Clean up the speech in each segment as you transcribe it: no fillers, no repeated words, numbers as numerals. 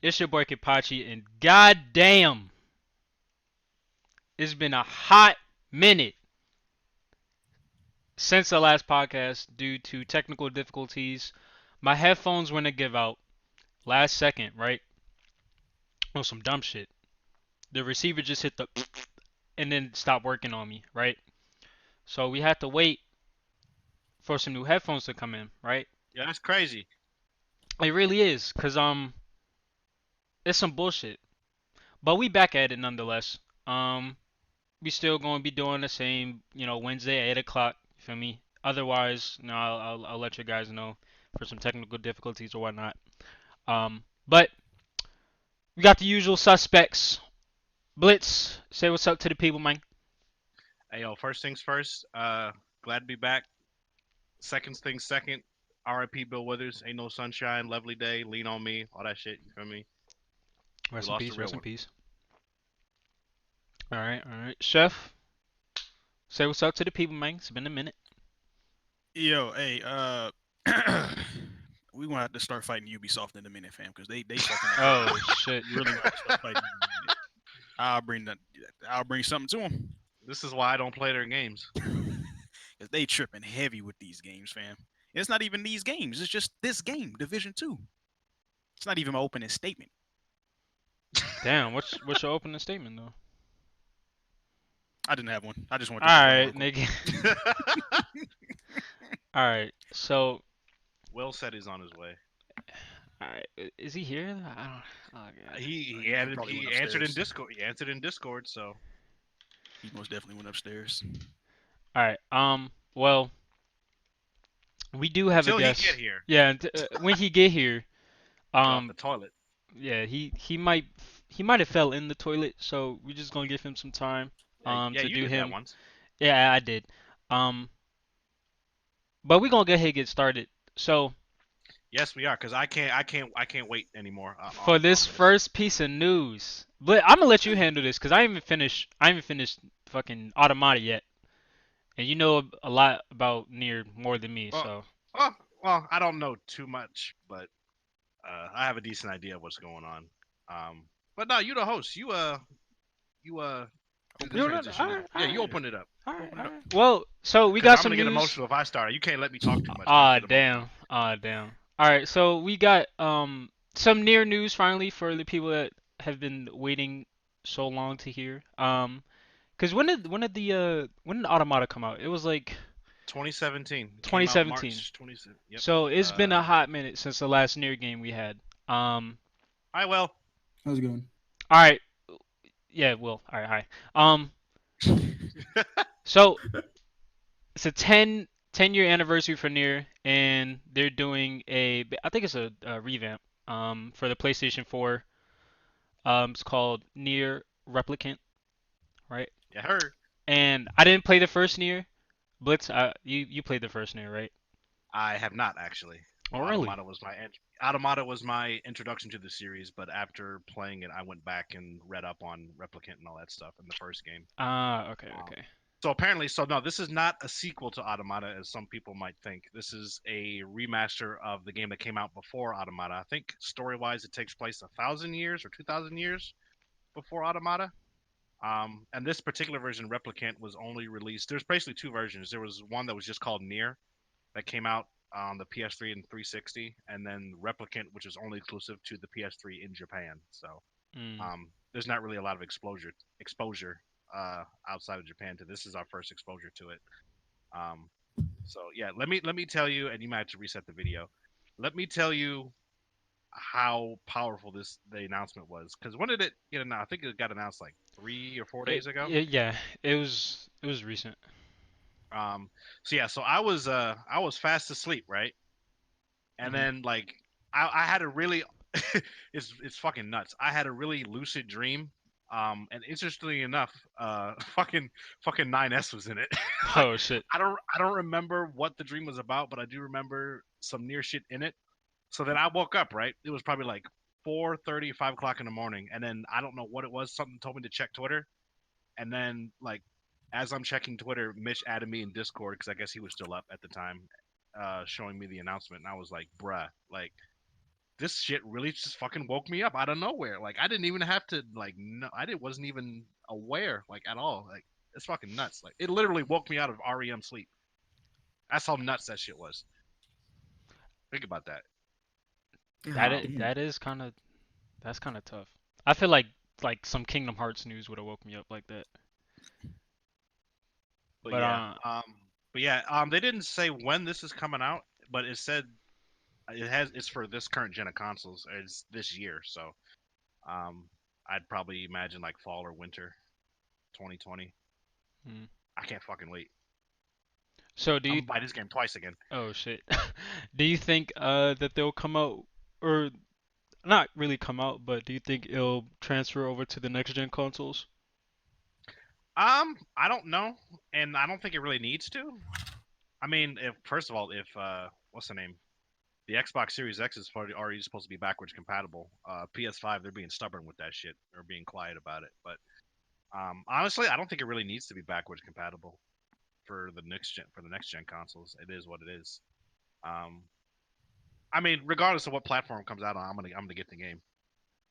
It's your boy Kenpachi, and goddamn, it's been a hot minute since the last podcast due to technical difficulties. My headphones went to give out last second, right? On some dumb shit. The receiver just hit the and then stopped working on me, right? So we had to wait for some new headphones to come in, right? Yeah, that's crazy. It really is, cause it's some bullshit. But we back at it nonetheless. We still gonna be doing the same, Wednesday at 8 o'clock. You feel me? Otherwise, I'll let you guys know for some technical difficulties or whatnot. But we got the usual suspects. Blitz, say what's up to the people, man. Hey, yo, first things first. Glad to be back. Second things second. R.I.P. Bill Withers. Ain't no sunshine. Lovely day. Lean on me. All that shit. You feel me? We Rest in lost a peace. real Rest in one. peace. All right, all right. Chef, say what's up to the people, man. It's been a minute. Yo, hey, we gonna have to start fighting Ubisoft in a minute, fam, because they fucking up Oh everything. shit. We really gonna have to start fighting them in a minute. I'll bring that. I'll bring something to them, This is why I don't play their games. because they tripping heavy with these games, fam. It's not even these games. It's just this game, Division 2. It's not even my opening statement. Damn. What's your opening statement though? I didn't have one. I just wanted All to throw that in right, real quick. nigga. All right. So, Will said he's on his way. all right. Is he here? I don't. Oh god. He He added. probably He went answered in upstairs. Discord. He answered in Discord. So He most definitely went upstairs. All right. Well, we do have a until he get guest. here, Yeah. When he get here, get off um, the toilet. yeah, he might have fell in the toilet, so we're just gonna give him some time, Yeah, to you do did that him. once. Yeah, I did. Um, but we're gonna go ahead and get started. So Yes, we are. Cause I can't wait anymore for this on this. first piece of news, but I'm gonna let you handle this because I haven't finished fucking Automata yet, and you know a lot about NieR more than me, Well, so. I don't know too much, but I have a decent idea of what's going on. But no, you the host. You do Open the it You up. know, transition. alright, Yeah, you alright, open it up. alright, Open it up. alright. Well, so we Cause got I'm some gonna get news. emotional if I start. You can't let me talk too much. Cause I'm gonna Ah, get emotional. damn. Ah, damn. All right, so we got some near news finally for the people that have been waiting so long to hear. 'Cause when did Automata come out? It was like 2017 came out 2017. March 27th. Yep. So it's been a Uh, hot minute since the last near game we had. I will. How's it going? All right, yeah, well, all right, hi. So it's a 10-year anniversary for Nier, and they're doing I think it's a revamp for the PlayStation 4. It's called Nier Replicant, right? You heard. And I didn't play the first Nier. Blitz, you played the first Nier, right? I have not actually. Oh, really? Automata was my introduction to the series, but after playing it, I went back and read up on Replicant and all that stuff in the first game. Ah, okay, Um, okay. so apparently, so no, this is not a sequel to Automata as some people might think. This is a remaster of the game that came out before Automata. I think story-wise, it takes place 1,000 years or 2,000 years before Automata. And this particular version, Replicant, was only released. There's basically two versions. There was one that was just called NieR that came out on the PS3 and 360, and then Replicant, which is only exclusive to the PS3 in Japan. So Mm. there's not really a lot of exposure outside of Japan to this. Is our first exposure to it. Um, so yeah, let me tell you, and you might have to reset the video. Let me tell you how powerful the announcement was. Because when did it get announced? I think it got announced like 3 or 4 days ago. Yeah, it was recent. Um, so yeah, so I was fast asleep, right? And Hmm. then like I had a really it's fucking nuts. I had a really lucid dream. And interestingly enough, fucking 9S was in it. I, Oh shit. I don't remember what the dream was about, but I do remember some near shit in it. So then I woke up, right? It was probably like 4:30, 5 o'clock in the morning, and then I don't know what it was. Something told me to check Twitter, and then like as I'm checking Twitter, Mitch added me in Discord because I guess he was still up at the time, showing me the announcement, and I was like, bruh, like this shit really just fucking woke me up out of nowhere. Like I didn't even have to like no, wasn't even aware like at all. Like it's fucking nuts. Like it literally woke me out of REM sleep. That's how nuts that shit was. Think about that. That God is, damn. that is kind of that's kind of tough. I feel like some Kingdom Hearts news would have woke me up like that. But But yeah, they didn't say when this is coming out, but it said it's for this current gen of consoles. It's this year, so um, I'd probably imagine like fall or winter, 2020. hmm. I can't fucking wait. So do I'm you? gonna buy this game twice again. Oh shit. Do you think that they'll come out or not really come out, but do you think it'll transfer over to the next gen consoles? I don't know, and I don't think it really needs to. I mean, if first of all, if what's the name? The Xbox Series X is already supposed to be backwards compatible. PS5, they're being stubborn with that shit. They're being quiet about it. But honestly, I don't think it really needs to be backwards compatible for the next gen consoles. It is what it is. Um, I mean, regardless of what platform it comes out on, I'm gonna get the game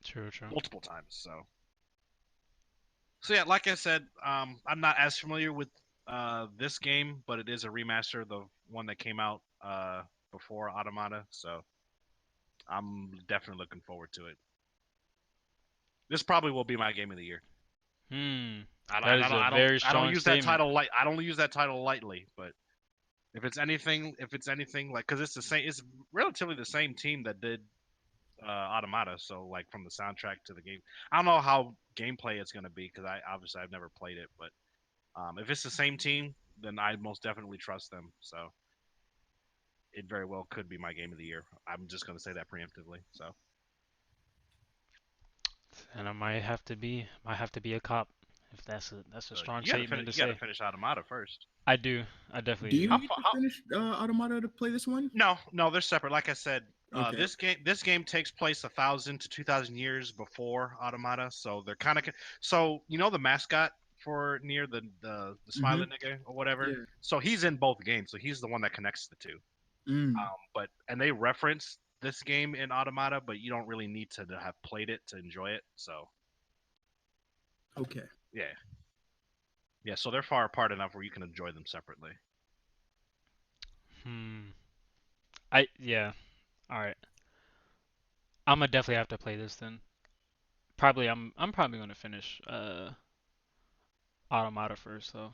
True, true. multiple times. So yeah, like I said, I'm not as familiar with this game, but it is a remaster of the one that came out before Automata. So I'm definitely looking forward to it. This probably will be my game of the year. Hmm. I don't, That and is a very I don't strong use that statement. title light. I don't use that title lightly. But if it's anything like, because it's the same, it's relatively the same team that did Automata. So like from the soundtrack to the game, I don't know how gameplay it's gonna be because I've never played it. But if it's the same team, then I most definitely trust them. So it very well could be my game of the year. I'm just gonna say that preemptively. So And I might have to be a cop if that's a strong you gotta statement finish. to You gotta say. finish Automata first. I do. I Do definitely you do. How need far? to finish Automata to play this one? No, they're separate. Like I said, Okay. this game takes place 1,000 to 2,000 years before Automata, so they're kind of so you know the mascot for NieR the Mm-hmm. smiling nigga or whatever. Yeah. So he's in both games, so he's the one that connects the two. Mm. But and they reference this game in Automata, but you don't really need to have played it to enjoy it. So Okay. yeah, yeah. So they're far apart enough where you can enjoy them separately. Hmm. Yeah. All right. I'm gonna definitely have to play this then. Probably I'm probably gonna finish Automata first though.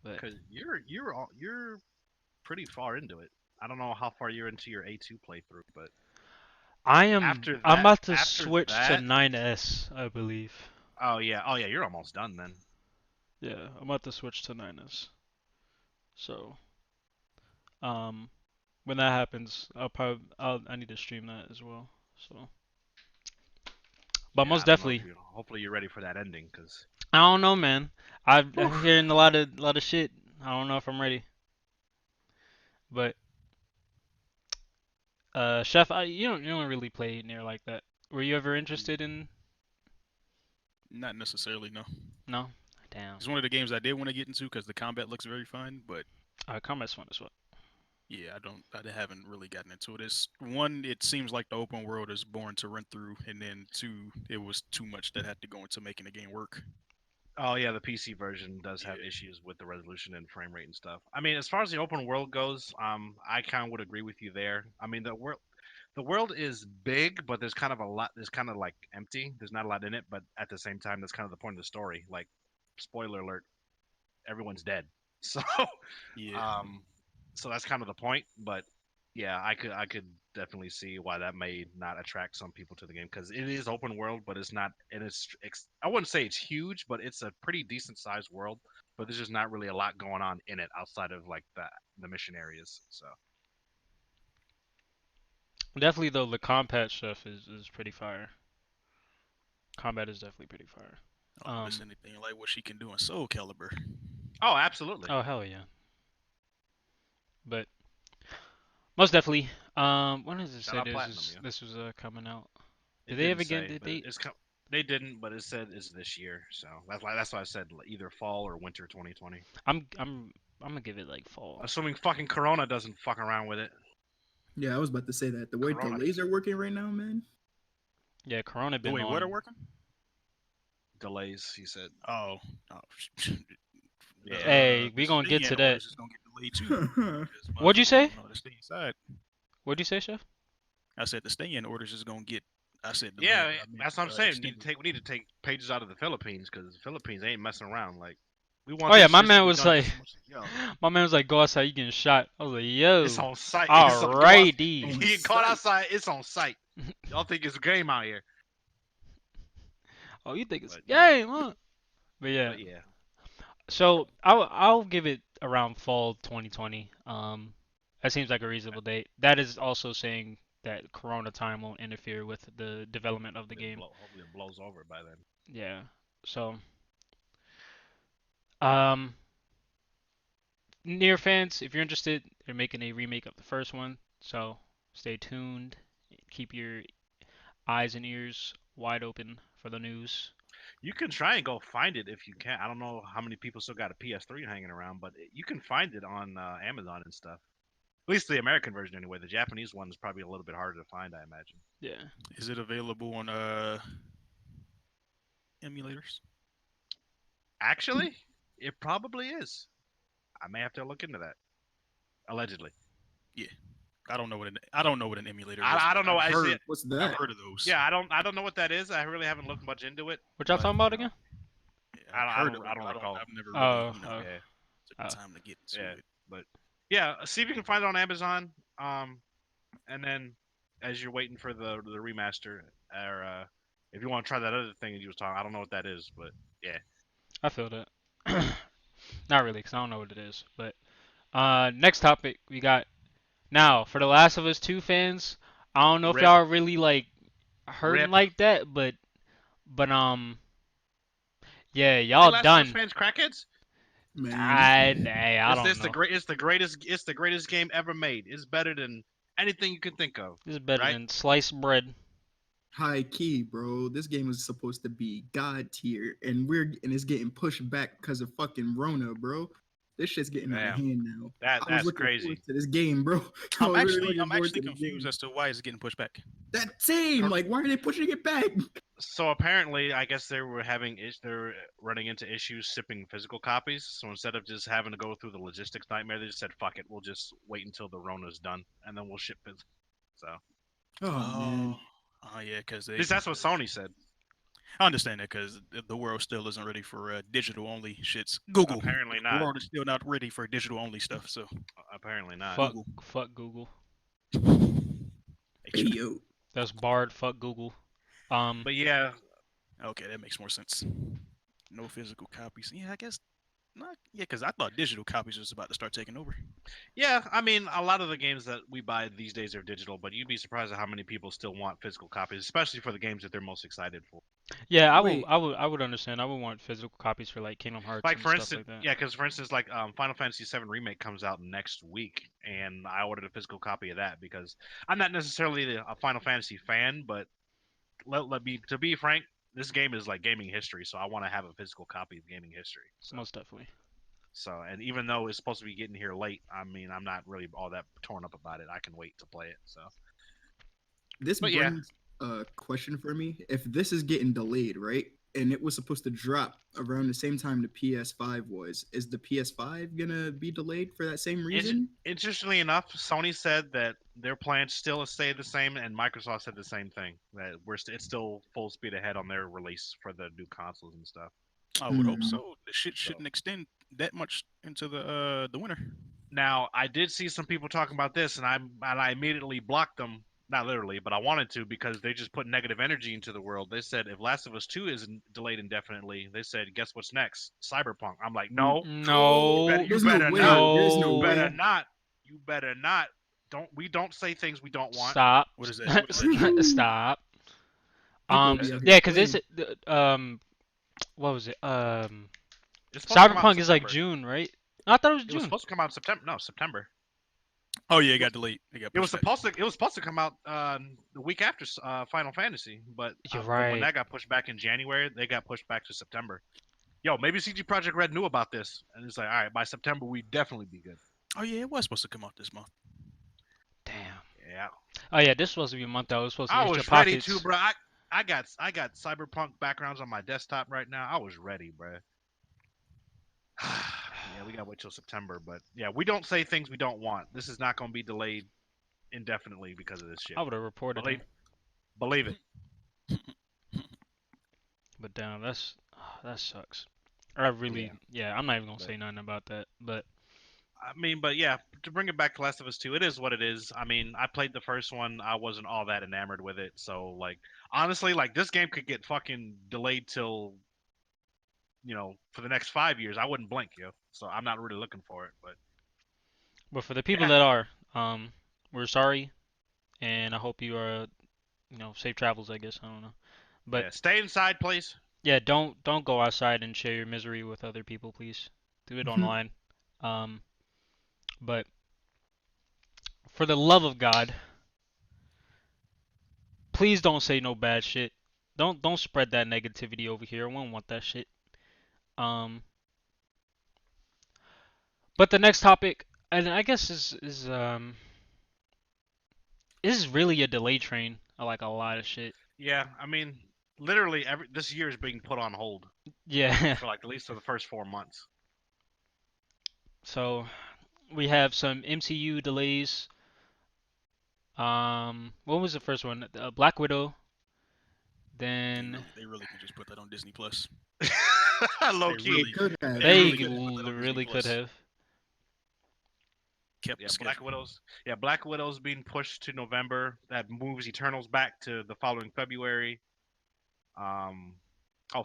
But Because you're pretty far into it. I don't know how far you're into your A2 playthrough, but I'm about to after switch to that, 9S, I believe. oh yeah, you're almost done then. Yeah, I'm about to switch to 9S. So, um when that happens, I need to stream that as well. So, but Yeah, most I don't know if definitely, you. Hopefully, you're ready for that ending, because I don't know, man. I'm hearing a lot of shit. I don't know if I'm ready. But Chef, you don't really play near like that. Were you ever interested in? Not necessarily, no. No. Damn. It's one of the games I did want to get into because the combat looks very fun, but Combat's fun as well. yeah, I haven't really gotten into it. It's one, it seems like the open world is boring to run through, and then two, it was too much that had to go into making the game work. oh yeah, the PC version does have Yeah, issues with the resolution and frame rate and stuff. I mean, as far as the open world goes, I kind of would agree with you there. I mean, the world is big, but there's kind of a lot. There's kind of like empty. There's not a lot in it, but at the same time, that's kind of the point of the story. Like, spoiler alert, everyone's dead. So, yeah. um, so that's kind of the point. But yeah, I could definitely see why that may not attract some people to the game because it is open world, but it's not. And I wouldn't say it's huge, but it's a pretty decent sized world. But there's just not really a lot going on in it outside of like the mission areas. So Definitely though, the combat stuff is pretty fire. Combat is definitely pretty fire. Oh, if it's anything like what she can do in Soul Calibur. oh, absolutely. Oh hell yeah. But most definitely. When does it Shout say out this Platinum, is yeah. this was coming out? It Did they didn't ever get say, the but date? they didn't, but it said it's this year. So that's why I said either fall or winter 2020. I'm gonna give it like fall. Assuming fucking Corona doesn't fuck around with it. Yeah, I was about to say that. The way Corona. delays are working right now, man. Yeah, Corona been Wait, what are on. working? Delays, he said. Oh, oh Yeah. Hey, the we gonna get stay-in to that. orders is gonna get delayed too. Because What'd you motherfuckers say? don't know how to stay inside. What'd you say, Chef? I said the stay-in orders is gonna get. I said delayed, Yeah, but I meant that's what I'm saying. extended. We need to take pages out of the Philippines because the Philippines ain't messing around. Like, we Oh want yeah, this my shit to man be was done like, just as much. Yo, my man was like, go outside, you getting shot. I was like, it's yo, on site. It's on, go out. alrighty. On He get caught site. outside. It's on site. Y'all think it's a game out here? Oh, you think it's a But you know, game, huh? But yeah, but yeah, so I'll give it around fall 2020. That seems like a reasonable date. That is also saying that Corona time won't interfere with the development of the game. hopefully it blows over by then. Yeah. So, um, NieR fans, if you're interested, they're making a remake of the first one. So stay tuned. Keep your eyes and ears wide open for the news. You can try and go find it if you can. I don't know how many people still got a PS3 hanging around, but you can find it on Amazon and stuff. At least the American version, anyway. The Japanese one is probably a little bit harder to find, I imagine. Yeah. Is it available on emulators? Actually, it probably is. I may have to look into that. Allegedly, I don't know what an emulator is. I don't but know. I've I see heard, it. What's I've that? heard of those. Yeah, I don't know what that is. I really haven't looked much into it. What y'all but, talking about you know, again? Yeah, I I've don't- heard of I it. don't recall. I've never Oh, really, Yeah, took the oh. time to get into yeah, it. but yeah. See if you can find it on Amazon. And then as you're waiting for the remaster, or if you want to try that other thing that you was talking, I don't know what that is, but yeah. I feel that. Not really, because I don't know what it is. But next topic we got now for the Last of Us 2 fans. I don't know if Rip, y'all are really like hurting rip. like that, but yeah, Hey, y'all Last of Us done. fans, crackheads. Man. I don't know. It's the greatest game ever made. It's better than anything you can think of. This is better Right? than sliced bread. High key, bro. This game was supposed to be god tier, and it's getting pushed back because of fucking Rona, bro. This shit's getting out of Damn. hand now. I was That's looking crazy. forward to this game, bro. I was really looking I'm forward actually to this confused game. as to why it's getting pushed back. That same, like, why are they pushing it back? So apparently, I guess they're running into issues shipping physical copies. So instead of just having to go through the logistics nightmare, they just said, "Fuck it, we'll just wait until the Rona's done, and then we'll ship it." So Oh man. Oh yeah, because at least that's what Sony said. I understand that because the world still isn't ready for digital only shits. Google. Apparently The not. world is still not ready for digital only stuff. So Apparently not. Fuck Google. Hey yo. That's barred. Fuck Google. But yeah, Okay, that makes more sense. No physical copies. Yeah, I guess not. Yeah, because I thought digital copies was about to start taking over. yeah. I mean, a lot of the games that we buy these days are digital, but you'd be surprised at how many people still want physical copies, especially for the games that they're most excited for. yeah, Wait. I would understand. I would want physical copies for like Kingdom Hearts Like and for stuff instance, like that. yeah, because for instance, like Final Fantasy VII Remake comes out next week, and I ordered a physical copy of that because I'm not necessarily a Final Fantasy fan, but let me to be frank, this game is like gaming history, so I want to have a physical copy of gaming history. Most definitely. So, and even though it's supposed to be getting here late, I mean, I'm not really all that torn up about it. I can wait to play it. So, This but yeah, brings a question for me. If this is getting delayed, right? And it was supposed to drop around the same time the PS5 was, is the PS5 gonna be delayed for that same reason? interestingly enough, Sony said that their plans still stay the same, and Microsoft said the same thing that it's still full speed ahead on their release for the new consoles and stuff. I would hope Hmm. so. The shit shouldn't extend that much into the winter. Now, I did see some people talking about this, and I immediately blocked them. Not literally, but I wanted to because they just put negative energy into the world. They said if Last of Us 2 is delayed indefinitely, they said, guess what's next? Cyberpunk. I'm like, no, No. you There's better no way. not. There's no You better way. not. You better not. We don't say things we don't want. Stop. What is that? What is that? Stop. People be out here Yeah, because this playing. what was it? It's supposed to come out in Cyberpunk is like September. June, right? I thought it was It was June. supposed to come out in September. No, September. Oh yeah, it got delayed. It got It was pushed back. supposed to come out the week after Final Fantasy, but You're when right. that got pushed back in January, they got pushed back to September. Yo, maybe CG Project Red knew about this, and it's like, all right, by September we definitely be good. Oh yeah, it was supposed to come out this month. Damn. Yeah, Oh yeah, this was supposed to be a month out. It was supposed to I itch your was ready to, pockets. bro. I got cyberpunk backgrounds on my desktop right now. I was ready, bro. Yeah, we gotta wait till September, but yeah, we don't say things we don't want. This is not gonna be delayed indefinitely because of this shit. I would have reported Believe him, believe it. but damn, that sucks. I really, Yeah, yeah, I'm not even gonna but say nothing about that. But I mean, but yeah, to bring it back to Last of Us 2, it is what it is. I mean, I played the first one. I wasn't all that enamored with it. So, like, honestly, like, this game could get fucking delayed till, for the next 5 years. I wouldn't blink, yo. So I'm not really looking for it. for the people Yeah, that are, we're sorry, and I hope you are, safe travels. I guess I don't know, but yeah. Stay inside, please. yeah, don't go outside and share your misery with other people, please. Do it online. Um, but for the love of God, please don't say no bad shit. Don't spread that negativity over here. I won't want that shit. Um, but the next topic, and I guess is this is really a delay train. I like a lot of shit. Yeah, I mean, literally, this year is being put on hold Yeah. for like at least for the first 4 months. So we have some MCU delays. What was the first one? Black Widow. Then They really can just put that on Disney Plus. Low They key. really, could have. they they really could just put that on Disney really could Plus. have. Kept Yeah, the Black schedule. Widow's. Yeah, Black Widow's being pushed to November. That moves Eternals back to the following February. Um,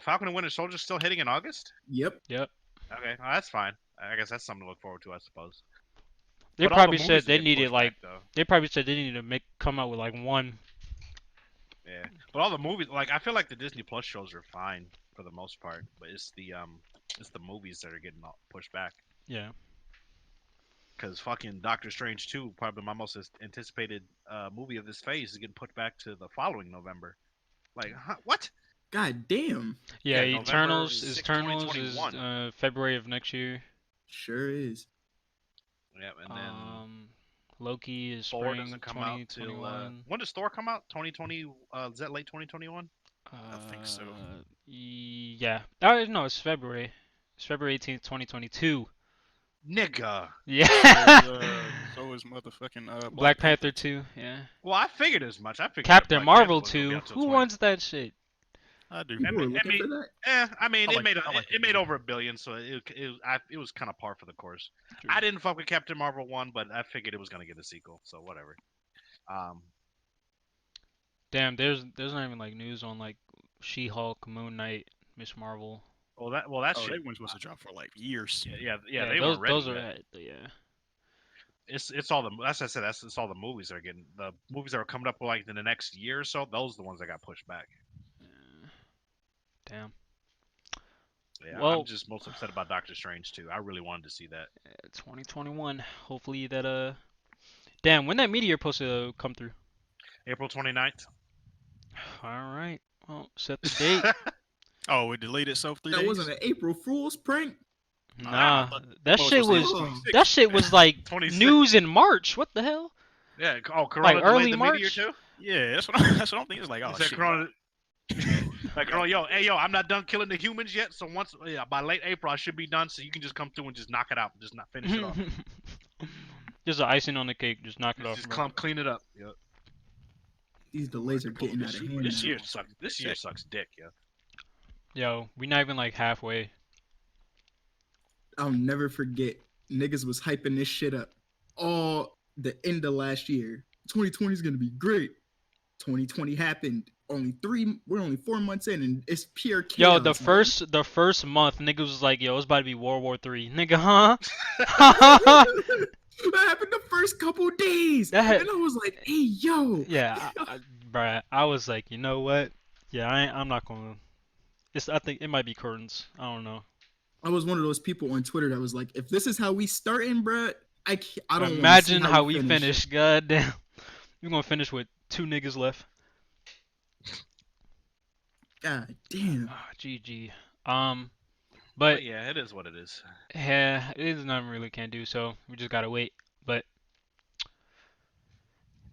Falcon and Winter Soldier's still hitting in August. Yep. Yep. Okay, well, that's fine. I guess that's something to look forward to, I suppose. They But all the probably movies said are they getting needed pushed back, like though. they probably said they needed to come out with like one. Yeah, but all the movies, like I feel like the Disney Plus shows are fine for the most part, but it's the movies that are getting pushed back. Yeah. Because fucking Doctor Strange 2, probably my most anticipated movie of this phase, is getting put back to the following November. Like, huh, what? God damn. Yeah. Yeah, November Eternals is 2021. February of next year. Sure is. Yeah, and then Loki is Thor spring doesn't come out till 2021. when does Thor come out? 2020? Is that late 2021? I think so. Yeah. No, it's February. It's February 18th, 2022. Nigga. Yeah. So is motherfucking Black Panther 2. Yeah. Well, I figured as much. I figured that Captain Black Panther Marvel was gonna be 2. out till Who 20. wants that shit? I do. People were looking for that. I mean, I it like- made I like it the made movie. over $1 billion, so it was kind of par for the course. True. I didn't fuck with Captain Marvel 1, but I figured it was gonna get a sequel, so whatever. Damn, there's not even like news on like She-Hulk, Moon Knight, Miss Marvel. That Oh, shit. they weren't supposed to drop for like years. Yeah, they those weren't ready those are yet. yeah. It's all the that's what I said. It's all the movies that are getting the movies that are coming up like in the next year or so. Those are the ones that got pushed back. Damn. Yeah, Well, I'm just most upset about Doctor Strange too. I really wanted to see that. 2021. Hopefully that Damn, when that meteor supposed to come through? April 29th. All right. Well, set the date. Oh, it delayed itself 3 That days. wasn't an April Fool's prank. Nah, thought that was shit supposed to was be Oh. that shit was like 26. news in March. What the hell? Yeah. Oh, Corona Like delayed early the meteor March? too. Yeah, that's what I'm thinking. It's like, oh He said shit. Corona. Like, Corona, yo, I'm not done killing the humans yet. So by late April, I should be done. So you can just come through and just knock it out, just not finish it off, Just the icing on the cake. Just knock it off. just Bro. clean it up. Yeah. These delays are getting out of hand. This now. year sucks. This year sucks dick, yeah. Yo, we not even like halfway. I'll never forget. Niggas was hyping this shit up all the end of last year. 2020 is gonna be great. 2020 happened. We're only 4 months in, and it's pure chaos. Yo, the man. first month, niggas was like, yo, it's about to be World War III. Nigga, huh? That happened the first couple days, That had- and I was like, "Hey, yo." Yeah, bruh, I was like, you know what? Yeah, I'm not gonna. I think it might be curtains. I don't know. I was one of those people on Twitter that was like, "If this is how we starting, bruh, I don't wanna see Imagine how we finish." finish. God damn, we're gonna finish with 2 niggas left. God damn. GG. But But yeah, it is what it is. yeah, there's nothing really can do. So we just gotta wait. But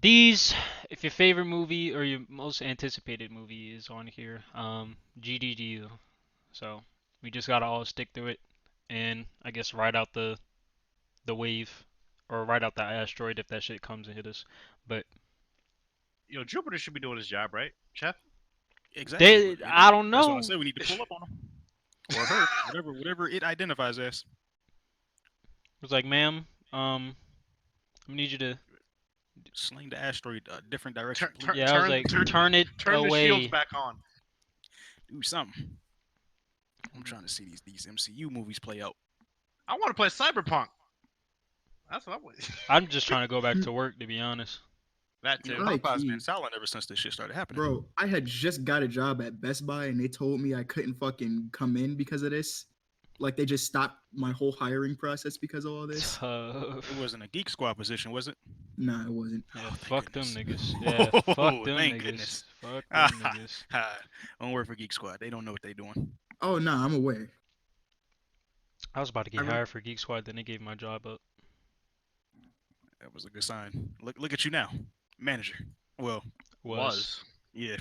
These, if your favorite movie or your most anticipated movie is on here, GGG. So we just gotta all stick through it, and I guess ride out the wave, or ride out the asteroid if that shit comes and hit us. But Jupiter should be doing his job, right, Chef? Exactly. But, I don't that's why I know. said we need to pull up on them or her, whatever it identifies as. It was like, ma'am, I need you to. Sling the asteroid a different direction, Turn, please. turn, Yeah, I was turn, like, turn, turn it turn the shields away. back on. Do something. I'm trying to see these MCU movies play out. I want to play Cyberpunk. That's what I want. I'm just trying to go back to work, to be honest. That too. Like- Popeye's been key. silent ever since this shit started happening. Bro, I had just got a job at Best Buy and they told me I couldn't fucking come in because of this. Like they just stopped my whole hiring process because of all this. It wasn't a Geek Squad position, was it? Nah, it wasn't. Yeah, Oh, thank fuck them goodness. niggas. Yeah, fuck them Thank niggas. goodness. Fuck them niggas. Don't work for Geek Squad. They don't know what they're doing. Oh nah, I'm aware. I was about to get I re- hired for Geek Squad, then they gave my job up. That was a good sign. Look at you now, manager. Well, Was. yeah.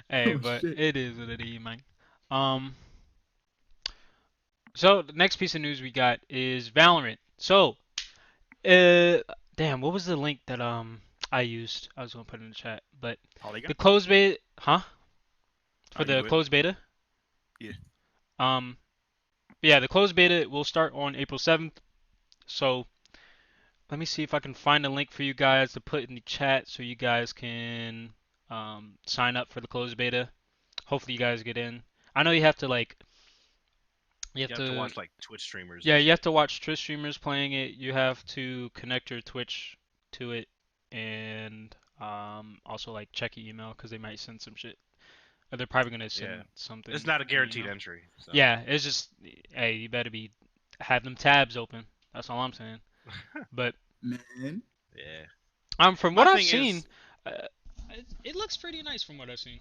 Hey, Oh, but shit. it is what it is, man. So the next piece of news we got is Valorant. So, damn, what was the link that I used? I was gonna put it in the chat, but Polygon. the closed beta, huh? For Oh, you the good? closed beta? Yeah. Yeah, the closed beta will start on April 7th. So, let me see if I can find a link for you guys to put in the chat so you guys can sign up for the closed beta. Hopefully you guys get in. I know you have to like you You have have to to watch like Twitch streamers. yeah, and you have shit. to watch Twitch streamers playing it. You have to connect your Twitch to it and also like check your email because they might send some shit. Or they're probably gonna send Yeah. something. It's not a to your guaranteed email. entry. So. Yeah, it's just hey, you better be have them tabs open. That's all I'm saying. But Man. Yeah. from My what I've thing seen, is- it looks pretty nice from what I've seen.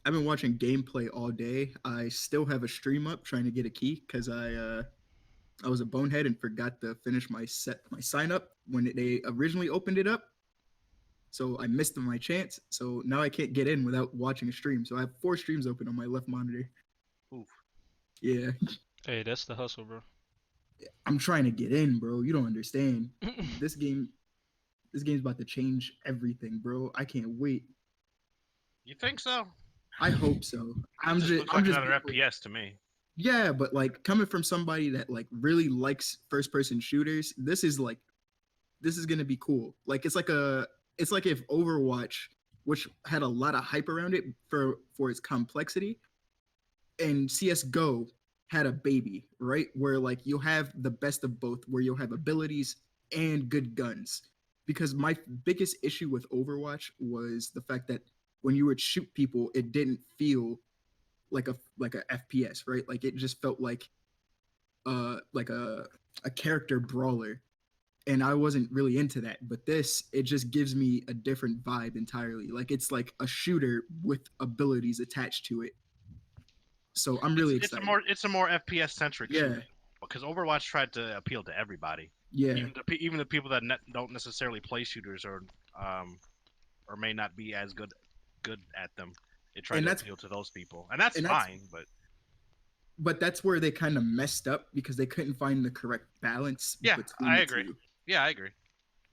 I've been watching gameplay all day. I still have a stream up trying to get a key because I was a bonehead and forgot to finish my sign up when they originally opened it up. So I missed my chance. So now I can't get in without watching a stream. So I have 4 streams open on my left monitor. Oof. Yeah, Hey, that's the hustle, bro. I'm trying to get in, bro. You don't understand. This game's about to change everything, bro. I can't wait. You think so? I hope so. It just looks like another FPS to me. Yeah, but like coming from somebody that like really likes first person shooters, this is gonna be cool. Like it's like if Overwatch, which had a lot of hype around it for its complexity, and CS:GO had a baby, right? Where like you'll have the best of both, where you'll have abilities and good guns. Because my biggest issue with Overwatch was the fact that when you would shoot people, it didn't feel like a FPS, right? Like it just felt like a character brawler, and I wasn't really into that. But this, it just gives me a different vibe entirely. Like it's like a shooter with abilities attached to it. So I'm really excited. It's a more FPS centric Yeah. shooter because Overwatch tried to appeal to everybody. Yeah, Even the people that don't necessarily play shooters or may not be as good at them. It tried to appeal to those people, and that's fine. But that's where they kind of messed up because they couldn't find the correct balance. Yeah, between I the agree. two. Yeah, I agree.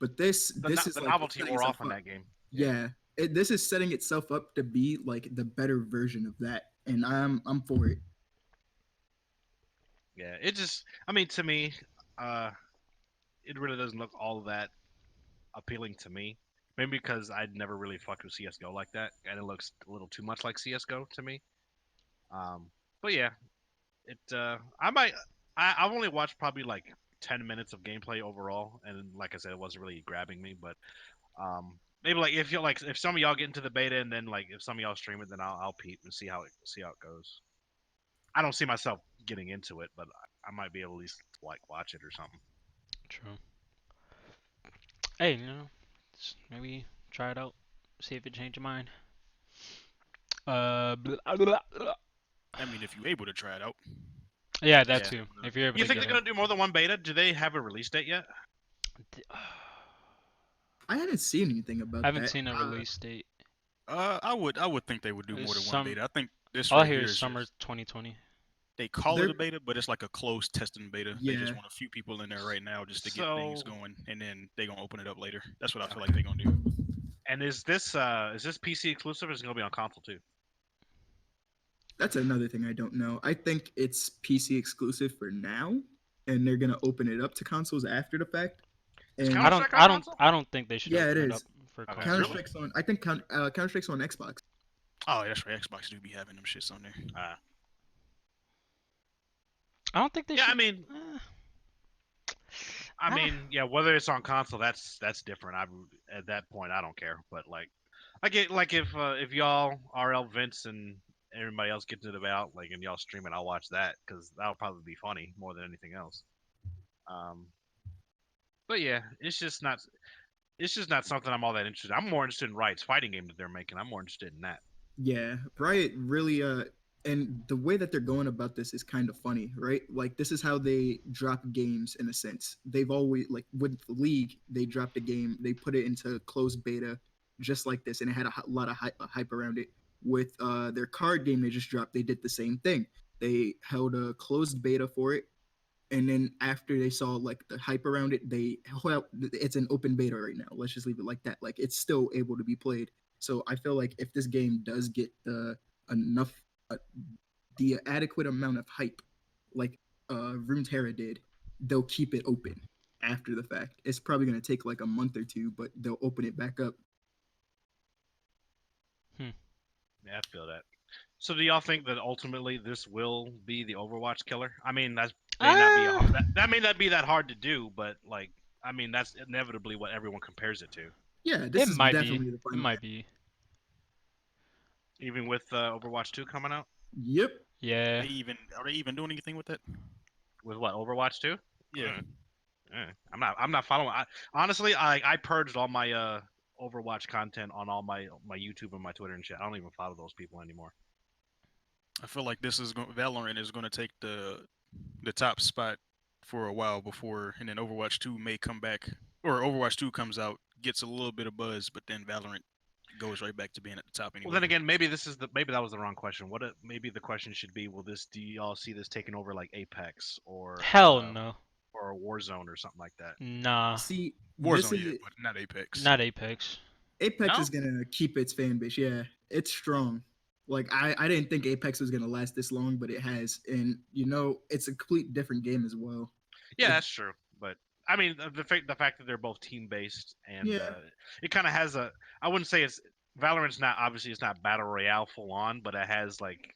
But this is The like novelty setting wore itself off in up. that game. Yeah, this is setting itself up to be like the better version of that, and I'm for it. Yeah, it just, I mean, to me, it really doesn't look all that appealing to me. Maybe because I'd never really fucked with CS:GO like that, and it looks a little too much like CS:GO to me. But yeah, I've only watched probably like 10 minutes of gameplay overall, and like I said, it wasn't really grabbing me. But maybe like if some of y'all get into the beta, and then like if some of y'all stream it, then I'll peep and see how it goes. I don't see myself getting into it, but I might be able to at least like watch it or something. True. Hey, maybe try it out, see if it changes your mind. I mean, if you're able to try it out. Yeah, that Yeah. too. If you're able You to think get they're gonna do more than one beta? Do they have a release date yet? I haven't seen anything I about haven't that. seen a release date. I would think they would do It's more than one some. beta. I think this All I right hear here is is summer just 2020. they call it They're a beta, but it's like a closed testing beta. They just yeah. want a few people in there right now just to get things So, going, and then they gonna open it up later. That's what I feel like okay. they're gonna do. And is this PC exclusive or is it gonna be on console too? That's another thing I don't know. I think it's PC exclusive for now, and they're gonna open it up to consoles after the fact. Is I And don't. Counter-Strike on I don't. console? I don't think they should yeah, it open it up is. for Okay, Counter console. really? Strike's on. I think Counter Strike's on Xbox. Oh, that's right. Xbox do be having them shits on there. Uh, I don't think they yeah, I should. mean, Uh, I ah. mean, yeah, whether it's on console, that's different. At that point, I don't care. But like, I get like if y'all RL Vince and everybody else gets it about like and y'all stream it, I'll watch that because that'll probably be funny more than anything else. Um, but yeah, it's just not something I'm all that interested in. I'm more interested in Riot's fighting game that they're making. I'm more interested in that. Yeah, Riot really and the way that they're going about this is kind of funny, right? Like this is how they drop games in a sense. They've always like with the League, they dropped a game, they put it into closed beta just like this and it had a lot of hype around it. With their card game they just dropped, they did the same thing. They held a closed beta for it and then after they saw like the hype around it, well, it's an open beta right now. Let's just leave it like that. Like it's still able to be played. So I feel like if this game does get the enough, uh, the adequate amount of hype, like Runeterra did, they'll keep it open after the fact. It's probably gonna take like a month or two, but they'll open it back up. Hmm. Yeah, I feel that. So do y'all think that ultimately this will be the Overwatch killer? I mean, Ah. that may not be that hard to do, but like, I mean, that's inevitably what everyone compares it to. Yeah, It this is might be. definitely the It final. might be. Even with Overwatch 2 coming out, Yep. Yeah. Are they even doing anything with that? with what Overwatch 2? Yeah. I'm not following. Honestly, I purged all my Overwatch content on all my YouTube and my Twitter and shit. I don't even follow those people anymore. I feel like Valorant is going to take the top spot for a while before, and then Overwatch 2 may come back, or Overwatch 2 comes out, gets a little bit of buzz, but then Valorant goes right back to being at the top Well, anyway. then again, maybe that was the wrong question. Maybe the question should be, do y'all see this taking over like Apex Hell no. or Warzone or something like that? Nah. See, this Warzone, yeah, is but not Apex. Not Apex. Apex No. is gonna keep its fan base. Yeah, it's strong. Like I didn't think Apex was gonna last this long, but it has, and it's a complete different game as well. Yeah, It, that's true. But I mean, the fact that they're both team based and yeah, it kind of has a. I wouldn't say it's Valorant's not obviously it's not battle royale full on, but it has like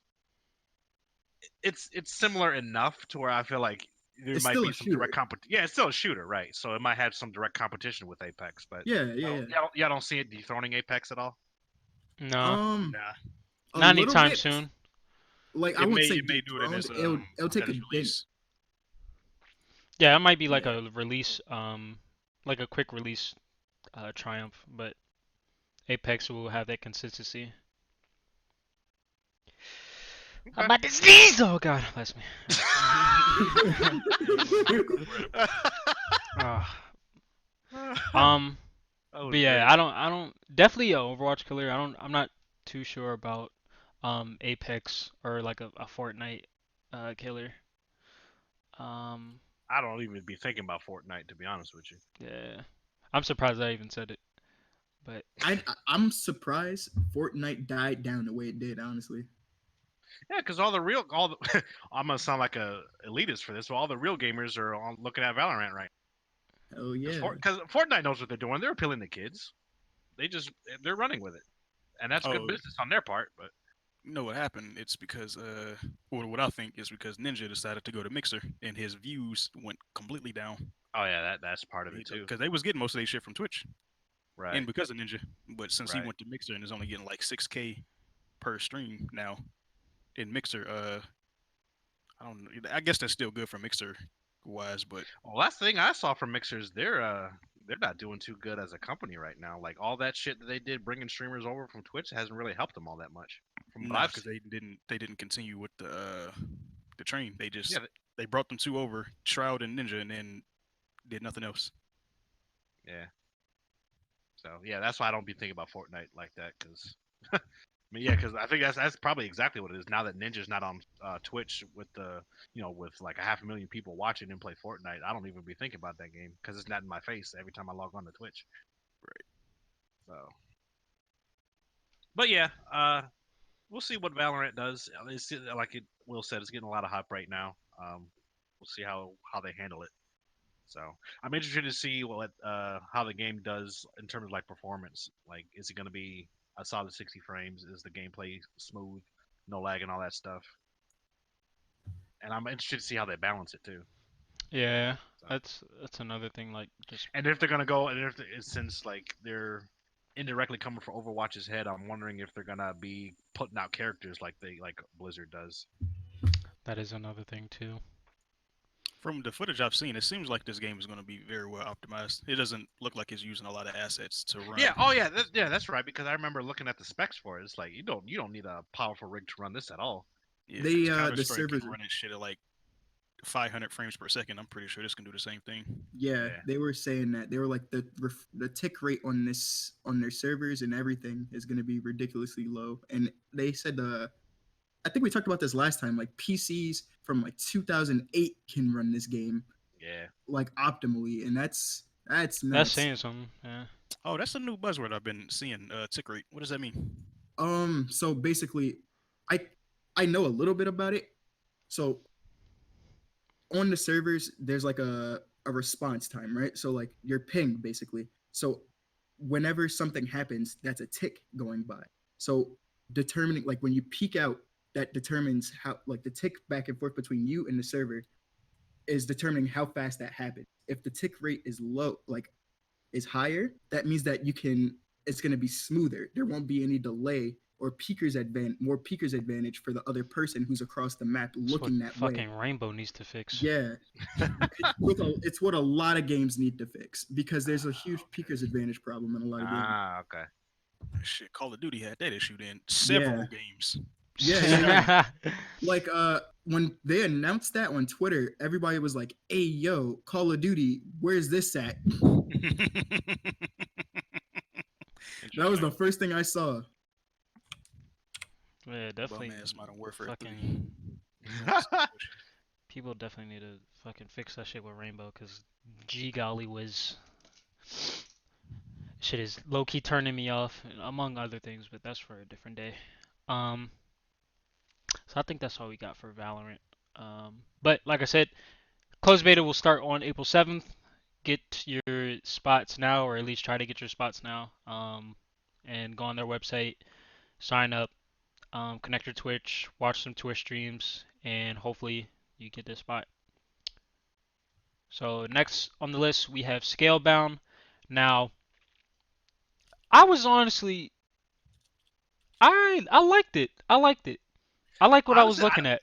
it's similar enough to where I feel like there it's might still be a some direct shooter. competition. Yeah, it's still a shooter, right? So it might have some direct competition with Apex, but Yeah, yeah, yeah. y'all don't see it dethroning Apex at all. No. Um, Nah, a Not little anytime bit. soon. Like I it wouldn't may say it may do it in dethroned. its It'll at take a its dent. release. Yeah, it might be like Yeah, a release, like a quick release, triumph, but Apex will have that consistency. I'm Okay. about to sneeze! Oh god, bless me. Ah. um, Oh, but yeah, great. I don't definitely a Overwatch killer. I'm not too sure about Apex or like a Fortnite killer. Um, I don't even be thinking about Fortnite to be honest with you. yeah, I'm surprised I even said it, but I'm surprised Fortnite died down the way it did. Honestly, Yeah, because I'm gonna sound like a elitist for this, but all the real gamers are on looking at Valorant right oh because yeah, Fortnite knows what they're doing. They're appealing to kids. They're running with it, and that's good Oh, business on their part. But you know what happened? It's because or what I think is because Ninja decided to go to Mixer, and his views went completely down. oh yeah, that's part of it too. Because they was getting most of their shit from Twitch, Right, and because of Ninja. But since he right. went to Mixer and is only getting like 6K per stream now in Mixer, I don't know. I guess that's still good for Mixer wise, but Well, last thing I saw from Mixers, they're not doing too good as a company right now. Like all that shit that they did bringing streamers over from Twitch hasn't really helped them all that much, from what nah, I've because seen. they didn't continue with the train. They Yeah, just they brought them two over, Shroud and Ninja, and then did nothing else. yeah. So yeah, that's why I don't be thinking about Fortnite like that. Because I mean, yeah, because I think that's probably exactly what it is. Now that Ninja's not on Twitch with with like 500,000 people watching him play Fortnite, I don't even be thinking about that game because it's not in my face every time I log on to Twitch. Right. So, but yeah, we'll see what Valorant does. It's like Will said, it's getting a lot of hype right now. We'll see how they handle it. So I'm interested to see what how the game does in terms of like performance. Like, is it going to be a solid 60 frames? Is the gameplay smooth, no lag, and all that stuff? And I'm interested to see how they balance it too. Yeah, So, that's another thing. Like just and if they're going to go, and if since like they're indirectly coming for Overwatch's head, I'm wondering if they're gonna be putting out characters like Blizzard does. that is another thing too. From the footage I've seen, it seems like this game is going to be very well optimized. It doesn't look like it's using a lot of assets to run. Yeah. Oh yeah. That's right. Because I remember looking at the specs for it. It's like you don't need a powerful rig to run this at all. Yeah, They Counter the Strike servers can run it shit at like 500 frames per second. I'm pretty sure this can do the same thing. yeah, Yeah. they were saying that they were like the tick rate on their servers and everything is going to be ridiculously low, and they said I think we talked about this last time, like PCs from like 2008 can run this game Yeah. like optimally, and that's That's nuts. saying something. Yeah. Oh, that's a new buzzword I've been seeing. Tick rate. What does that mean? So basically, I I know a little bit about it. So on the servers, there's like a response time, right? So like your ping basically. So whenever something happens, that's a tick going by. So determining like when you peak out, that determines how like the tick back and forth between you and the server is determining how fast that happens. If the tick rate is low, like is higher, that means that it's going to be smoother. There won't be any delay or more peakers advantage for the other person who's across the map That's what looking that way. fucking Rainbow needs to fix. Yeah, it's what a lot of games need to fix because there's a huge peakers advantage problem in a lot of games. Ah. Okay. Shit, Call of Duty had that issue in several games. Yeah. Like when they announced that on Twitter, everybody was like, "Hey yo, Call of Duty, where's this at?" That was the first thing I saw. Yeah, definitely. Bum ass Modern Warfare 3. Fucking people definitely need to fucking fix that shit with Rainbow, cause G golly whiz, shit is low key turning me off, among other things, but that's for a different day. Um, so I think that's all we got for Valorant. But like I said, closed beta will start on April 7th. Get your spots now, or at least try to get your spots now. And go on their website, sign up, connect your Twitch, watch some Twitch streams, and hopefully you get this spot. So next on the list we have Scalebound. Now, I was honestly, I liked it. I liked it. I like what I was Honestly, looking at.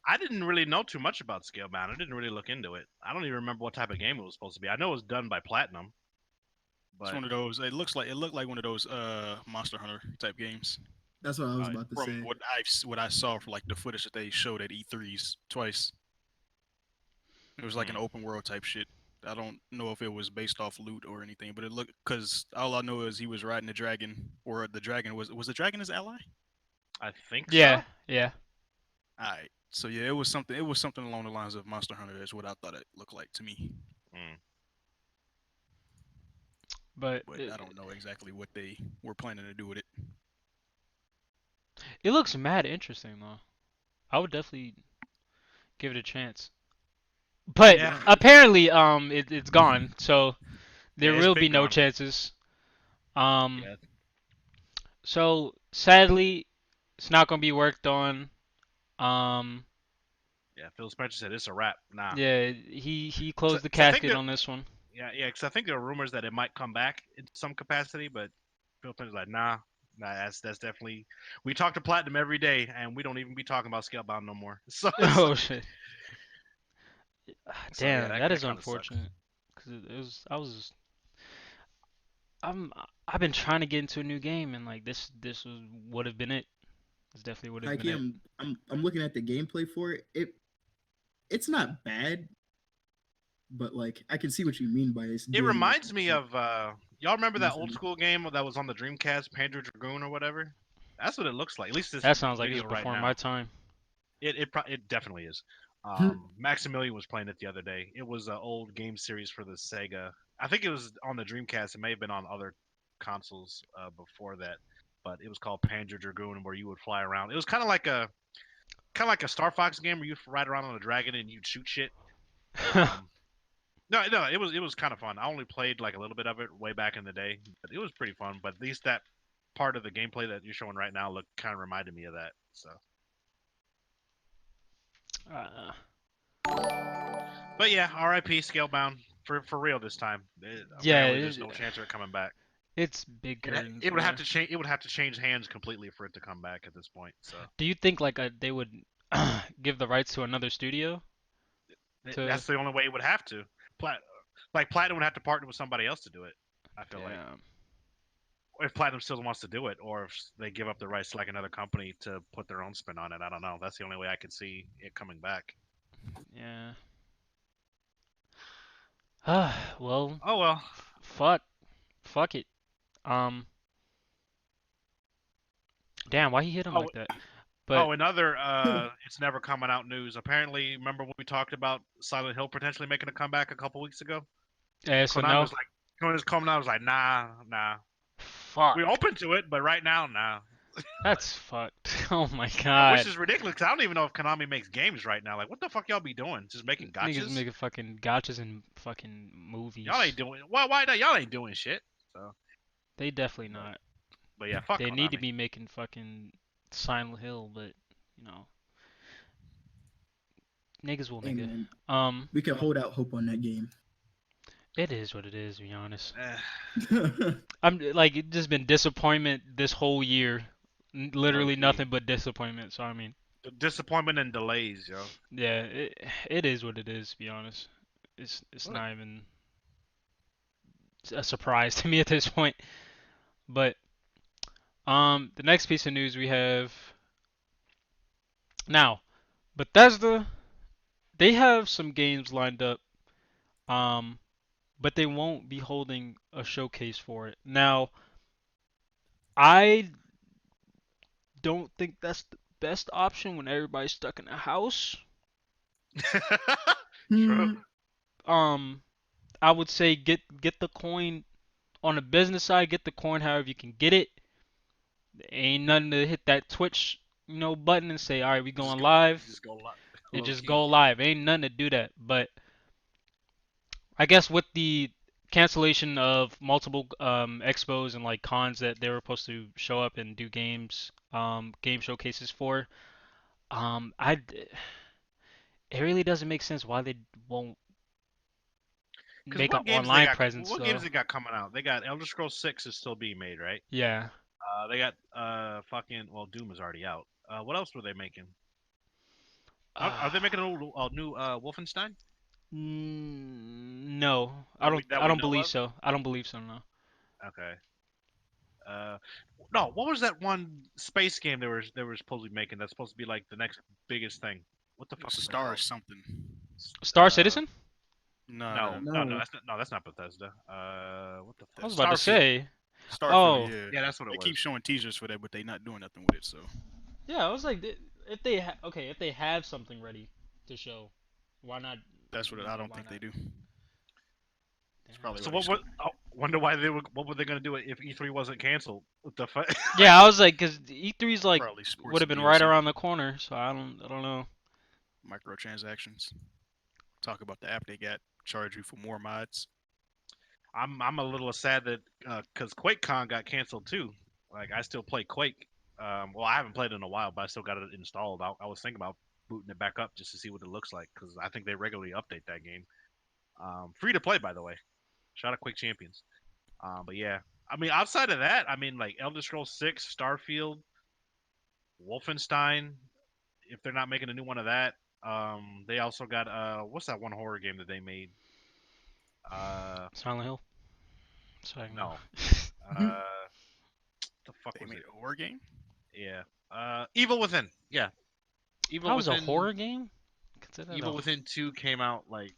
I didn't really know too much about Scalebound. I didn't really look into it. I don't even remember what type of game it was supposed to be. I know it was done by Platinum, It's but one of those. It looked like one of those Monster Hunter type games. That's what I was about to From say. what I saw from like the footage that they showed at E3s twice. It was like an open world type shit. I don't know if it was based off loot or anything, but it looked, because all I know is he was riding the dragon, or the dragon was the dragon his ally? I think Yeah, so. yeah. Alright. So yeah, it was something along the lines of Monster Hunter is what I thought it looked like to me. But But I don't know exactly what they were planning to do with it. it looks mad interesting though. I would definitely give it a chance. But Yeah. apparently, it's gone, so there Yeah, it's will been be no gone. chances. Yeah. So sadly, it's not gonna be worked on. Yeah. Phil Spencer said it's a wrap. Nah. Yeah, he closed the 'Cause I think casket that- on this one. Yeah, because I think there are rumors that it might come back in some capacity, but Phil Spencer's like, nah, that's definitely. We talk to Platinum every day, and we don't even be talking about Scalebound no more. So, Oh shit. so yeah, Damn, that is kinda sucks. unfortunate. Cause I've been trying to get into a new game, and like this would have been it. This definitely would have Like been it. I'm looking at the gameplay for it. It's not bad, but like I can see what you mean by it. It reminds me of Y'all remember that old Easily. school game that was on the Dreamcast, Panzer Dragoon or whatever? That's what it looks like. At least this That sounds like it was video right before now. my time. It definitely is. Maximilian was playing it the other day. It was an old game series for the Sega. I think it was on the Dreamcast. It may have been on other consoles before that, but it was called Panzer Dragoon, where you would fly around. It was kind of like a Star Fox game where you'd ride around on a dragon and you'd shoot shit. Um, no, it was kind of fun. I only played like a little bit of it way back in the day, but it was pretty fun. But at least that part of the gameplay that you're showing right now kind of reminded me of that. So. uh, But yeah, R.I.P. Scalebound for real this time. yeah, Apparently, there's no chance of it coming back. it's big curtains. It would have man. to change. It would have to change hands completely for it to come back at this point. So Do you think like they would give the rights to another studio? that's the only way it would have to. Platinum would have to partner with somebody else to do it. I feel like if Platinum still wants to do it, or if they give up the rights to like another company to put their own spin on it. I don't know. That's the only way I could see it coming back. Yeah. Well, Oh well. fuck it. Um, damn, why he hit him Oh, like that? But another it's never coming out news. Apparently, remember when we talked about Silent Hill potentially making a comeback a couple weeks ago? so Konami no, was like, Konami's coming out was like, nah. fuck. We're open to it, but right now, nah. That's fucked. Oh my Which god. is ridiculous because I don't even know if Konami makes games right now. Like, what the fuck y'all be doing? Just making Niggas gotchas? making fucking gotchas and fucking movies. Y'all ain't doing. Why not? Y'all ain't doing shit. So, They definitely not. but yeah, fuck They Konami. need to be making fucking Silent Hill, but you know, niggas will Hey, nigga. man, we can hold out hope on that game. It is what it is. To be honest, Eh, I'm like it just been disappointment this whole year. Literally low-key. nothing but disappointment. So I mean, Disappointment and delays, yo. yeah, it is what it is. To be honest, it's Look. not even a surprise to me at this point. But the next piece of news we have now, Bethesda, they have some games lined up, but they won't be holding a showcase for it. Now, I don't think that's the best option when everybody's stuck in a house. True. Um, I would say get the coin on the business side, get the coin however you can get it. Ain't nothing to hit that Twitch, button and say, all right, we going live. Just go live. And just Low-key. go live. Ain't nothing to do that. But I guess with the cancellation of multiple expos and like cons that they were supposed to show up and do game showcases for, I it really doesn't make sense why they won't Because make an online presence. what So games they got coming out? They got Elder Scrolls 6 is still being made, right? yeah, They got Doom is already out. What else were they making? Are they making a new Wolfenstein? no, That I we don't know believe of? so. I don't believe so. No. Okay. No, what was that one space game they were supposedly making? That's supposed to be like the next biggest thing. What the fuck was that Star called? something. Star Uh, Citizen? No, No. that's not Bethesda. What the I fuck? was about to Starfield. say. Starfield. Oh. Yeah. Yeah, that's what They it was. keep showing teasers for that, but they not doing nothing with it. So Yeah, I was like, if they if they have something ready to show, why not? that's what I don't why think not? they do. It's Damn. probably So what? wonder why what were they gonna do if E3 wasn't canceled? What the fuck? Yeah, I was like, cause E3's like Probably sports would have and been right DLC, around the corner, so I don't know. microtransactions. Talk about the app they got. Charge you for more mods. I'm a little sad that because QuakeCon got canceled too. Like I still play Quake. Well, I haven't played it in a while, but I still got it installed. I was thinking about booting it back up just to see what it looks like because I think they regularly update that game. Free to play, by the way. Shout out Quake Champions. But yeah, I mean, outside of that, I mean, like Elder Scrolls 6, Starfield, Wolfenstein. If they're not making a new one of that, they also got what's that one horror game that they made? Silent Hill. Sorry, No. The fuck They was made it? a horror game. Yeah. Evil Within. Yeah. Evil That was a Within. horror game. Consider that Evil a- Within 2 came out like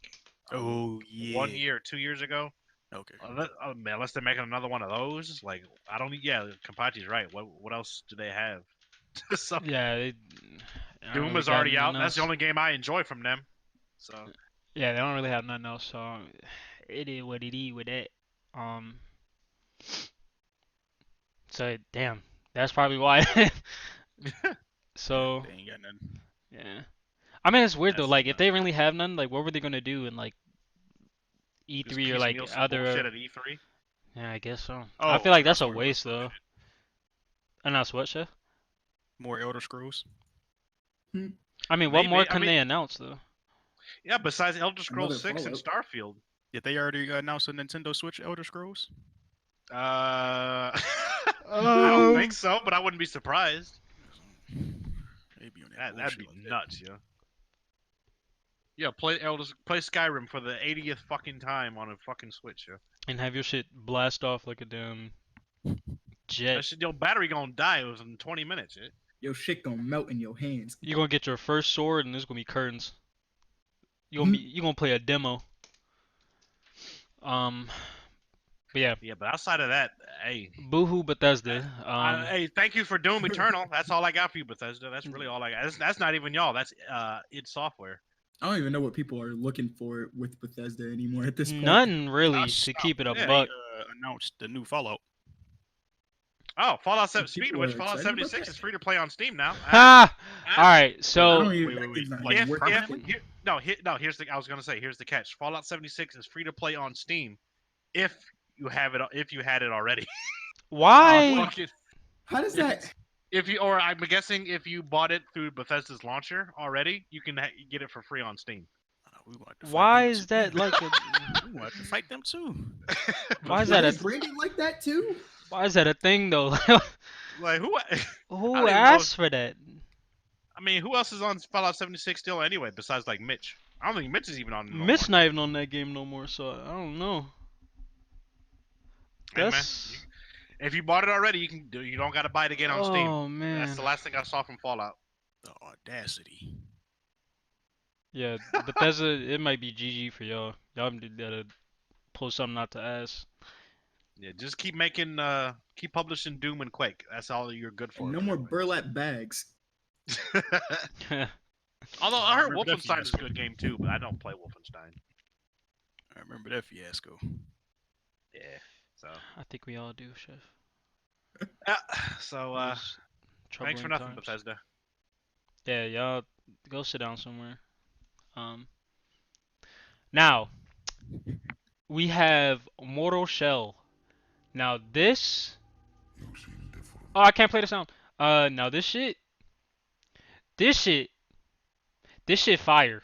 Oh yeah. 1 year, 2 years ago. Okay. Man, unless they're making another one of those, like I don't. Yeah, Kenpachi's right. What else do they have? So, Yeah, I don't Doom really is got already nothing out. That's the else. only game I enjoy from them. So Yeah, they don't really have nothing else, so it is what it is with that. Um, so damn, that's probably why. Yeah, So they ain't got nothing. yeah, I mean it's weird though. that's Like if they really have none, like what were they gonna do in like just E3 or like piecemeal some other? bullshit at E3. Yeah, I guess so. I feel Oh, like I that's saw a what you were waste though. Announce what, Chef? more Elder Scrolls. I mean, what more Maybe. can they announce though? Yeah. Besides Elder Scrolls Another 6 and Fallout. Starfield. Did they already announce a Nintendo Switch Elder Scrolls? I don't think Um, so, but I wouldn't be surprised. Maybe on that That'd bullshit be like that. nuts, yeah. Yeah, play Skyrim for the 80th fucking time on a fucking Switch, yeah. and have your shit blast off like a damn jet. That shit, your battery gonna die. It was in 20 minutes, yeah. Your shit gonna melt in your hands. You're gonna get your first sword, and there's gonna be curtains. Mhm. You gonna play a demo. But yeah, Yeah, but outside of that, hey, boohoo Bethesda. hey, thank you for Doom Eternal. That's all I got for you, Bethesda. That's really all I got. That's not even y'all. That's id Software. I don't even know what people are looking for with Bethesda anymore at this point. None really, to Stop. keep it a Yeah. buck. They announced the new Fallout. Oh, Fallout 7. People Speaking of which, are Fallout excited about 76 that. is free to play on Steam now. Ha! Alright, I so don't even. wait, that wait, game's not like, even If, worth if it. here, no, here's the. I was gonna say, here's the catch. Fallout 76 is free to play on Steam, if you have it, if you had it already. why? Fucking- How does that? if you, or I'm guessing if you bought it through Bethesda's launcher already, you can get it for free on Steam. We want to fight Why them is too. that like a? We want to fight them too. Why is Are that they a? branded like that too? Why is that a thing though? Like who? Who don't even know asked for that? I mean, who else is on Fallout 76 still anyway, besides like Mitch? I don't think Mitch is even on it no more. Mitch not even on that game no more, so I don't know. Hey, man, That's. if you bought it already, you can do. You don't got to buy it again on Steam. Oh man. That's the last thing I saw from Fallout. The audacity. Yeah, Bethesda, it might be GG for y'all. Y'all gotta pull something out to ass. Yeah, just keep making, keep publishing Doom and Quake. That's all you're good for. And no more burlap bags. Although I heard remember that Wolfenstein is a fiasco. good game too, but I don't play Wolfenstein. I remember that fiasco. Yeah. So. I think we all do, Chef. So. It was Thanks for troubling nothing, times. Bethesda. Yeah, y'all go sit down somewhere. Now we have Mortal Shell. Now this. Oh, I can't play the sound. Now this shit. This shit fire.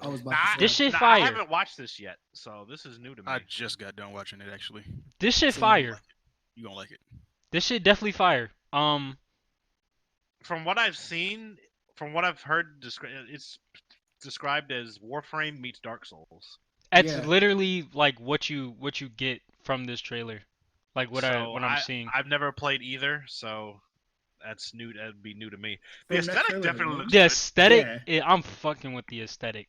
I was about Nah, to This say. shit I fire. haven't watched this yet, so this is new to me. I just got done watching it actually. This shit So, fire. You gonna like it? This shit definitely fire. From what I've seen, from what I've heard, it's described as Warframe meets Dark Souls. It's Yeah. literally like what you get from this trailer. Like what So I'm seeing. I've never played either, so that's new. That'd be new to me. The From that aesthetic trailer definitely alone. looks The good. aesthetic, Yeah. I'm fucking with the aesthetic.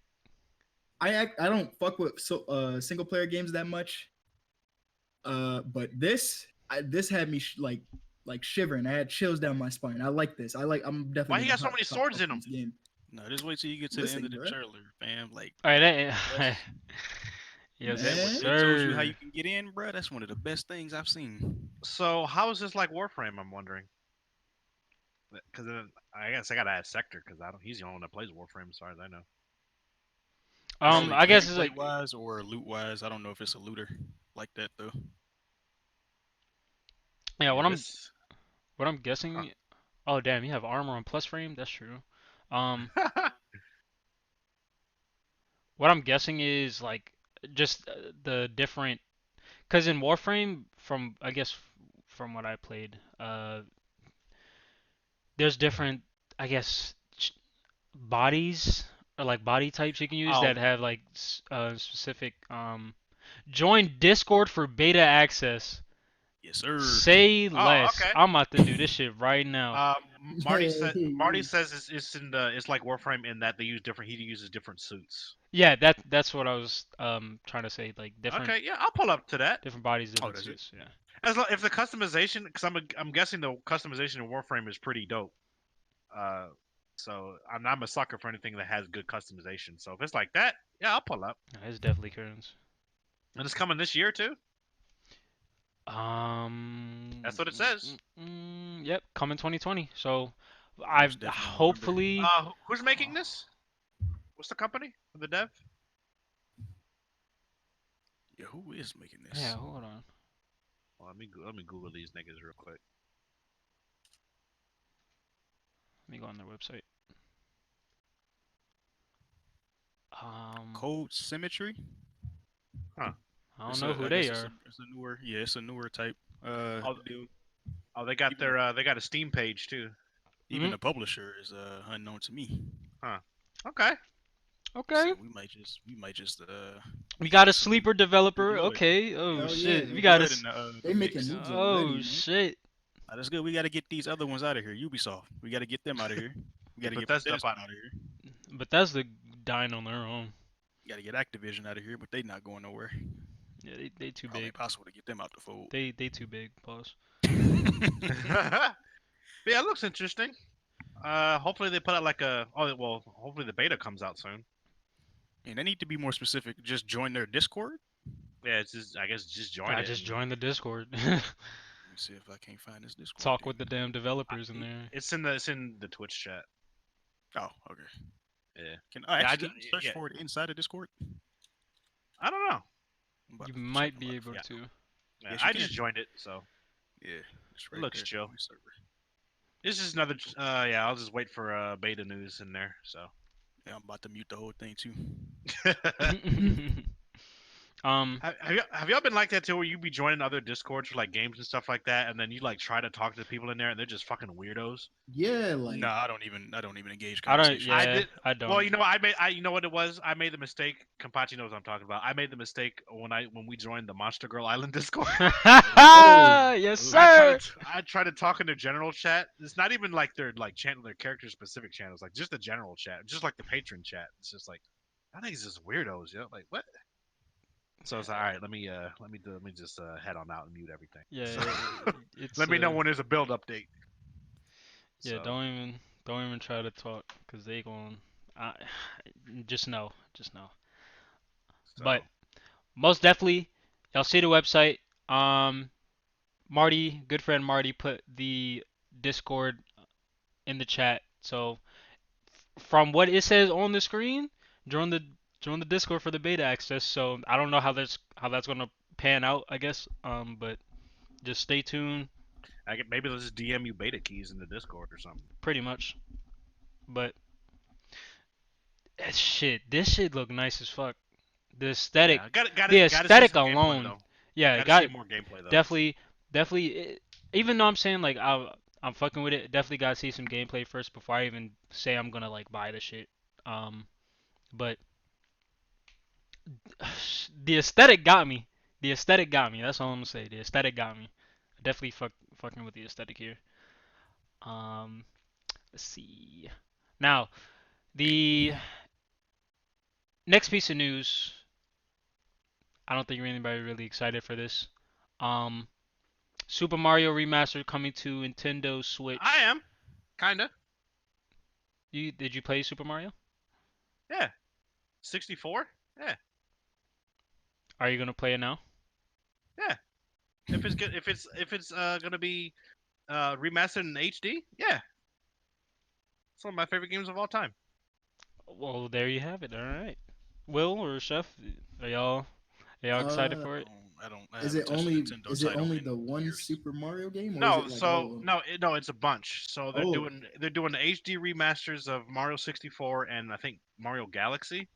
I don't fuck with single player games that much. But this had me like shivering. I had chills down my spine. I like this. I'm definitely. Why he gonna got so many swords hop in him? this game. No, just wait till you get to Listen, the end of the bruh. trailer, fam. Like, All right, Man. yes, it shows you how sir. you can get in, bro. That's one of the best things I've seen. So how is this like Warframe? I'm wondering. Because I guess I gotta add Sector because I don't. He's the only one that plays Warframe, as far as I know. I guess it's like wise or loot wise. I don't know if it's a looter like that though. yeah. What this- I'm guessing. Huh. Oh damn, you have armor on plus frame. That's true. What I'm guessing is like just the different. Cause in Warframe, from I guess from what I played, there's different I guess bodies or like body types you can use Oh. that have like specific join Discord for beta access. Yes, sir. Say less. okay. I'm about to do this shit right now. Marty says it's in the it's like Warframe in that they use different. He uses different suits. Yeah, that's what I was trying to say. Like different Okay, yeah, I'll pull up to that. different bodies, Oh, different does it? suits. Yeah. If the customization, because I'm guessing the customization in Warframe is pretty dope. Uh, so I'm a sucker for anything that has good customization. So if it's like that, yeah, I'll pull up. Yeah, it's definitely currents. And it's coming this year too. Um. That's what it says. Yep, coming 2020. So, Most I've definitely November. hopefully. Who's making this? What's the company? The dev? Yeah, who is making this? Yeah, hold on. Well, let me Google these niggas real quick. Let me go on their website. Um, Code Symmetry. Huh. I don't know who they are. It's a newer. Yeah, it's a newer type. Oh, Deal. oh, they got Even they got a Steam page too. even the publisher is unknown to me. Huh. Okay. Okay. So we might just We got a so we sleeper developer. blow it. Okay. Oh Hell shit. yeah. We Blow got it a. in the They making mix. moves Oh already, man. shit. That's good. We got to get these other ones out of here. Ubisoft. We got to get them out of here. We got to get Bethesda Bethesda up on out of here. But that's the dying on their own. Got to get Activision out of here, but they not going nowhere. Yeah, they too Probably big. impossible to get them out the fold. They too big. Pause. But yeah, it looks interesting. Hopefully they put out like a. Oh well, hopefully the beta comes out soon. And they need to be more specific. Just join their Discord. Yeah, it's just I guess just join I it. just and- joined the Discord. Let me see if I can't find this Discord. Talk thing. with the damn developers in there. It's in the Twitch chat. Oh, okay. Yeah. Can I actually ju- search yeah. for it inside of Discord? I don't know. I'm about You to check might them be out. able Yeah. to. Yeah, Yes, you I can. just joined it, so Yeah, it's it right looks there. chill. On the server. This is another. Yeah, I'll just wait for beta news in there. So. Yeah, I'm about to mute the whole thing too. um, Have y'all been like that too, where you be joining other discords for like games and stuff like that, and then you like try to talk to the people in there, and they're just fucking weirdos? Yeah, like No, I don't even engage I don't. conversation. I Yeah, did. I don't. Well, you know what it was. I made the mistake. Kenpachi knows what I'm talking about. I made the mistake when we joined the Monster Girl Island Discord. Yes, sir. I tried to talk in their general chat. It's not even like their like channel, their character specific channels, like just the general chat, just like the patron chat. It's just like, I think it's just weirdos, yo. Like what? So it's like, all right. Let me just head on out and mute everything. Yeah, So, it's. let me know when there's a build update. Yeah, So, don't even try to talk, cause they gon' I, just know, just know. so But most definitely, y'all see the website. Marty, good friend Marty, put the Discord in the chat. So from what it says on the screen, join the join the Discord for the beta access. So I don't know how that's gonna pan out, I guess. But just stay tuned, maybe they'll just DM you beta keys in the Discord or something. pretty much. But shit, this shit look nice as fuck. The aesthetic, Yeah, got the gotta see aesthetic some gameplay alone, though. yeah, it Gotta see got more gameplay though. definitely, definitely. Even though I'm saying like I'm fucking with it, definitely gotta see some gameplay first before I even say I'm gonna like buy the shit. But the aesthetic got me. The aesthetic got me. That's all I'm gonna say. The aesthetic got me. Definitely fucking with the aesthetic here. Um, let's see. Now the next piece of news. I don't think anybody really excited for this. Um, Super Mario Remastered coming to Nintendo Switch. I am, kinda. Did you play Super Mario? Yeah, 64. Yeah, Are you gonna play it now? yeah. If it's good, if it's gonna be remastered in HD, yeah. It's one of my favorite games of all time. Well, there you have it. All right. Will or Chef, are y'all excited uh for it? I is haven't it touched a only Nintendo is it title only in the one years. Super Mario game, or is No, it like all so of them? no, it's a bunch. So Oh, they're doing the HD remasters of Mario 64 and I think Mario Galaxy,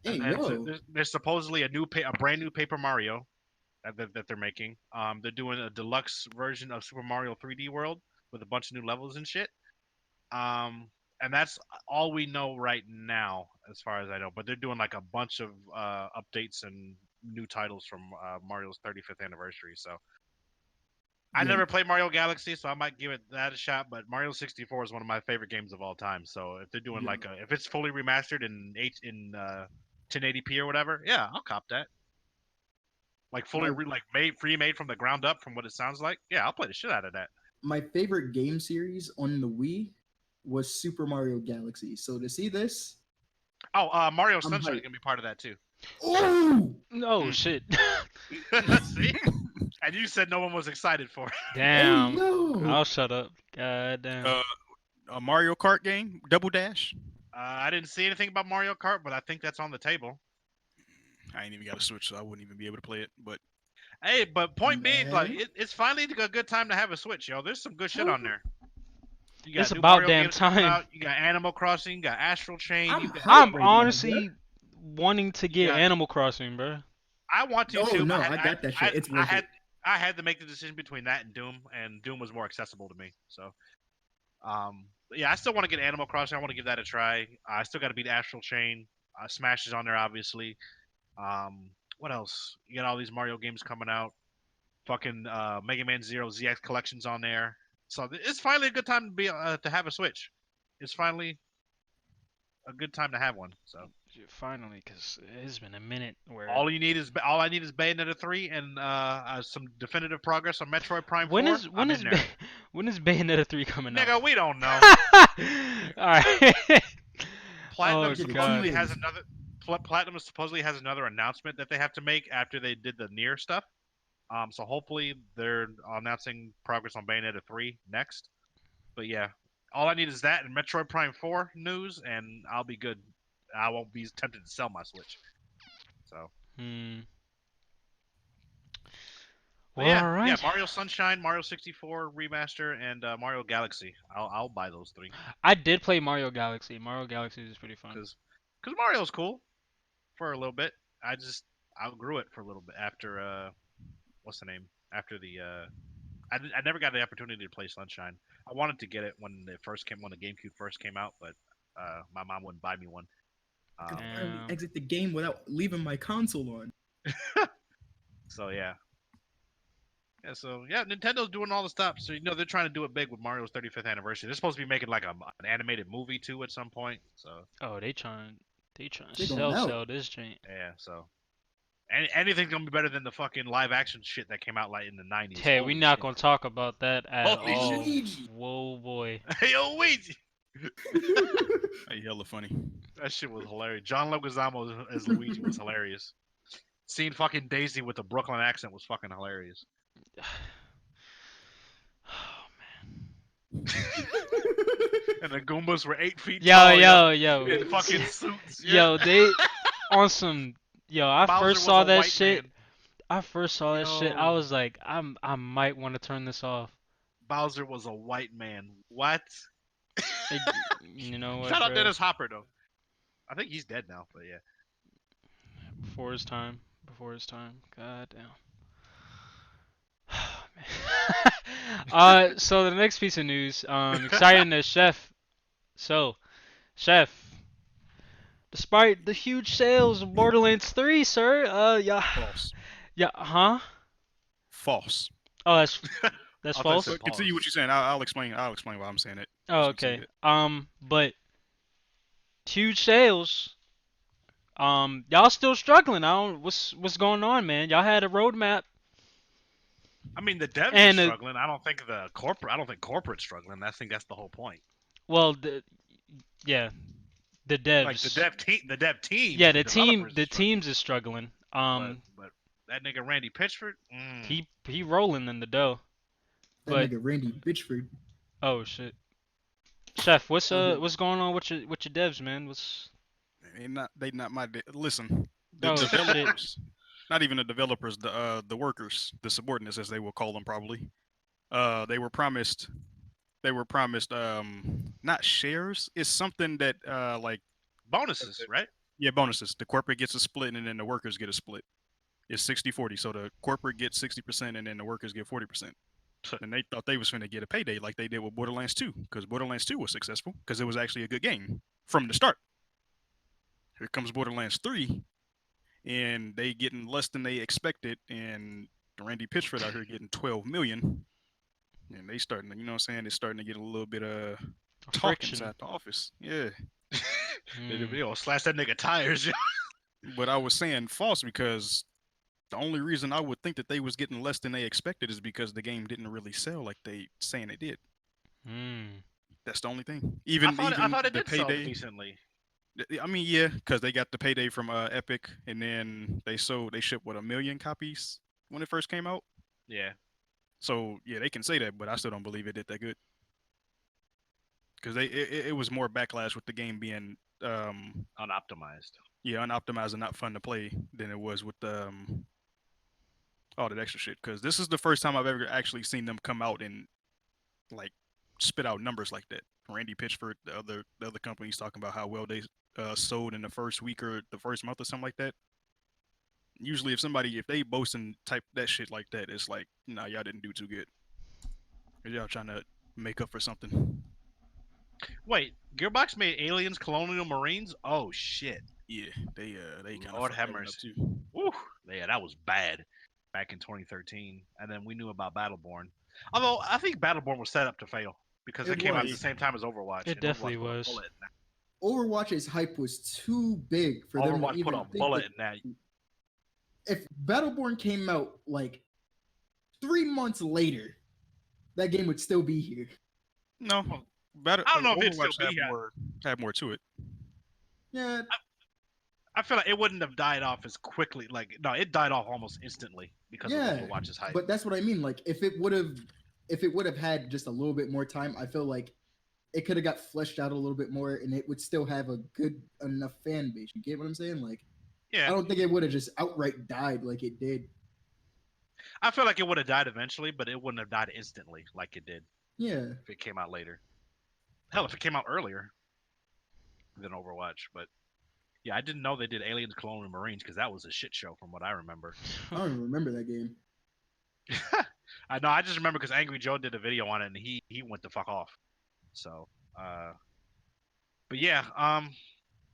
hey, and then yo, there's supposedly a brand new Paper Mario that they're making. They're doing a deluxe version of Super Mario 3D World with a bunch of new levels and shit. And that's all we know right now, as far as I know. But they're doing like a bunch of updates and new titles from Mario's 35th anniversary. So I Yeah, never played Mario Galaxy, so I might give it that a shot. But Mario 64 is one of my favorite games of all time. So if they're doing yeah. like if it's fully remastered in 1080p or whatever, yeah, I'll cop that. Like fully My like made remade from the ground up from what it sounds like. Yeah, I'll play the shit out of that. my favorite game series on the Wii was Super Mario Galaxy. So to see this, Oh, Mario I'm Sunshine is hyped. gonna be part of that too. Oh, Oh Mm. shit. See, and you said no one was excited for it. hey Damn. yo! I'll shut up. God damn. A Mario Kart game, Double Dash. I didn't see anything about Mario Kart, but I think that's on the table. I ain't even got a Switch, so I wouldn't even be able to play it. But Hey, but point being, like, Man, it's finally a good time to have a Switch, yo. There's some good shit hell on there. You It's got new about Mario damn games coming time. out. You got Animal Crossing. You got Astral Chain. I'm You got hyped I'm right now, bruh. honestly wanting to you get got. Animal Crossing, bro. I want to Oh too, but no, I got that shit. It's I worth had it. I had to make the decision between that and Doom was more accessible to me. So, but yeah, I still want to get Animal Crossing. I want to give that a try. I still got to beat Astral Chain. Smash is on there, obviously. What else? You got all these Mario games coming out. Fucking Mega Man Zero ZX collections on there. So it's finally a good time to be to have a Switch. It's finally a good time to have one. So Finally, because it's been a minute where. all I need is Bayonetta 3 and some definitive progress on Metroid Prime When 4. is I'm when in is there. when is Bayonetta 3 coming out? Nigga, we don't know. Alright. Oh Platinum Give it god. 2 supposedly has years. another Platinum supposedly has another announcement that they have to make after they did the NieR stuff. So hopefully they're announcing progress on Bayonetta 3 next. But yeah, all I need is that and Metroid Prime 4 news, and I'll be good. I won't be tempted to sell my Switch. So, Hmm. but Well, yeah, alright. Mario Sunshine, Mario 64 remaster, and Mario Galaxy. I'll buy those three I did play Mario Galaxy. Mario Galaxy is pretty fun. because Mario's cool for a little bit. I just outgrew it for a little bit after what's the name after the I never got the opportunity to play Sunshine. I wanted to get it when when the GameCube first came out, but my mom wouldn't buy me one. I could Um, finally Damn. exit the game without leaving my console on. so yeah. Yeah, so yeah, Nintendo's doing all the stuff. So they're trying to do it big with Mario's 35th anniversary. They're supposed to be making like an animated movie too at some point. So Oh, they trying to They're going out. sell this joint. yeah, so anything's gonna be better than the fucking live action shit that came out like in the 90s. Hey, we Holy not shit! gonna talk about that at Holy Hey, shit! all. Luigi. Whoa, boy. Hey, yo, Luigi! hey, hella funny. That shit was hilarious. John Leguizamo as Luigi was hilarious. Seeing fucking Daisy with the Brooklyn accent was fucking hilarious. Oh man. And the Goombas were 8 feet Yo, tall, yo. in fucking suits. Yo, they on some. Yo, I Bowser first was saw a that white shit. man. I first saw that shit. I Yo, was like, I might want to turn this off. Bowser was a white man. What? It, you know what, Shout out bro? Dennis Hopper though. I think he's dead now, but yeah. Before his time. Before his time. God damn. So the next piece of news, exciting as Chef. So, Chef, despite the huge sales of Borderlands 3, sir, yeah, False. yeah, huh? False. Oh, that's I thought you false. said But continue what pause. you're saying. I'll explain. I'll explain why I'm saying it. Oh, Just continue okay. it. But huge sales. Y'all still struggling. I don't. What's going on, man? Y'all had a roadmap, I mean, the devs are and struggling. I don't think the corporate. I don't think corporate's struggling. I think that's the whole point. well, yeah, the Like devs. the dev teams, Yeah, the developers are the struggling. teams is struggling. But that nigga Randy Pitchford, He rolling in the dough. That But nigga Randy Bitchford. oh shit, Chef, Out here. what's going on with your devs, man? What's They not my. Listen, the oh shit? developers, not even the developers, the workers, the subordinates as they will call them probably. They were promised. They were promised not shares. It's something that like bonuses, right? yeah, bonuses. The corporate gets a split and then the workers get a split. It's 60-40. So the corporate gets 60% and then the workers get 40%. And they thought they was finna get a payday like they did with Borderlands 2, because Borderlands 2 was successful because it was actually a good game from the start. Here comes Borderlands 3, and they getting less than they expected, and Randy Pitchford out here getting 12 million. And they starting to, you know what I'm saying? They're starting to get a little bit talk Friction. inside the office. Yeah. Slash that nigga tires. But I was saying false because the only reason I would think that they was getting less than they expected is because the game didn't really sell like they saying it did. Mm. That's the only thing. I Even thought it the did sell payday. decently. I mean, yeah, because they got the payday from Epic, and then they shipped what 1 million copies when it first came out. Yeah. So yeah, they can say that, but I still don't believe it did that good because it was more backlash with the game being Unoptimized. unoptimized and not fun to play than it was with all that extra shit. Because this is the first time I've ever actually seen them come out and like spit out numbers like that. Randy Pitchford, the other companies talking about how well they sold in the first week or the first month or something like that. Usually, if they boast and type that shit like that, it's like, nah, y'all didn't do too good. Cause y'all trying to make up for something. Wait, Gearbox made Aliens Colonial Marines? Oh shit. Yeah, they kind of Lord fucked have that one up mercy. too. Woo. Yeah, that was bad back in 2013. And then we knew about Battleborn. Although I think Battleborn was set up to fail because it It came out at was. the same time as Overwatch, It and Overwatch definitely put a was. bullet in that. Overwatch's hype was too big for them to Overwatch put even a think bullet that in that. if Battleborn came out like 3 months later, that game would still be here. No, I don't know if it'd still Overwatch be here. had more to it. Yeah, I feel like it wouldn't have died off as quickly. Like, no, it died off almost instantly because of yeah. Overwatch's hype. But that's what I mean. Like if it would have had just a little bit more time, I feel like it could have got fleshed out a little bit more, and it would still have a good enough fan base. You get what I'm saying? Like Yeah, I don't think it would have just outright died like it did. I feel like it would have died eventually, but it wouldn't have died instantly like it did Yeah. if it came out later. Hell, if it came out earlier than Overwatch. But yeah, I didn't know they did Aliens Colonial Marines because that was a shit show from what I remember. I don't even remember that game. I know. I just remember because Angry Joe did a video on it and he went the fuck off. So, but yeah,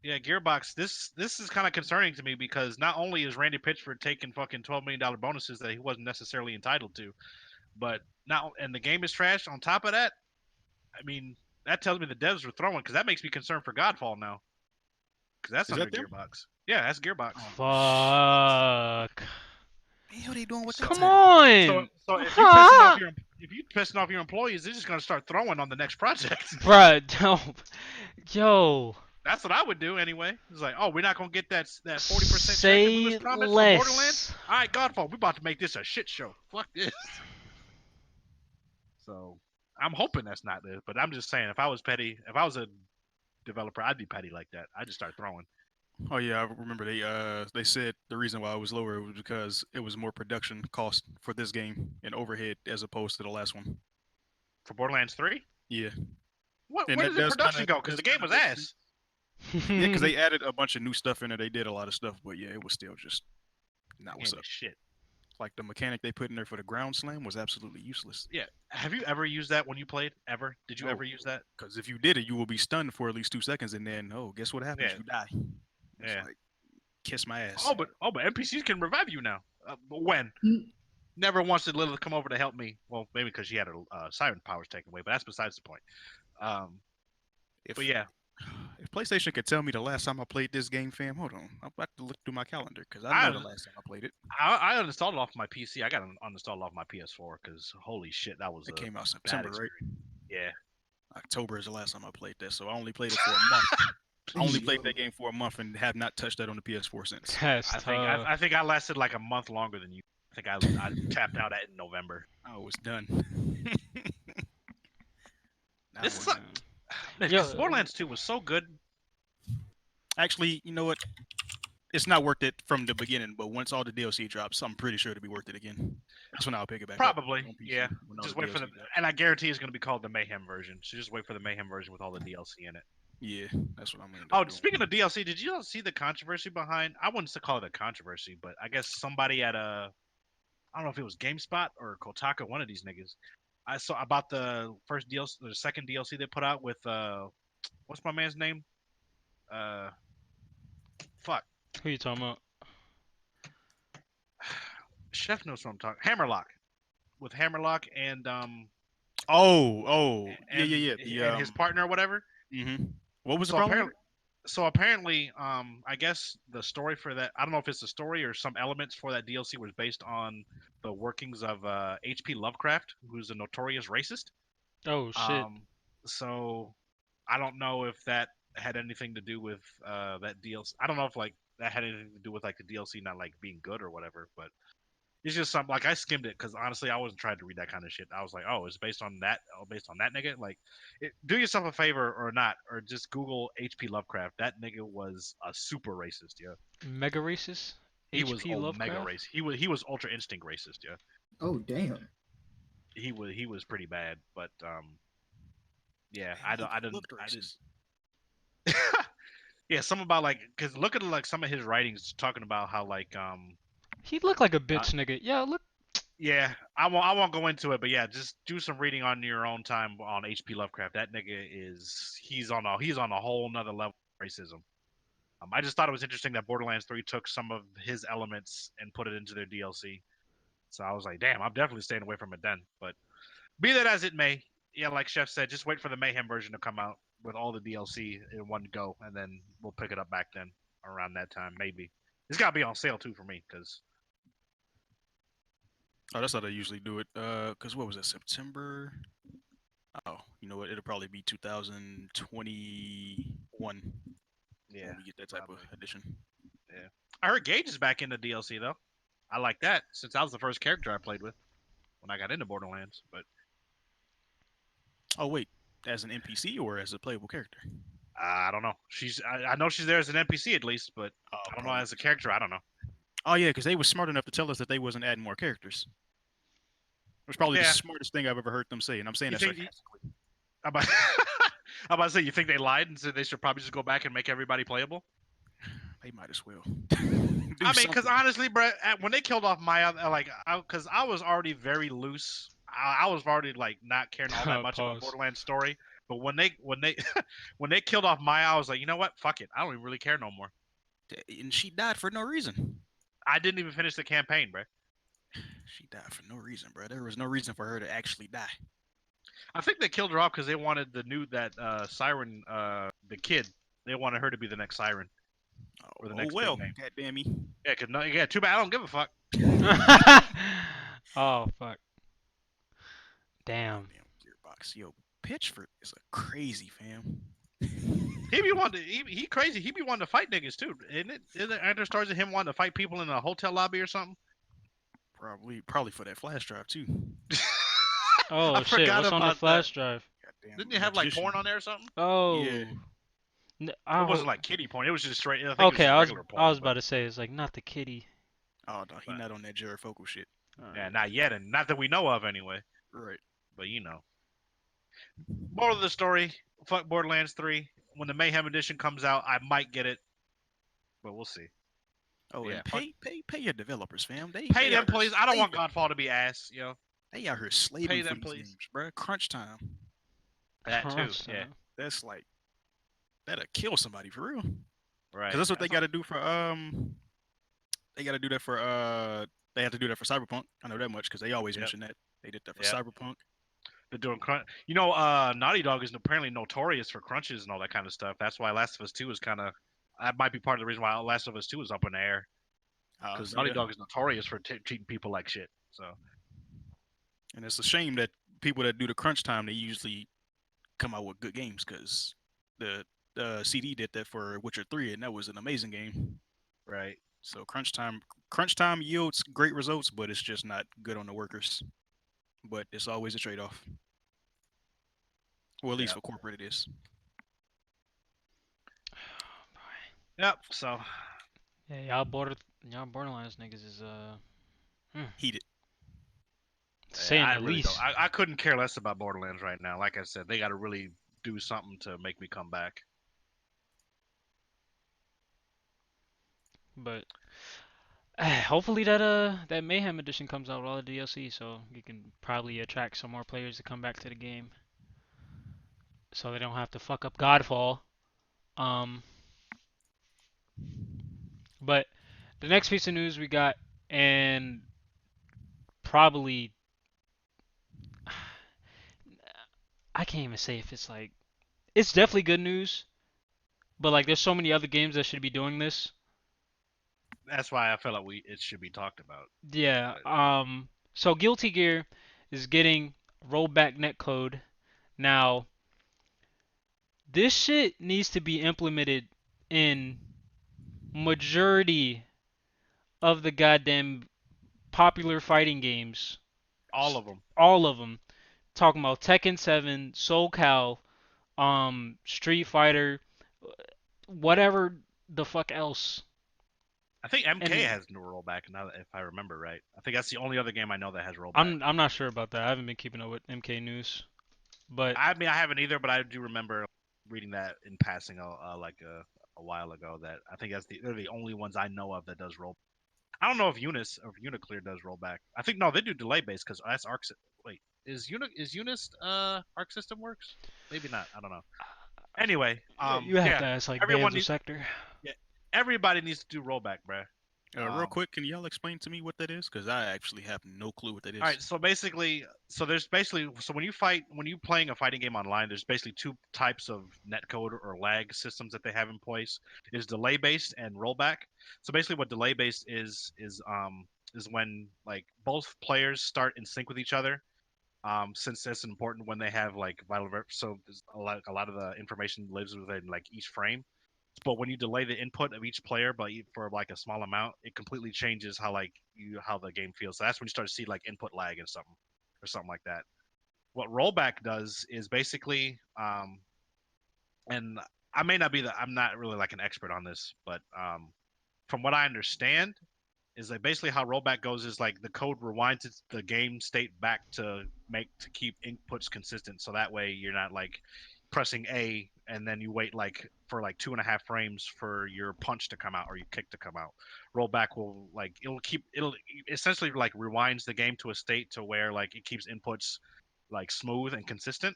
yeah, Gearbox. This is kind of concerning to me because not only is Randy Pitchford taking fucking $12 million bonuses that he wasn't necessarily entitled to, but now and the game is trash. On top of that, I mean that tells me the devs were throwing because that makes me concerned for Godfall now because that's Is under that them? Gearbox. Yeah, that's Gearbox. Fuck. What the hell they doing with that So Come title? on. so Huh? if you pissing off your employees, they're just gonna start throwing on the next project. Bruh, don't. Yo. That's what I would do anyway. It's like, oh, we're not gonna get that 40% check that we was Say promised for Borderlands. less. All right, Godfall, we're about to make this a shit show. Fuck this. So I'm hoping that's not this, but I'm just saying, if I was a developer, I'd be petty like that. I'd just start throwing. Oh yeah, I remember they said the reason why it was lower was because it was more production cost for this game and overhead as opposed to the last one. For Borderlands 3? Yeah, What? and Where that did the does production kind go? of Because the game was ass. Yeah, because they added a bunch of new stuff in it. They did a lot of stuff, but yeah, it was still just not what's Game up. is shit. Like the mechanic they put in there for the ground slam was absolutely useless. Yeah. Have you ever used that when you played? Ever? Did you No. ever use that? Because if you did it, you will be stunned for at least 2 seconds, and then guess what happens? Yeah. You die. It's Yeah. like kiss my ass. Oh, but NPCs can revive you now. But when? Mm. Never once did Lilith come over to help me. Well, maybe because she had her siren powers taken away, but that's besides the point. If But yeah, if PlayStation could tell me the last time I played this game, fam, hold on, I'm about to look through my calendar because I know the last time I played it. I uninstalled it off my PC. I got it uninstalled off my PS4 because holy shit, that was It a came out bad September, right? experience. Yeah. October is the last time I played that, so I only played it for a month. I only played that game for a month and have not touched that on the PS4 since. That's I think tough. I think I lasted like a month longer than you. I think I tapped out at in November. I was done. This is Yo, because Borderlands 2 was so good. Actually, you know what? It's not worth it from the beginning, but once all the DLC drops, I'm pretty sure it'll be worth it again. That's when I'll pick it back up. Probably, on PC, yeah. when all Just the wait for the, DLC drops. and I guarantee it's going to be called the Mayhem version. So just wait for the Mayhem version with all the DLC in it. Yeah, that's what I'm gonna Oh, do. speaking of DLC, did you see the controversy behind? I wouldn't call it a controversy, but I guess somebody at I don't know if it was GameSpot or Kotaku, one of these niggas. I saw about the first DLC, the second DLC they put out with what's my man's name? Uh, fuck, who you talking about? Chef knows what I'm talking. Hammerlock with Hammerlock and Yeah. and his partner or whatever. Mhm. What was the So problem with apparently, I guess the story for that, I don't know if it's the story or some elements for that DLC was based on the workings of H.P. Lovecraft, who's a notorious racist. Oh shit. Um, so I don't know if that had anything to do with that DLC. I don't know if like that had anything to do with like the DLC not like being good or whatever, but it's just something like I skimmed it because honestly I wasn't trying to read that kind of shit. I was like, oh, it's based on that, based on that nigga. Like, do yourself a favor or not, or just Google H.P. Lovecraft. That nigga was a super racist, yeah. Mega racist. He was HP omega Lovecraft. racist. He was ultra instinct racist, yeah. Oh damn. He was pretty bad, but yeah, Man, he looked I didn't. racist. Yeah, something about like because look at like some of his writings talking about how like He looked like a uh, bitch nigga. Yeah, look. yeah, I won't go into it, but yeah, just do some reading on your own time on H.P. Lovecraft. That nigga he's on a whole nother level of racism. I just thought it was interesting that Borderlands 3 took some of his elements and put it into their DLC. So I was like, damn, I'm definitely staying away from it then. But be that as it may, yeah, like Chef said, just wait for the Mayhem version to come out with all the DLC in one go, and then we'll pick it up back then around that time, maybe. It's got to be on sale too for me, because Oh, that's how they usually do it. Cause what was that, September? Oh, you know what? It'll probably be 2021 yeah, when we get that type of probably. edition. Yeah. I heard Gage is back in the DLC though. I like that since that was the first character I played with when I got into Borderlands. But Oh wait, as an NPC or as a playable character? I don't know. I know she's there as an NPC at least, but Oh, I don't know probably. as a character. I don't know. Oh yeah, because they were smart enough to tell us that they wasn't adding more characters. It was probably the Yeah. smartest thing I've ever heard them say, and I'm saying You that think? sarcastically. I'm about, I'm about to say you think they lied and said they should probably just go back and make everybody playable? They might as well do I mean, because something. honestly, bro, when they killed off Maya, like, because I was already very loose. I was already like not caring all that much about Pause. Borderlands story. But when they when they killed off Maya, I was like, you know what? Fuck it. I don't even really care no more. And she died for no reason. I didn't even finish the campaign, bro. She died for no reason, bro. There was no reason for her to actually die. I think they killed her off because they wanted Siren, the kid. They wanted her to be the next Siren or the Oh next well, big name. goddamn me. Yeah, cause no, yeah, too bad. I don't give a fuck. Oh fuck. Damn. Goddamn Gearbox. Yo, Pitchford is a crazy fam. He be wanting to, he crazy. He be wanting to fight niggas too. Isn't it? Isn't there stories of him wanting to fight people in a hotel lobby or something? Probably for that flash drive too. Oh I shit. forgot What's on the about that. flash drive? Goddamn Didn't you have like magician. porn on there or something? Yeah. Oh. I It wasn't hope. like kiddie porn. It was just straight. I think it was Okay, just I was regular I porn. was about to say it's like not the kitty. Oh no, he But not on that Jared Focal shit. yeah, not yet, and not that we know of anyway. Right. But you know, moral of the story: fuck Borderlands 3. When the Mayhem edition comes out, I might get it, but we'll see. Oh, Yeah, and fuck. pay your developers, fam. Pay They them, out here please. I don't want slaving. Godfall to be ass. You know, They out here slaving pay for them, these please. games, bro. Crunch time. That too. Crunch Yeah. time. That's like that'll kill somebody for real. Right. Because that's what they got to do for They got to do that for They have to do that for Cyberpunk. I know that much because they always Yep. mention that they did that for Yep. Cyberpunk. They're doing crunch. You know, Naughty Dog is apparently notorious for crunches and all that kind of stuff. That's why Last of Us 2 is kind of. That might be part of the reason why Last of Us 2 is up in the air. Because Naughty Yeah. Dog is notorious for treating people like shit. So. And it's a shame that people that do the crunch time they usually come out with good games because the CD did that for Witcher 3 and that was an amazing game. Right. So crunch time yields great results, but it's just not good on the workers. But it's always a trade-off. Well, at least for corporate it is. Yep. So. Yeah, y'all Borderlands niggas is Heated. saying I the really least. don't. I couldn't care less about Borderlands right now. Like I said, they got to really do something to make me come back. But hopefully that Mayhem edition comes out with all the DLC, so you can probably attract some more players to come back to the game, so they don't have to fuck up Godfall. Um, but the next piece of news we got, and probably I can't even say if it's like it's definitely good news, but like there's so many other games that should be doing this. That's why I feel like it should be talked about. Yeah. But So Guilty Gear is getting rollback netcode now. This shit needs to be implemented in majority of the goddamn popular fighting games. all of them. All of them. Talking about Tekken 7, Soul Cal, Street Fighter, whatever the fuck else. I think MK And has no rollback now, if I remember right. I think that's the only other game I know that has rollback. I'm not sure about that. I haven't been keeping up with MK news, but I mean, I haven't either, but I do remember reading that in passing, a while ago. That I think they're the only ones I know of that does roll. I don't know if Unis or if Uniclear does rollback. I think no, they do delay based because that's Arc. Wait, is Unis Arc System works? Maybe not. I don't know. Anyway, you have yeah, to ask like everyone Bands or needs. Sector. Yeah, everybody needs to do rollback, bruh. Real quick, can y'all explain to me what that is? Because I actually have no clue what that is. All right, so when you playing a fighting game online, there's basically two types of netcode or lag systems that they have in place. Is delay based and rollback. So basically, what delay based is when like both players start in sync with each other. Since that's important when they have like so a lot of the information lives within like each frame. But when you delay the input of each player for like a small amount, it completely changes how the game feels. So that's when you start to see like input lag and something like that. What rollback does is basically, and I'm not really like an expert on this, but from what I understand, is like basically how rollback goes is like the code rewinds the game state back to keep inputs consistent, so that way you're not like pressing A and then you wait like for like 2.5 frames for your punch to come out or your kick to come out. Rollback will like it'll essentially like rewinds the game to a state to where like it keeps inputs like smooth and consistent.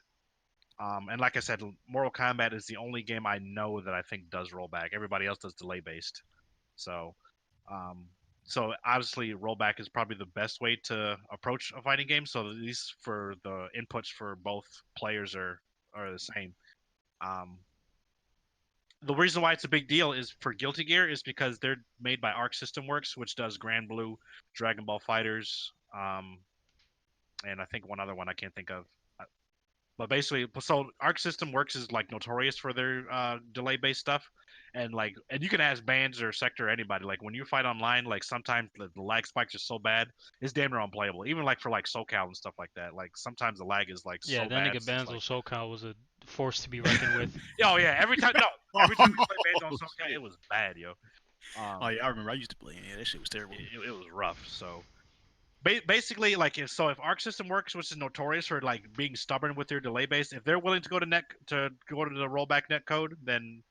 And like I said, Mortal Kombat is the only game I know that I think does rollback. Everybody else does delay based. So um, so obviously, rollback is probably the best way to approach a fighting game. So at least for the inputs for both players are the same. Um, the reason why it's a big deal is for Guilty Gear is because they're made by Arc System Works, which does Grand Blue, Dragon Ball Fighters, and I think one other one I can't think of. But basically, so Arc System Works is like notorious for their delay based stuff, and you can ask bands or sector or anybody. Like when you fight online, like sometimes the lag spikes are so bad, it's damn near unplayable. Even like for like SoCal and stuff like that. Like sometimes the lag is like Yeah, so that bad. nigga It's just Banzo like, SoCal was a force to be reckoned with. oh yeah, every time we play bands on Oh, SoCal, shit. it was bad, yo. Oh yeah, I remember. I used to play. Yeah, that shit was terrible. It was rough. So basically, like if Arc System Works, which is notorious for like being stubborn with their delay base, if they're willing to go to the rollback net code, then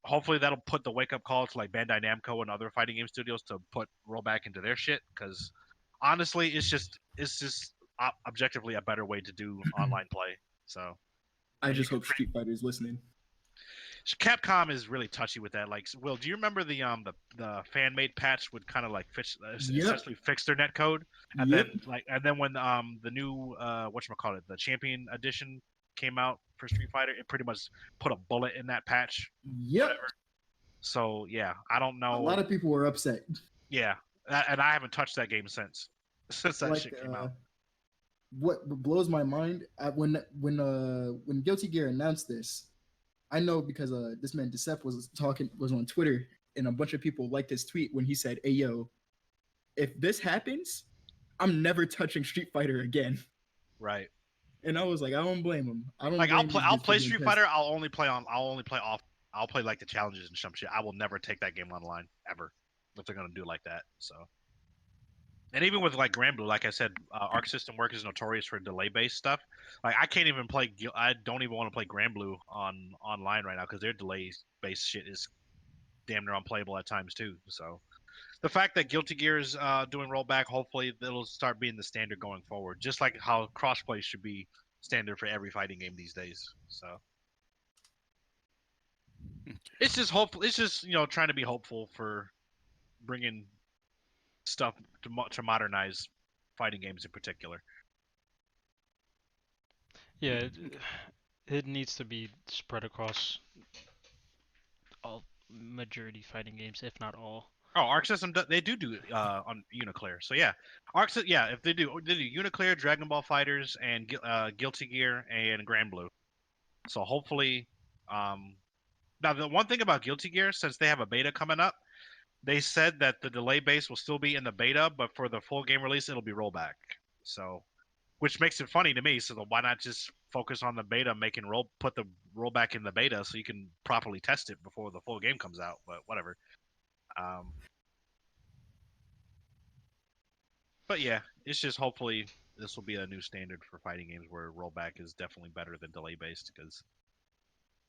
hopefully that'll put the wake up call to like Bandai Namco and other fighting game studios to put rollback into their shit. Because honestly, it's just objectively a better way to do online play. So I and you just can hope Street Fighter is listening. Capcom is really touchy with that. Like, Will, do you remember the fan made patch would kind of like Yep. essentially fix their net code, and Yep. then when the new whatchamacallit, the Champion Edition came out for Street Fighter, it pretty much put a bullet in that patch. Yep. Whatever. So yeah, I don't A know. lot of people were upset. Yeah, and I haven't touched that game since that Like shit came out. what blows my mind when Guilty Gear announced this, I know because this man Decep was on Twitter and a bunch of people liked his tweet when he said, "Hey yo, if this happens, I'm never touching Street Fighter again." Right. And I was like, I don't blame him. I don't Like blame these I'll dudes for play being Street pissed. Fighter. I'll only play off. I'll play like the challenges and some shit. I will never take that game online ever if they're gonna do like that. So. And even with like Grand Blue, like I said, Arc System Work is notorious for delay based stuff. Like I can't even play. I don't even want to play Grand Blue on online right now because their delay based shit is damn near unplayable at times too. So the fact that Guilty Gear is doing rollback, hopefully it'll start being the standard going forward, just like how crossplay should be standard for every fighting game these days. So it's just hopeful. It's just trying to be hopeful for bringing stuff to modernize fighting games in particular. Yeah, it needs to be spread across all majority fighting games, if not all. Oh, Arc System they do on Uniclear. So yeah, yeah, if they do Uniclear, Dragon Ball Fighters, and Guilty Gear and Grand Blue. So hopefully, now the one thing about Guilty Gear, since they have a beta coming up, they said that the delay base will still be in the beta, but for the full game release, it'll be rollback. So, which makes it funny to me. So why not just focus on the beta, put the rollback in the beta so you can properly test it before the full game comes out? But whatever. Um, but yeah, it's just hopefully this will be a new standard for fighting games where rollback is definitely better than delay based because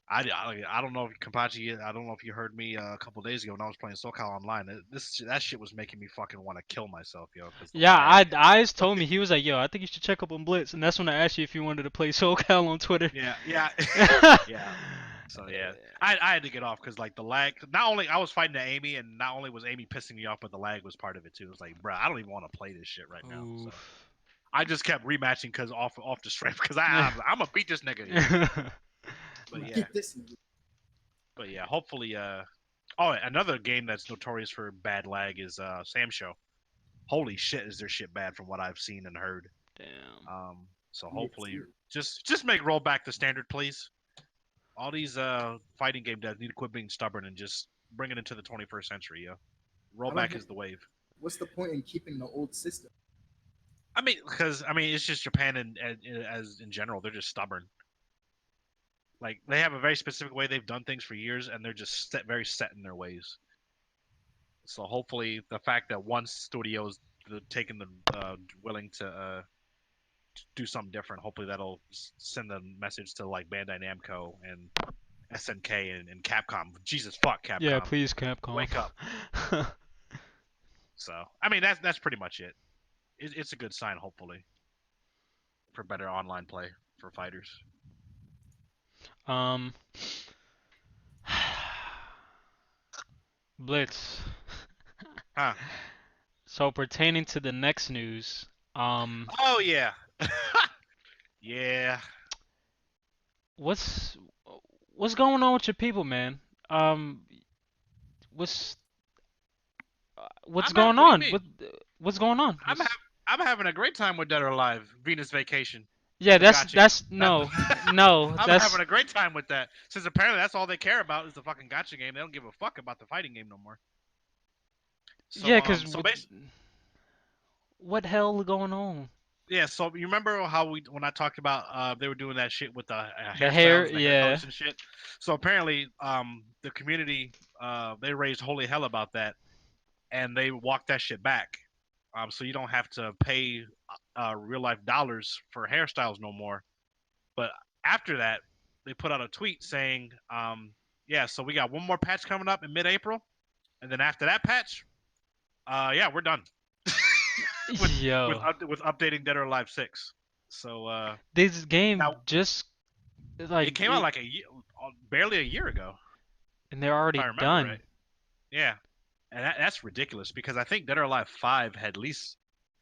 I don't know if Kenpachi, I don't know if you heard me a couple days ago when I was playing SoCal Online. That shit was making me fucking want to kill myself, yo, because the Yeah, lag. Eyes told me he was like, "Yo, I think you should check up on Blitz," and that's when I asked you if you wanted to play SoCal on Twitter. Yeah, yeah, yeah. So yeah, I had to get off because like the lag. Not only I was fighting the Amy, and not only was Amy pissing me off, but the lag was part of it too. It was like, bro, I don't even want to play this shit right now. So Oof. I just kept rematching because off the strength because I'm gonna beat this nigga. Yo. But yeah, Get this nigga. but yeah, hopefully. Oh, another game that's notorious for bad lag is Sam Show. Holy shit, is their shit bad from what I've seen and heard. Damn. So Me hopefully, too. just make rollback the standard, please. All these fighting game devs need to quit being stubborn and just bring it into the 21st century. Yo, I don't rollback get is the wave. what's the point in keeping the old system. I mean, it's just Japan and as in general, they're just stubborn. Like they have a very specific way they've done things for years, and they're just very set in their ways. So hopefully, the fact that one studio's taking the willing to do something different, hopefully that'll send a message to like Bandai Namco and SNK and Capcom. Jesus fuck, Yeah, Capcom, please, Capcom. wake up. So I mean that's pretty much it. It's a good sign, hopefully, for better online play for fighters. um, Blitz. Huh? So pertaining to the next news, Oh yeah, yeah. what's what's going on with your people, man? Um, what's what's going What do you on? mean? What's going on? I'm ha- I'm having a great time with Dead or Alive, Venus Vacation, Yeah, the gotcha game. that's no, no, I'm having that's a great time with that. Since apparently that's all they care about is the fucking gotcha game. They don't give a fuck about the fighting game no more. yeah, So cause what hell going on? yeah, so you remember how when I talked about they were doing that shit with the The hair, hairstyles and the hair yeah, colors and shit. So apparently the community they raised holy hell about that and they walked that shit back. So you don't have to pay real life dollars for hairstyles no more. But after that, they put out a tweet saying, yeah, so we got one more patch coming up in mid-April, and then after that patch, yeah, we're done yo, with updating Dead or Alive 6. So this game now just it like came out like barely a year ago, and they're if already I remember done. right. Yeah, and that's ridiculous because I think Dead or Alive 5 had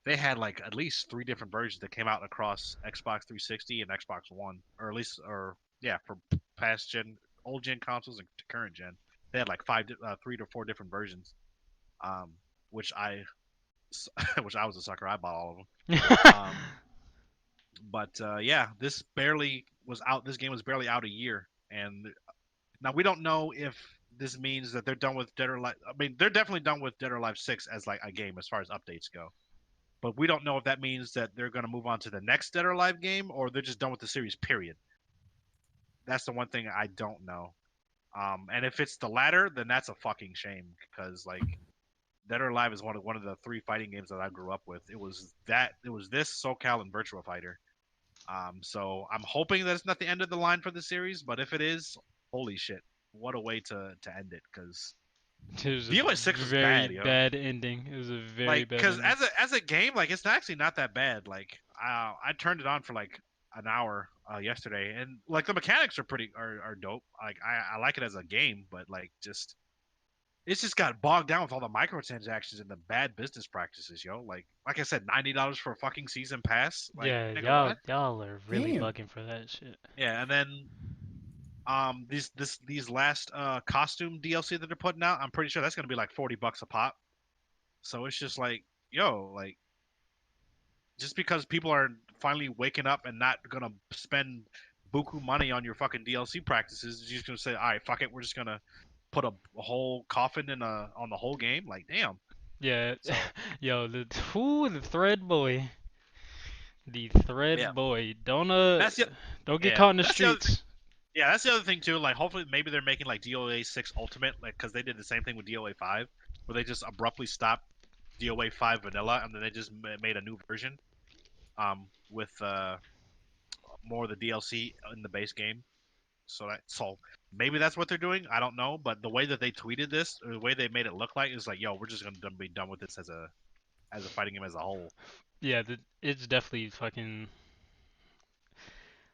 they had like at least 3 different versions that came out across Xbox 360 and Xbox One, or at least, or yeah, for past gen, old gen consoles and to current gen, they had like 3 to 4 different versions. Um, which I, which I was a sucker. I bought all of them. Um, but yeah, this barely was out. This game was barely out a year, and now we don't know if this means that they're done with Dead or Alive. I mean, they're definitely done with Dead or Alive 6 as like a game as far as updates go. But we don't know if that means that they're going to move on to the next Dead or Alive game or they're just done with the series. Period. That's the one thing I don't know. And if it's the latter, then that's a fucking shame because like Dead or Alive is one of the 3 fighting games that I grew up with. It was this SoCal and Virtua Fighter. So I'm hoping that it's not the end of the line for the series, but if it is, holy shit, what a way to end it because It was a DOS 6 was very bad, yo. bad ending. It was a very Like bad because ending. as a game, like it's actually not that bad. Like I turned it on for like an hour yesterday, and like the mechanics are are dope. Like I like it as a game, but like just it's just got bogged down with all the microtransactions and the bad business practices, yo. Like I said, $90 for a fucking season pass. Like, Yeah, nigga, what? y'all are really Damn. bugging for that shit. Yeah, and then these last costume DLC that they're putting out, I'm pretty sure that's gonna be like $40 a pop. So it's just like, yo, like just because people are finally waking up and not gonna spend buku money on your fucking DLC practices, you're just gonna say, all right, fuck it, we're just gonna put a whole coffin in on the whole game. Like, damn. Yeah, So yo, the thread boy, the yeah, thread boy. that's the Don't get yeah, caught in the that's the other thing. streets. Yeah, that's the other thing too. Like, hopefully, maybe they're making like DOA 6 Ultimate, like, because they did the same thing with DOA 5, where they just abruptly stopped DOA 5 Vanilla, and then they just made a new version, with more of the DLC in the base game. So maybe that's what they're doing. I don't know, but the way that they tweeted this, or the way they made it look like, is like, yo, we're just gonna be done with this as a fighting game as a whole. Yeah, it's definitely fucking.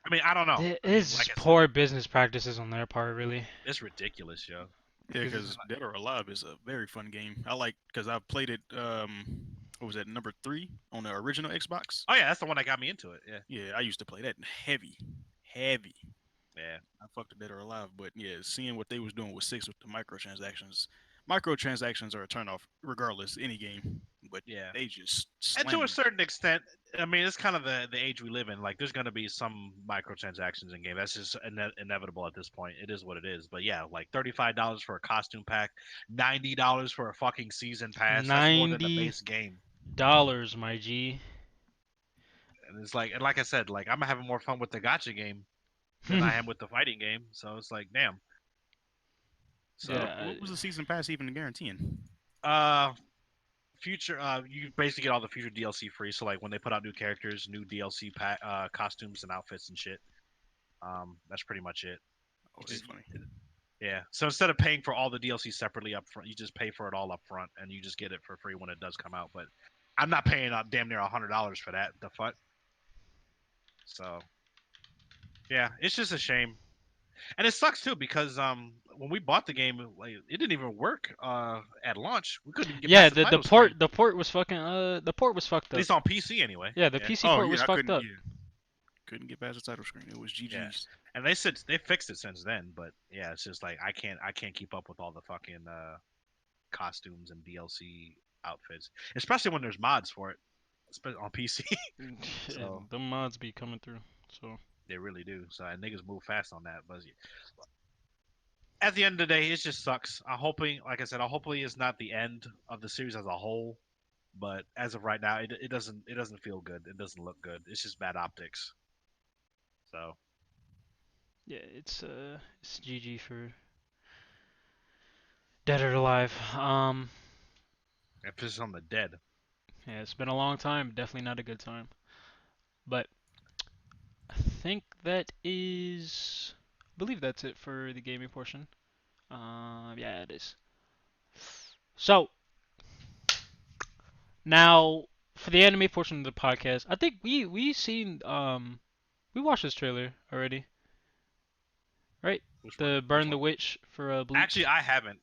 I mean, I don't know. I mean, It's like I said, poor business practices on their part, really. it's ridiculous, yo. Yeah, 'Cause it's because Dead or Alive is a very fun game. I like because I've played it. What was that, number 3 on the original Xbox? oh yeah, that's the one that got me into it. Yeah, Yeah, I used to play that heavy, heavy. yeah. I fucked Dead or Alive, but yeah, seeing what they was doing with 6 with the microtransactions. Microtransactions are a turnoff regardless, any game. But Yeah. they just And to a slam. certain extent, I mean, it's kind of the age we live in. Like, there's going to be some microtransactions in game. That's just inevitable at this point. It is what it is. But yeah, like $35 for a costume pack, $90 for a fucking season pass. That's more than the $90, base game. my G. And it's like, and like I said, like, I'm having more fun with the gotcha game than I am with the fighting game. So it's like, damn. So, Yeah, What was the season pass even guaranteeing? uh, future, you basically get all the future DLC free. So like when they put out new characters, new DLC costumes and outfits and shit. That's pretty much it. Oh, You it's just funny. Yeah. So instead of paying for all the DLC separately up front, you just pay for it all up front, and you just get it for free when it does come out. But I'm not paying damn near $100 for that. The fuck. So yeah, it's just a shame, and it sucks too because when we bought the game, like, it didn't even work at launch. We couldn't even get yeah. past the The title screen. the port was fucking the port was fucked At up. least on PC anyway. Yeah, the Yeah. PC Oh port was yeah, I fucked couldn't. up. Yeah, couldn't get past the title screen. It was GG's. Yeah. And they said they fixed it since then, but yeah, it's just like I can't keep up with all the fucking costumes and DLC outfits, especially when there's mods for it, especially on PC. So The mods be coming through. So they really do. So and niggas move fast on that. But at the end of the day, it just sucks. I'm hoping, like I said, hopefully it's not the end of the series as a whole. But as of right now, it doesn't feel good. It doesn't look good. It's just bad optics. So yeah, it's GG for Dead or Alive. emphasis on the dead. Yeah, it's been a long time. Definitely not a good time. But I think that is. I believe that's it for the gaming portion. Yeah, it is. So now for the anime portion of the podcast, I think we watched this trailer already, right? Which one? The Which Burn the one? Witch for Bleach. Actually, I haven't.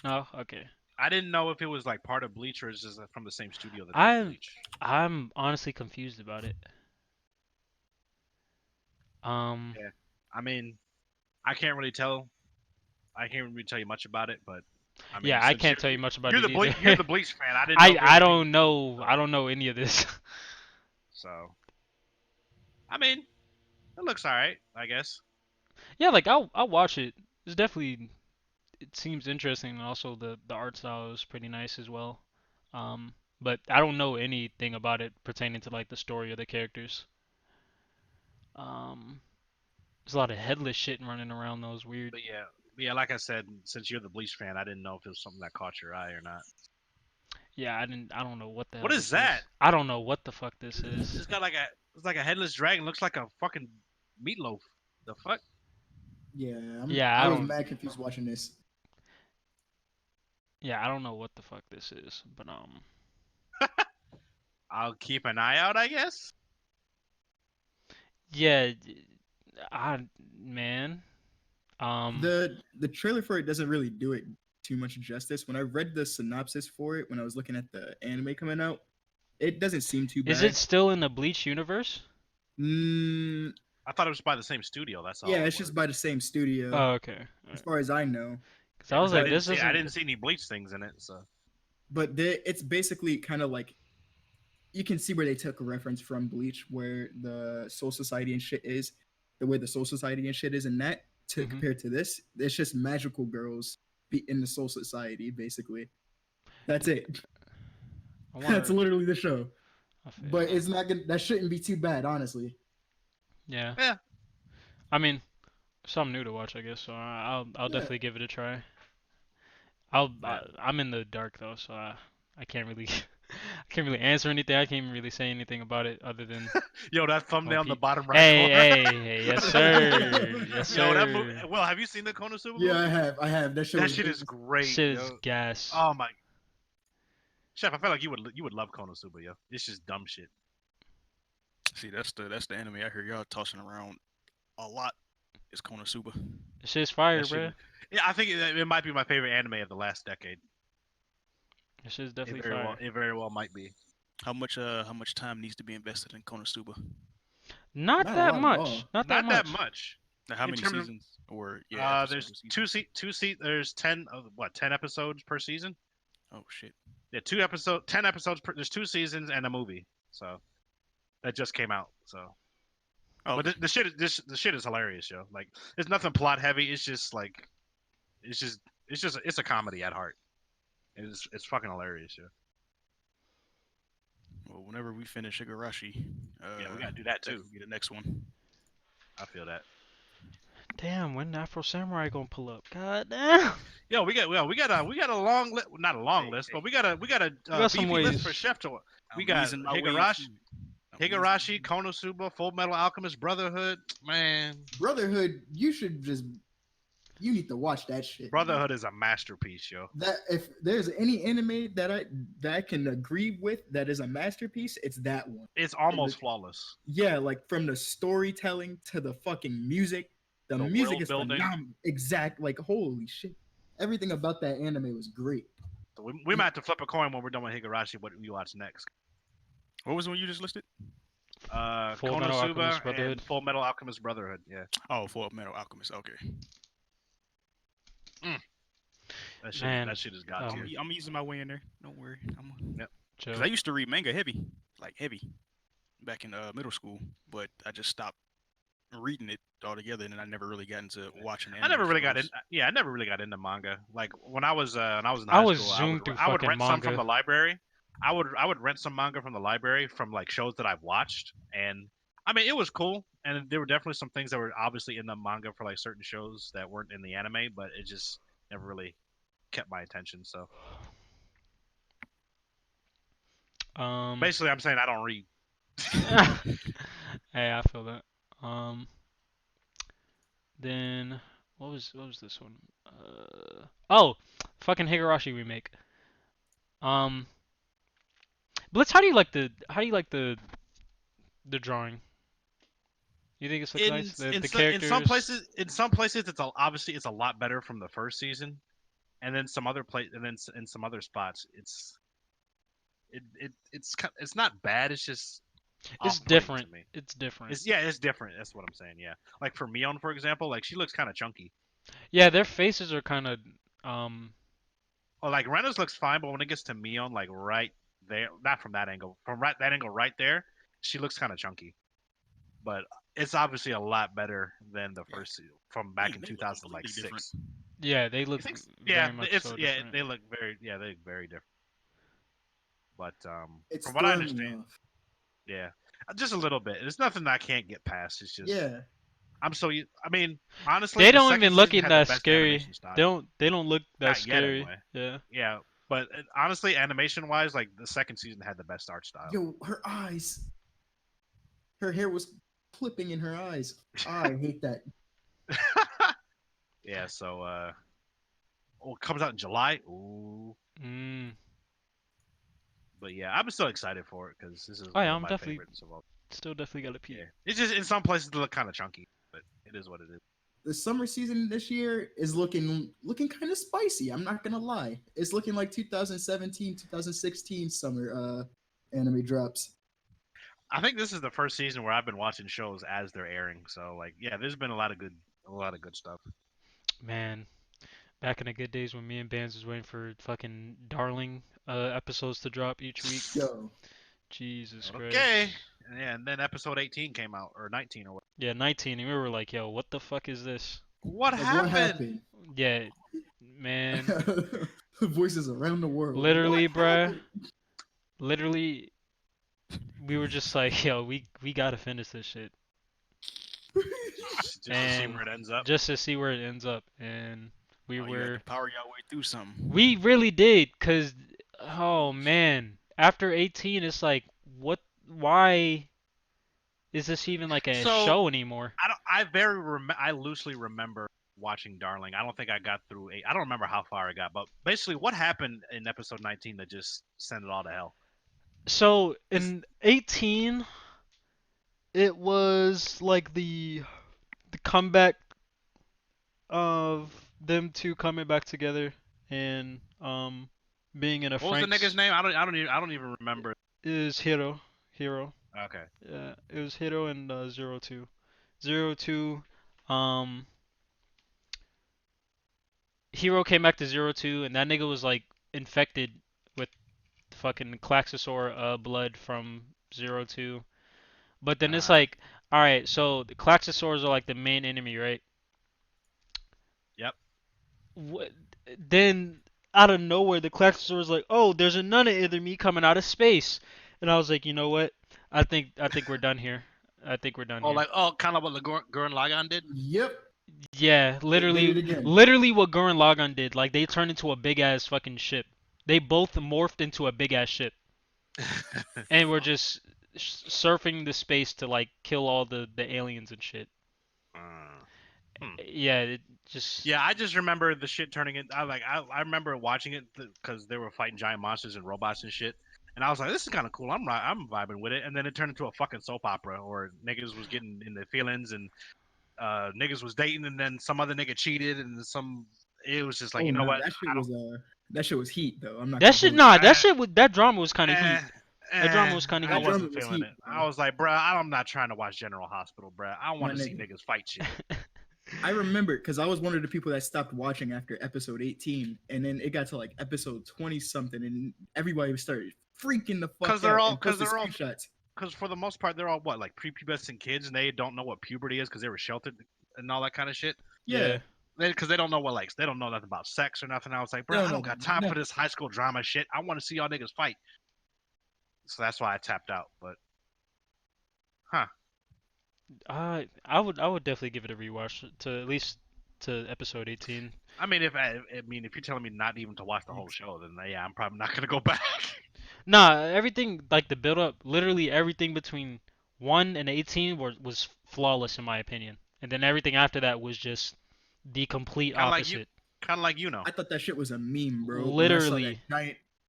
Oh, okay. I didn't know if it was like part of Bleach or is just from the same studio that does I'm Bleach. I'm honestly confused about it. Um, Yeah. I mean, I can't really tell. I can't really tell you much about it, but I mean, yeah, I since can't tell you much about you're it the either. You're the Bleach fan. I didn't know if it I was being don't know. I don't know any of this. so. I mean, it looks alright, I guess. Yeah, like I'll watch it. It's definitely it seems interesting, and also the art style is pretty nice as well. But I don't know anything about it pertaining to like the story of the characters. Um, there's a lot of headless shit running around those weird. But yeah, like I said, since you're the Bleach fan, I didn't know if it was something that caught your eye or not. Yeah, I don't know what the hell What is this that? is. I don't know what the fuck this is. It's got like it's like a headless dragon. Looks like a fucking meatloaf. The fuck? Yeah, Yeah, I I was don't. mad confused watching this. Yeah, I don't know what the fuck this is, but I'll keep an eye out, I guess. yeah, I man, The trailer for it doesn't really do it too much justice. When I read the synopsis for it, when I was looking at the anime coming out, it doesn't seem too Is it bad. still in the Bleach universe? Mm, I thought it was by the same studio. That's all. yeah, it it's was. just by the same studio, Oh, okay. as far as I know. Because Yeah, I was 'cause like, this I isn't. didn't see any Bleach things in it. So But it's basically kind of like you can see where they took a reference from Bleach, where the Soul Society and shit is, the way the Soul Society and shit is in that, to Mhm. compared to this, it's just magical girls in the Soul Society, basically. That's it. I That's wonder. literally the show. I feel But that. it's not gonna. That shouldn't be too bad, honestly. Yeah. yeah, I mean, something new to watch, I guess. So I'll Yeah. definitely give it a try. yeah. I'm in the dark though, so I can't really I can't really answer anything. I can't even really say anything about it other than Yo, that oh, thumbnail in the bottom right hey, corner. hey, yes sir, yes Yo, that movie. sir. Well, have you seen the Konosuba Yeah, movie? I have. That show That was. shit is great, Shit is yo. gas. Oh my, chef, I feel like you would love Konosuba, yo. It's just dumb shit. See, that's the anime I hear y'all tossing around a lot. Is Konosuba. This shit's fire, That shit. bruh. Yeah, I think it might be my favorite anime of the last decade. This shit's definitely fire. It very well might be. How much time needs to be invested in Konosuba? Not Not a that lot at much. all. Not Not that that much. much. Now, how In many terms of- seasons? Or yeah, episodes There's or seasons? there's 10 10 episodes per season. Oh shit. Yeah, 10 episodes per. There's 2 seasons and a movie. So that just came out. So, Oh, but the shit is hilarious, yo. Like, it's nothing plot heavy. It's just like, it's a comedy at heart. It's fucking hilarious, yo. well, whenever we finish Higurashi, Yeah, we gotta do that that too. could be the next one. I feel that. Damn, when Afro Samurai gonna pull up? God damn. Yo, we got a long list, not a long Hey, list, hey. but we got a got some beefy list ways. for Chef to. We I'm got easing my way into Higurashi, it. I'm easing- Higurashi, Konosuba, Full Metal Alchemist Brotherhood. Man, Brotherhood, you should just. You need to watch that shit. Brotherhood is a masterpiece, yo. That if there's any anime that I can agree with that is a masterpiece, it's that one. It's almost flawless. Yeah, like from the storytelling to the fucking music. The music world is building. phenomenal. Exact, like holy shit. Everything about that anime was great. So we might have to flip a coin when we're done with Higurashi. What we watch next? What was the one you just listed? Full Metal Alchemist Konosuba Brotherhood. and Full Metal Alchemist Brotherhood. Yeah, Oh, Full Metal Alchemist. Okay. Man, that shit is god tier. I'm easing my way in there. Don't worry. Yep. Joe. Cause I used to read manga heavy, back in middle school, but I just stopped reading it altogether, and then I never really got into watching it. I never really got in. Yeah, I never really got into manga. Like when I was in I high was school, zoomed through I would fucking rent some from manga. the library. I would rent some manga from the library from like shows that I've watched, and I mean it was cool. And there were definitely some things that were obviously in the manga for like certain shows that weren't in the anime, but it just never really kept my attention. So basically, I'm saying I don't read. Hey, I feel that. Then what was this one? Oh, fucking Higurashi remake. Blitz, how do you like the drawing? You think it's look nice? The characters. In some places, obviously it's a lot better from the first season, and then in some other spots, it's not bad. It's just It's off-putting different. to me. It's different. It's different. That's what I'm saying. Yeah, like for Mion, for example, like she looks kind of chunky. Yeah, their faces are kind of Oh, like Rena's looks fine, but when it gets to Mion, like right there, not from that angle, that angle right there, she looks kind of chunky. But it's obviously a lot better than the first season from back in They look 2006. completely different. yeah, they look Yeah, very much it's so yeah, different. they look very different. But It's from what I throwing me understand, off. yeah, just a little bit. It's nothing I can't get past. It's just Yeah. I mean, honestly, They the don't second even look season in had the that best scary. animation style. They don't look that Not yet, scary. anyway. Yeah. Yeah, but honestly, animation wise, like the second season had the best art style. Yo, her eyes. Her hair was clipping in her eyes. I hate that. Yeah, so it comes out in July. Ooh, Mm. but yeah, I'm still excited for it because this is Oh yeah, one I'm of my definitely favorites of all. still definitely gotta pee. Yeah, it's just in some places they look kind of chunky, but it is what it is. the summer season this year is looking kind of spicy. I'm not gonna lie. It's looking like 2017, 2016 summer anime drops. I think this is the first season where I've been watching shows as they're airing. So like, yeah, there's been a lot of good stuff. Man, back in the good days when me and Bands was waiting for fucking Darling episodes to drop each week. Yo, Jesus Okay. Christ. Yeah, and then episode 18 came out, or 19, or what? Yeah, 19, and we were like, yo, what the fuck is this? What like what happened? happened? Yeah, man. Voices around the world. Literally, What bruh. happened? Literally, we were just like, yo, we gotta finish this shit. Just to see And where it ends up. just to see where it ends up. And we Oh, you had were, to power your way through something. we really did, cause, oh man, after 18, it's like, what, why is this even like a So show anymore? I loosely remember watching Darling. I don't think I got through eight. I don't remember how far I got, but basically, what happened in episode 19 that just sent it all to hell? So Is in 18, it was like the comeback of them two coming back together and being in a what was the nigga's Frank's name? I don't even remember. is Hero. Okay. Yeah, it was Hero and Zero Two. Zero Two, um, Hero came back to Zero Two, and that nigga was like infected with fucking Klaxosaur blood from Zero Two. But then it's Uh, like, all right, so the Klaxosaurs are like the main enemy, right? yep. What, then out of nowhere, the Klaxosaur was like, "Oh, there's another enemy coming out of space," and I was like, "You know what? I think we're done here. I think we're done Oh, here." like kind of what Gurren Lagann did. Yep, Yeah, they did literally, it again. literally what Gurren Lagann did. Like they turned into a big ass fucking ship. They both morphed into a big ass ship, and were just surfing the space to like kill all the aliens and shit. Uh, hmm. Yeah, it just Yeah, I just remember the shit turning in. I remember watching it because they were fighting giant monsters and robots and shit. And I was like, this is kind of cool. I'm vibing with it. And then it turned into a fucking soap opera, or niggas was getting in their feelings, and niggas was dating, and then some other nigga cheated, and some. It was just like, Oh you know no, what? I don't. that shit was heat though. I'm not that gonna shit. hold you. Nah, I, that drama was kind of eh, heat. That drama eh, was kind of I That heat. drama wasn't was feeling heat, it. bro. I was like, bruh, I'm not trying to watch General Hospital, bruh. I My want to see nigga. niggas fight shit. I remember because I was one of the people that stopped watching after episode 18, and then it got to like episode 20 something, and everybody started freaking the fuck out and Cause posted they're all screenshots. because for the most part they're all what, like prepubescent kids, and they don't know what puberty is because they were sheltered and all that kind of shit. Yeah, Yeah. Because they don't know what, like, they don't know nothing about sex or nothing. I was like, they bro, don't I know don't got time for nothing. this high school drama shit. I want to see y'all niggas fight. So that's why I tapped out. But huh? I would definitely give it a rewatch to at least to episode 18. I mean, if you're telling me not even to watch the whole show, then yeah, I'm probably not gonna go back. Nah, everything like the build up, literally everything between 1 and 18 was flawless in my opinion. And then everything after that was just the complete kind of like you, opposite. kind of like you know. I thought that shit was a meme, bro. Literally.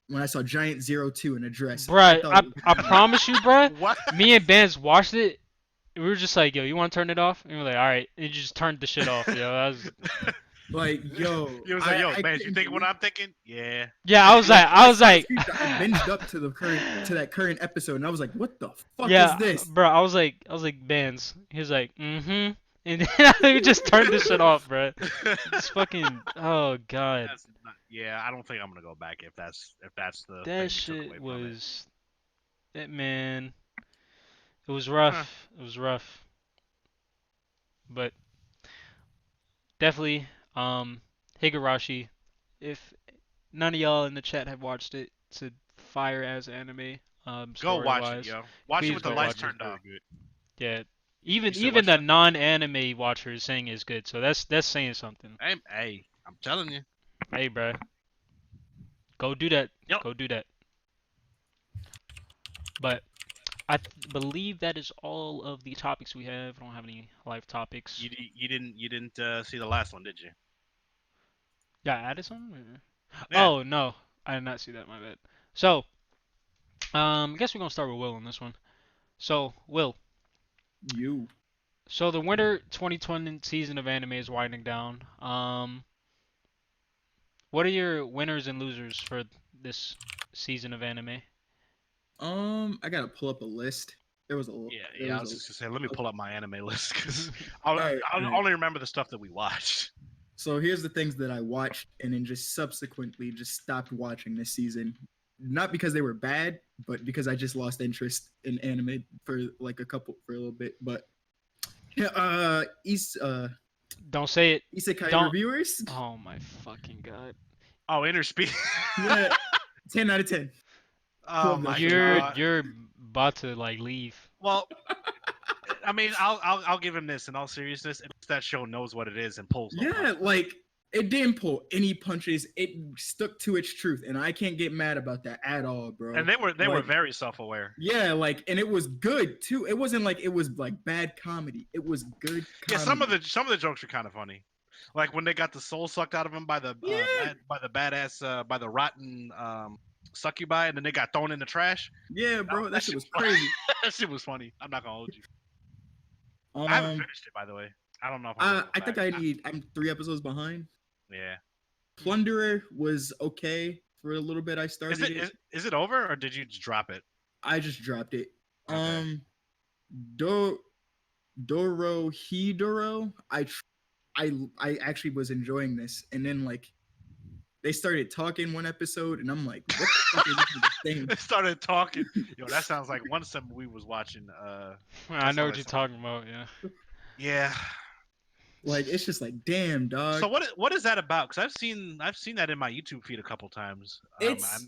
When I saw Giant 02 in a dress, I Bruh, thought it was I promise you, bruh, What? me and Benz watched it. We were just like, yo, you want to turn it off? And we were like, all right. And you just turned the shit off, yo. That was, like, yo, It was like, yo, I man, you couldn't thinking what believe. I'm thinking? Yeah. yeah, I was Like, like, I was saw the like, screenshot, I binged up to that current episode, and I was like, what the fuck yeah, is this? bro. I was like, Benz. He was like, mm-hmm. And then we just turned this shit off, bro. It's fucking, oh god, That's not, yeah, I don't think I'm gonna go back if that's the that thing you took away shit from it. was, that man. It was Huh. rough. It was rough, but definitely, Higurashi. If none of y'all in the chat have watched it, it's a fire as anime, Go story watch it, wise. yo. Watch it Please with the go lights watch it. turned off. Very good. Yeah, You even said even what, the Chef? non-anime watcher is saying it's good, so that's saying something. Hey, I'm telling you. Hey, bruh, go do that. Yep. Go do that. But I believe that is all of the topics we have. I don't have any live topics. You didn't see the last one, did you? Yeah, added some? Or- Yeah. Oh no, I did not see that. My bad. So, I guess we're gonna start with Will on this one. So, Will, You. So the winter 2020 season of anime is winding down. What are your winners and losers for this season of anime? I gotta pull up a list. There was a Yeah, there yeah. I was was a just gonna say, let me pull up my anime list because all I'll, right, all I'll right. only remember the stuff that we watched. So here's the things that I watched and then just subsequently just stopped watching this season. Not because they were bad, but because I just lost interest in anime for like for a little bit. But yeah, Don't say it. Isekai Don't. reviewers. Oh my fucking god. Oh, Interspeed. Yeah, 10 out of 10. Oh Love that my shit, You're bro. god. you're about to like leave. Well, I mean, I'll give him this. In all seriousness, at least that show knows what it is and pulls no Yeah, punches. like it didn't pull any punches. It stuck to its truth, and I can't get mad about that at all, bro. And they were Like, very self-aware. yeah, like, and it was good too. It wasn't like it was like bad comedy. It was good Yeah, comedy. some of the jokes are kind of funny, like when they got the soul sucked out of him by the Yeah, by the badass by the rotten succubi, and then they got thrown in the trash. yeah, That, bro, that that shit shit was was funny. crazy. That shit was funny. I'm not gonna hold you. I haven't Um, finished it, by the way. I don't know if I'm gonna go I back. think I'm 3 episodes behind. Yeah. Plunderer was okay for a little bit. I Is started it it. is it over or did you just drop it? I just dropped it. Okay. Do Dorohedoro. I actually was enjoying this, and then like they started talking one episode, and I'm like, what the fuck are these niggas saying? They started talking. Yo, that sounds like one something we was watching. I That know sounds what like you're something. talking about. Yeah. Yeah. Like it's just like, damn, dog. So what is that about? Because I've seen that in my YouTube feed a couple times. It's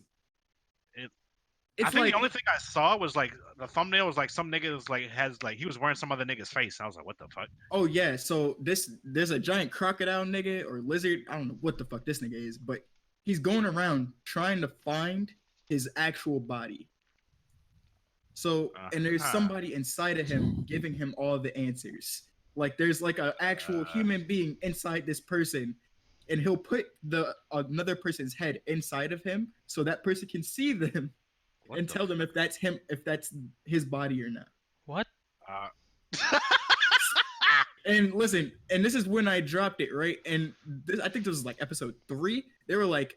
It, I it's think the like, only thing I saw was like the thumbnail was like some nigga was like has like he was wearing some other nigga's face. I was like, what the fuck? oh yeah, so there's a giant crocodile nigga or lizard. I don't know what the fuck this nigga is, but he's going around trying to find his actual body. So, and there's Huh. somebody inside of him giving him all the answers. Like there's like an actual Uh, human being inside this person, and he'll put the another person's head inside of him so that person can see them what and the tell them if that's him, if that's his body or not. What? uh, And listen, and this is when I dropped it, right? And this, I think this was like episode 3. They were like,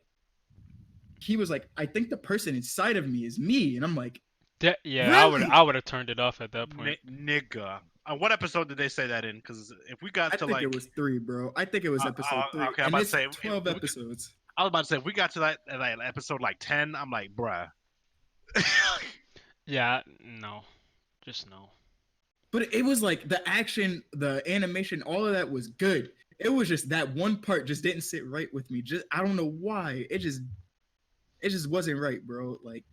he was like, I think the person inside of me is me, and I'm like, Yeah, really? I would have turned it off at that point. nigga. What episode did they say that in? Because if we got I to think it like, was 3, bro. I think it was episode 3, okay, I'm and about to it's say, 12 episodes. I was about to say if we got to that like episode like 10, I'm like, bruh. Yeah, no, just no. But it was like the action, the animation, all of that was good. It was just that one part just didn't sit right with me. Just I don't know why. It just wasn't right, bro. Like,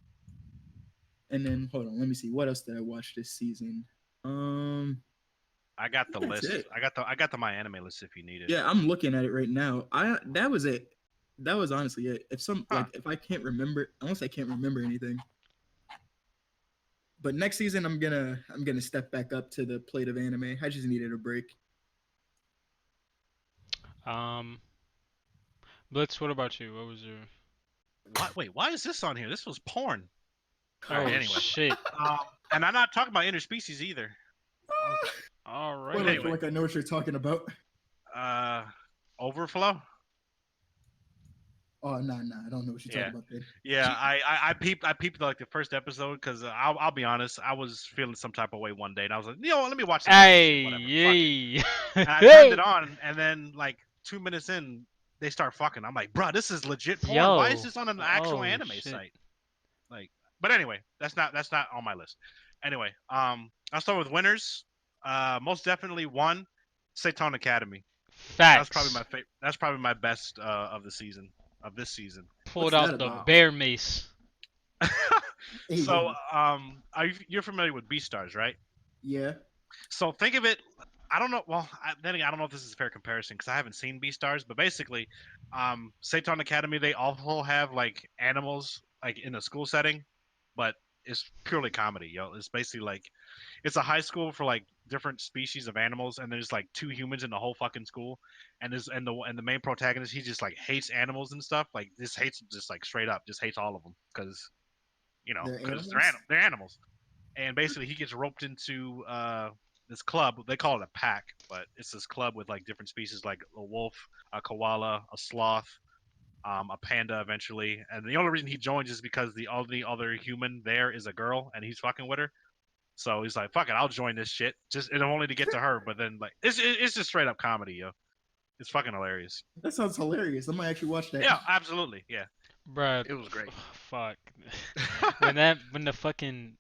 and then hold on, let me see. What else did I watch this season? I got the That's list. it. I got the my anime list if you need it. Yeah, I'm looking at it right now. That was it. That was honestly it. If some Huh. like if I can't remember, unless I can't remember anything. But next season I'm gonna step back up to the plate of anime. I just needed a break. Um, Blitz, what about you? What was your? Wait, why is this on here? This was porn. Oh All right, anyway. shit! And I'm not talking about interspecies either. All Well, right. I Anyway. feel like I know what you're talking about. Overflow. Oh nah, I don't know what you're Yeah. talking about there. Yeah, I peeped like the first episode because I'll be honest, I was feeling some type of way one day, and I was like, you know what, let me watch some anime shit, Hey, whatever, fuck it. yay! And I turned it on, and then like 2 minutes in, they start fucking. I'm like, bro, this is legit porn. Why is Yo. this on an actual Oh, anime shit. site? Like, but anyway, that's not on my list. Anyway, I'll start with winners. Most definitely one, Seitan Academy. Facts. That's probably my best of the season of this season. Pulled What's that out the about? bear mace. So, you're familiar with Beastars, right? Yeah. So think of it. I don't know. Well, then again, I don't know if this is a fair comparison because I haven't seen Beastars. But basically, Seitan Academy, they also have like animals like in a school setting, but it's purely comedy, yo. It's basically like it's a high school for like different species of animals, and there's like 2 humans in the whole fucking school, and the main protagonist, he just like hates animals and stuff. Like just hates just like straight up, just hates all of them because They're because animals? they're animals. And basically he gets roped into this club. They call it a pack, but it's this club with like different species, like a wolf, a koala, a sloth, a panda eventually. And the only reason he joins is because the only other human there is a girl, and he's fucking with her. So he's like, "Fuck it, I'll join this shit." Just and only to get to her, but then like it's just straight up comedy, yo. It's fucking hilarious. That sounds hilarious. I might actually watch that. Yeah, absolutely. Yeah, Bruh, it was great. fuck. When the fucking,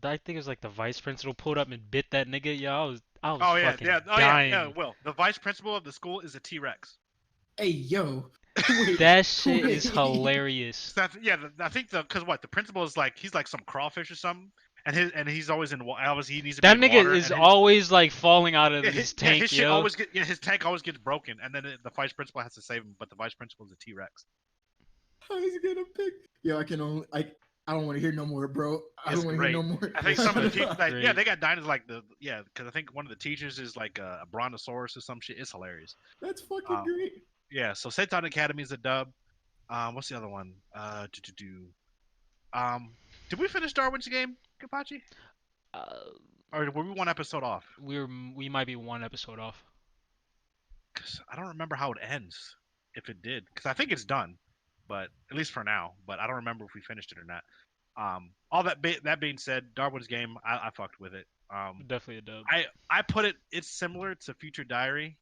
I think it was like the vice principal pulled up and bit that nigga, yo, I was Oh yeah, fucking yeah, oh dying. yeah. Will the vice principal of the school is a T-Rex. Hey yo, wait, That shit is wait. hilarious. So I think because the principal is like he's like some crawfish or something, and he's always in obviously he needs to be That in nigga water, is and always like falling out of yeah, his tank, his shit yo. always his tank always gets broken, and then the vice principal has to save him, but the vice principal is a T-Rex. How is he gonna pick? Yo, I don't want to hear no more, bro. I It's don't want to hear no great. more. I think some of the teachers, like, yeah, Great. they got dinosaurs like because I think one of the teachers is like a brontosaurus or some shit. It's hilarious. That's fucking Um, great. yeah, so Seitan Academy is a dub. What's the other one? Um, did we finish Darwin's game, Kenpachi? Uh, Or were we one episode off? we might be one episode off. Because I don't remember how it ends. If it did, because I think it's done, but at least for now. But I don't remember if we finished it or not. All that being said, Darwin's game, I fucked with it. Definitely a dub. I put it. It's similar to Future Diary,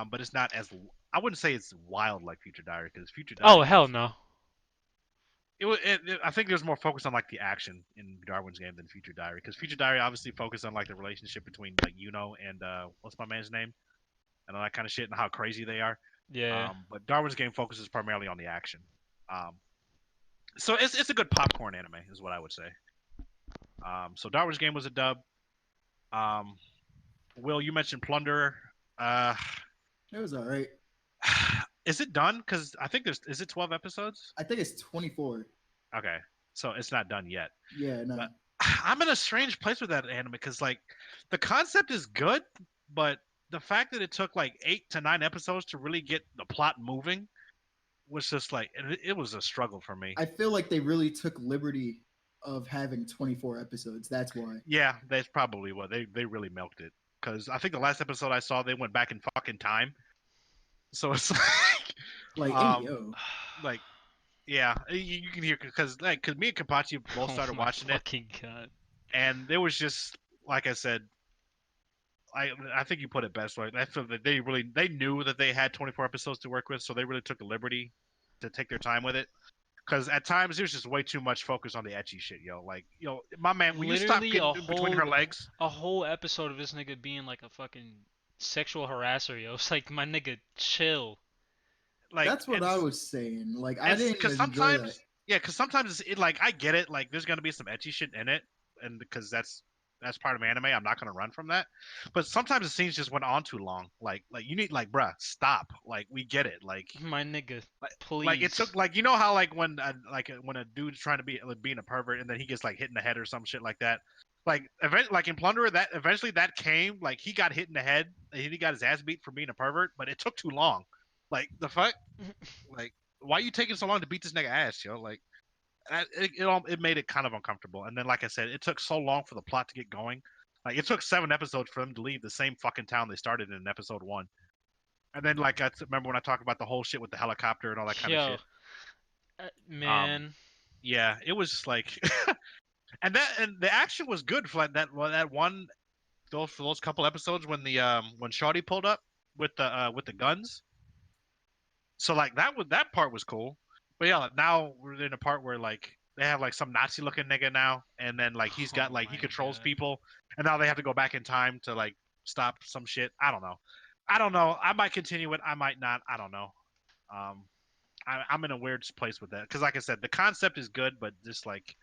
but it's not as. I wouldn't say it's wild like Future Diary because Future Diary. Oh hell no. I think there's more focus on like the action in Darwin's game than Future Diary because Future Diary obviously focused on like the relationship between like Yuno and what's my man's name and all that kind of shit and how crazy they are. Yeah. But Darwin's game focuses primarily on the action. So it's a good popcorn anime is what I would say. So Darwin's game was a dub. Will, you mentioned Plunderer. It was all right. Is it done? Because I think is it 12 episodes? I think it's 24. Okay, so it's not done yet. Yeah, no. But I'm in a strange place with that anime because like the concept is good, but the fact that it took like 8 to 9 episodes to really get the plot moving was just like it was a struggle for me. I feel like they really took liberty of having 24 episodes. That's why. Yeah, that's probably what they really milked it. Because I think the last episode I saw, they went back in fucking time. So it's Like, um, hey, yo. like, yeah, you can hear because me and Kenpachi both started Oh my watching it, fucking god. and there was just like I said, I think you put it best. Like I feel that they knew that they had 24 episodes to work with, so they really took the liberty to take their time with it. Because at times there's just way too much focus on the etchy shit, yo. Like, yo, my man, will you stop Literally getting between her legs? a whole episode of this nigga being like a fucking sexual harasser, yo. It's like my nigga, chill. Like That's what I was saying. Like, I didn't because enjoy that. sometimes yeah, because sometimes like I get it. Like there's gonna be some etchy shit in it, and because that's part of anime, I'm not gonna run from that. But sometimes the scenes just went on too long. Like you need like bruh, stop. Like we get it. Like My nigga, please. like it took like you know how like when a dude's trying to be being a pervert and then he gets like hit in the head or some shit like that. Like like in Plunderer, that eventually that came like he got hit in the head and he got his ass beat for being a pervert, but it took too long. Like the fuck, like why are you taking so long to beat this nigga ass, yo? Like it made it kind of uncomfortable. And then like I said, it took so long for the plot to get going. Like it took 7 episodes for them to leave the same fucking town they started in episode 1. And then like I remember when I talked about the whole shit with the helicopter and all that kind of Yo, shit. man. Yeah, it was just like, and the action was good for like that one for those couple episodes when when Shawty pulled up with the guns. So like that part was cool. But yeah, now we're in a part where like they have like some Nazi looking nigga now, and then like he's got Oh like he my controls God. people, and now they have to go back in time to like stop some shit. I don't know. I might continue it. I might not. I don't know. Um, I'm in a weird place with that because, like I said, the concept is good, but just like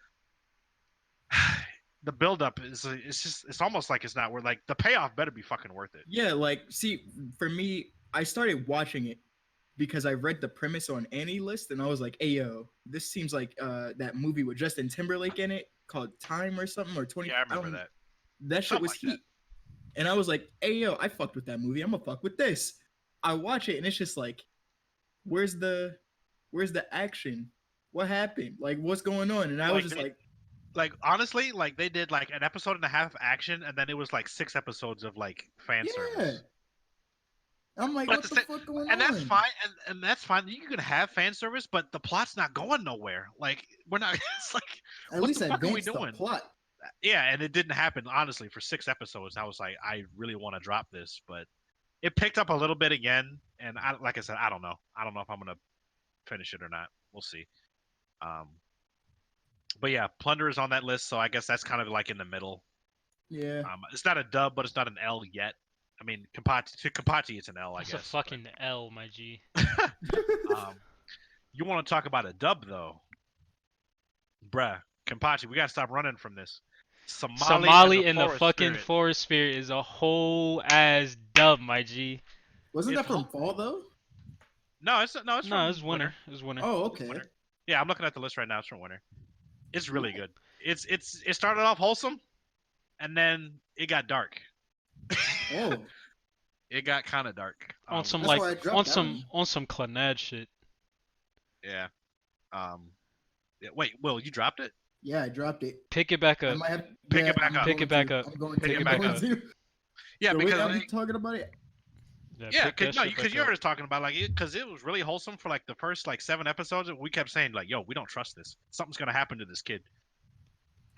the build up is it's almost like it's not worth. Like the payoff better be fucking worth it. Yeah, like, see, for me, I started watching it because I read the premise on Annie List, and I was like, "Hey, yo, this seems like that movie with Justin Timberlake in it called Time or something or 20." Yeah, I remember that. That shit Something was like that. heat, and I was like, "Hey, yo, I fucked with that movie. I'm gonna fuck with this." I watch it, and it's just like, where's the action? What happened? Like, what's going on? And I was Like, just like, like honestly, like they did like an episode and a half of action, and then it was like 6 episodes of like fan Yeah. service. I'm like, But at what the the same, fuck going and that's on? fine, and that's fine. You can have fan service, but the plot's not going nowhere. Like we're not. It's like, At what least the fuck are we advance the doing? plot. Yeah, and it didn't happen honestly for 6 episodes. I was like, I really want to drop this, but it picked up a little bit again. And like I said, I don't know. I don't know if I'm gonna finish it or not. We'll see. Um, but yeah, Plunder is on that list, so I guess that's kind of like in the middle. Yeah. It's not a dub, but it's not an L yet. I mean, Kenpachi, it's an L, I That's a guess. fucking L, my G. Um, you want to talk about a dub though, bruh? Kenpachi, we gotta stop running from this. Somali and in the the Forest fucking Spirit. forest spirit is a whole ass dub, my G. Wasn't It's that from fall though? No, it's No, from it's winter. winter. It's winter. Oh, It's okay. winter. Yeah, I'm looking at the list right now. It's from winter. It's really good. It started off wholesome, and then it got dark. Oh, It got kind of dark. On some Which that's like is- why I dropped down. on some Clannad shit. yeah. Wait, Will, you dropped it? Yeah, I dropped it. Pick it back I up. might have. Pick yeah, it back I'm up. Pick going it back to. up. I'm going to. Pick it I'm back going up. to. Yeah, So wait, because are we talking about it? yeah, pick that shit because back you up. were just talking about like because it was really wholesome for like the first like 7 episodes, and we kept saying like, "Yo, we don't trust this. Something's gonna happen to this kid,"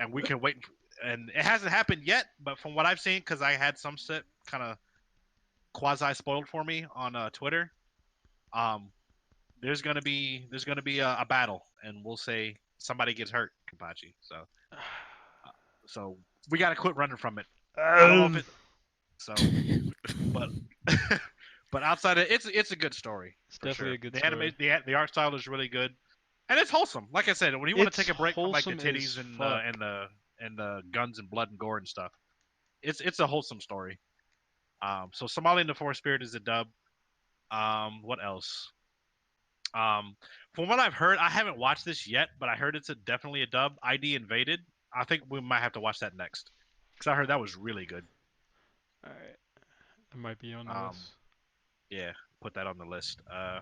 and we can wait. And it hasn't happened yet, but from what I've seen, because I had some shit kind of quasi spoiled for me on Twitter, um, there's gonna be a battle, and we'll say somebody gets hurt, Kapachi. So we gotta quit running from it. I don't know if it. So, but but outside of it's a good story It's for definitely sure. a good The story. the art style is really good, and it's wholesome. Like I said, when you want It's to take a break from like the wholesome as titties and fuck. the guns and blood and gore and stuff, it's a wholesome story. So Somali and the Forest Spirit is a dub. What else? From what I've heard, I haven't watched this yet, but I heard it's definitely a dub. ID Invaded. I think we might have to watch that next because I heard that was really good. Alright. It might be on the Um, list. yeah, put that on the list. I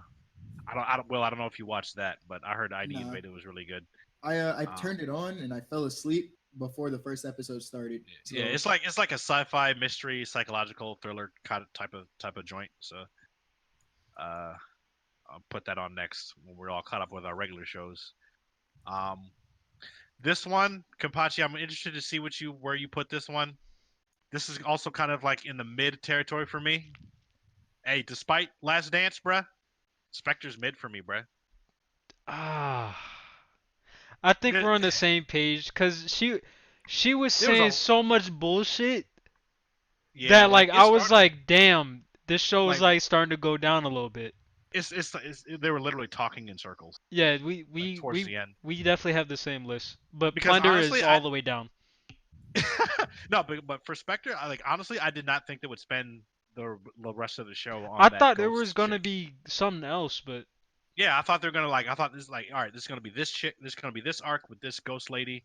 don't know if you watched that, but I heard ID Nah. Invaded was really good. I Um, turned it on and I fell asleep before the first episode started. So, Yeah, it's like a sci-fi mystery psychological thriller kind of type of joint. So, uh, I'll put that on next when we're all caught up with our regular shows. Um, this one, Kampachi, I'm interested to see where you put this one. This is also kind of like in the mid territory for me. Hey, despite Last Dance, bruh, Spectre's mid for me, bruh. Ah. I think There, we're on the same page cuz she was there was saying a so much bullshit yeah, that like like it I was started like, damn, this show is like like starting to go down a little bit. they were literally talking in circles Yeah, we like we towards we the end we definitely have the same list, but because Plunder is honestly all the way down. no, but for Spectre, honestly, I did not think they would spend the rest of the show I on that thought there was ghost gonna chick. be something else, but Yeah, I thought they were gonna I thought this like all right, this is gonna be this chick, this is gonna be this arc with this ghost lady,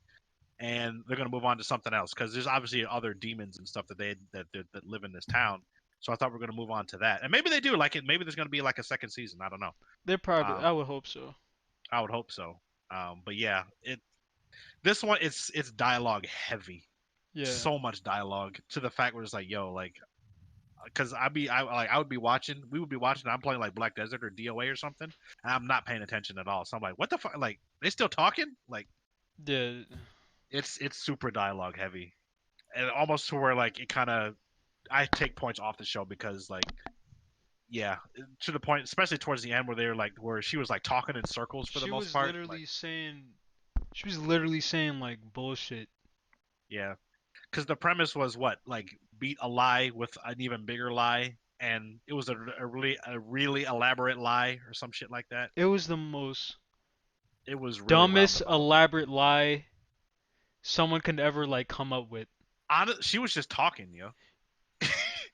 and they're gonna move on to something else because there's obviously other demons and stuff that live in this town. So I thought we are gonna move on to that, and maybe they do like it. Maybe there's gonna be like a second season. I don't know. they're probably Um, I would hope so. I would hope so. But yeah, this one it's dialogue heavy, Yeah. so much dialogue to the fact where it's like yo like because I would be watching, we would be watching. I'm playing like Black Desert or DOA or something, and I'm not paying attention at all. So I'm like, what the fuck? Like they still talking? Like Yeah. it's super dialogue heavy, and almost to where like it kind of I take points off the show because like yeah, to the point, especially towards the end where they're like where she was like talking in circles for the She most was part. Like literally saying she was literally saying like bullshit. yeah, because the premise was what like beat a lie with an even bigger lie. And it was a really elaborate lie or some shit like that. It was the most It was really dumbest roundabout. elaborate lie someone could ever like come up with. She was just talking, yo.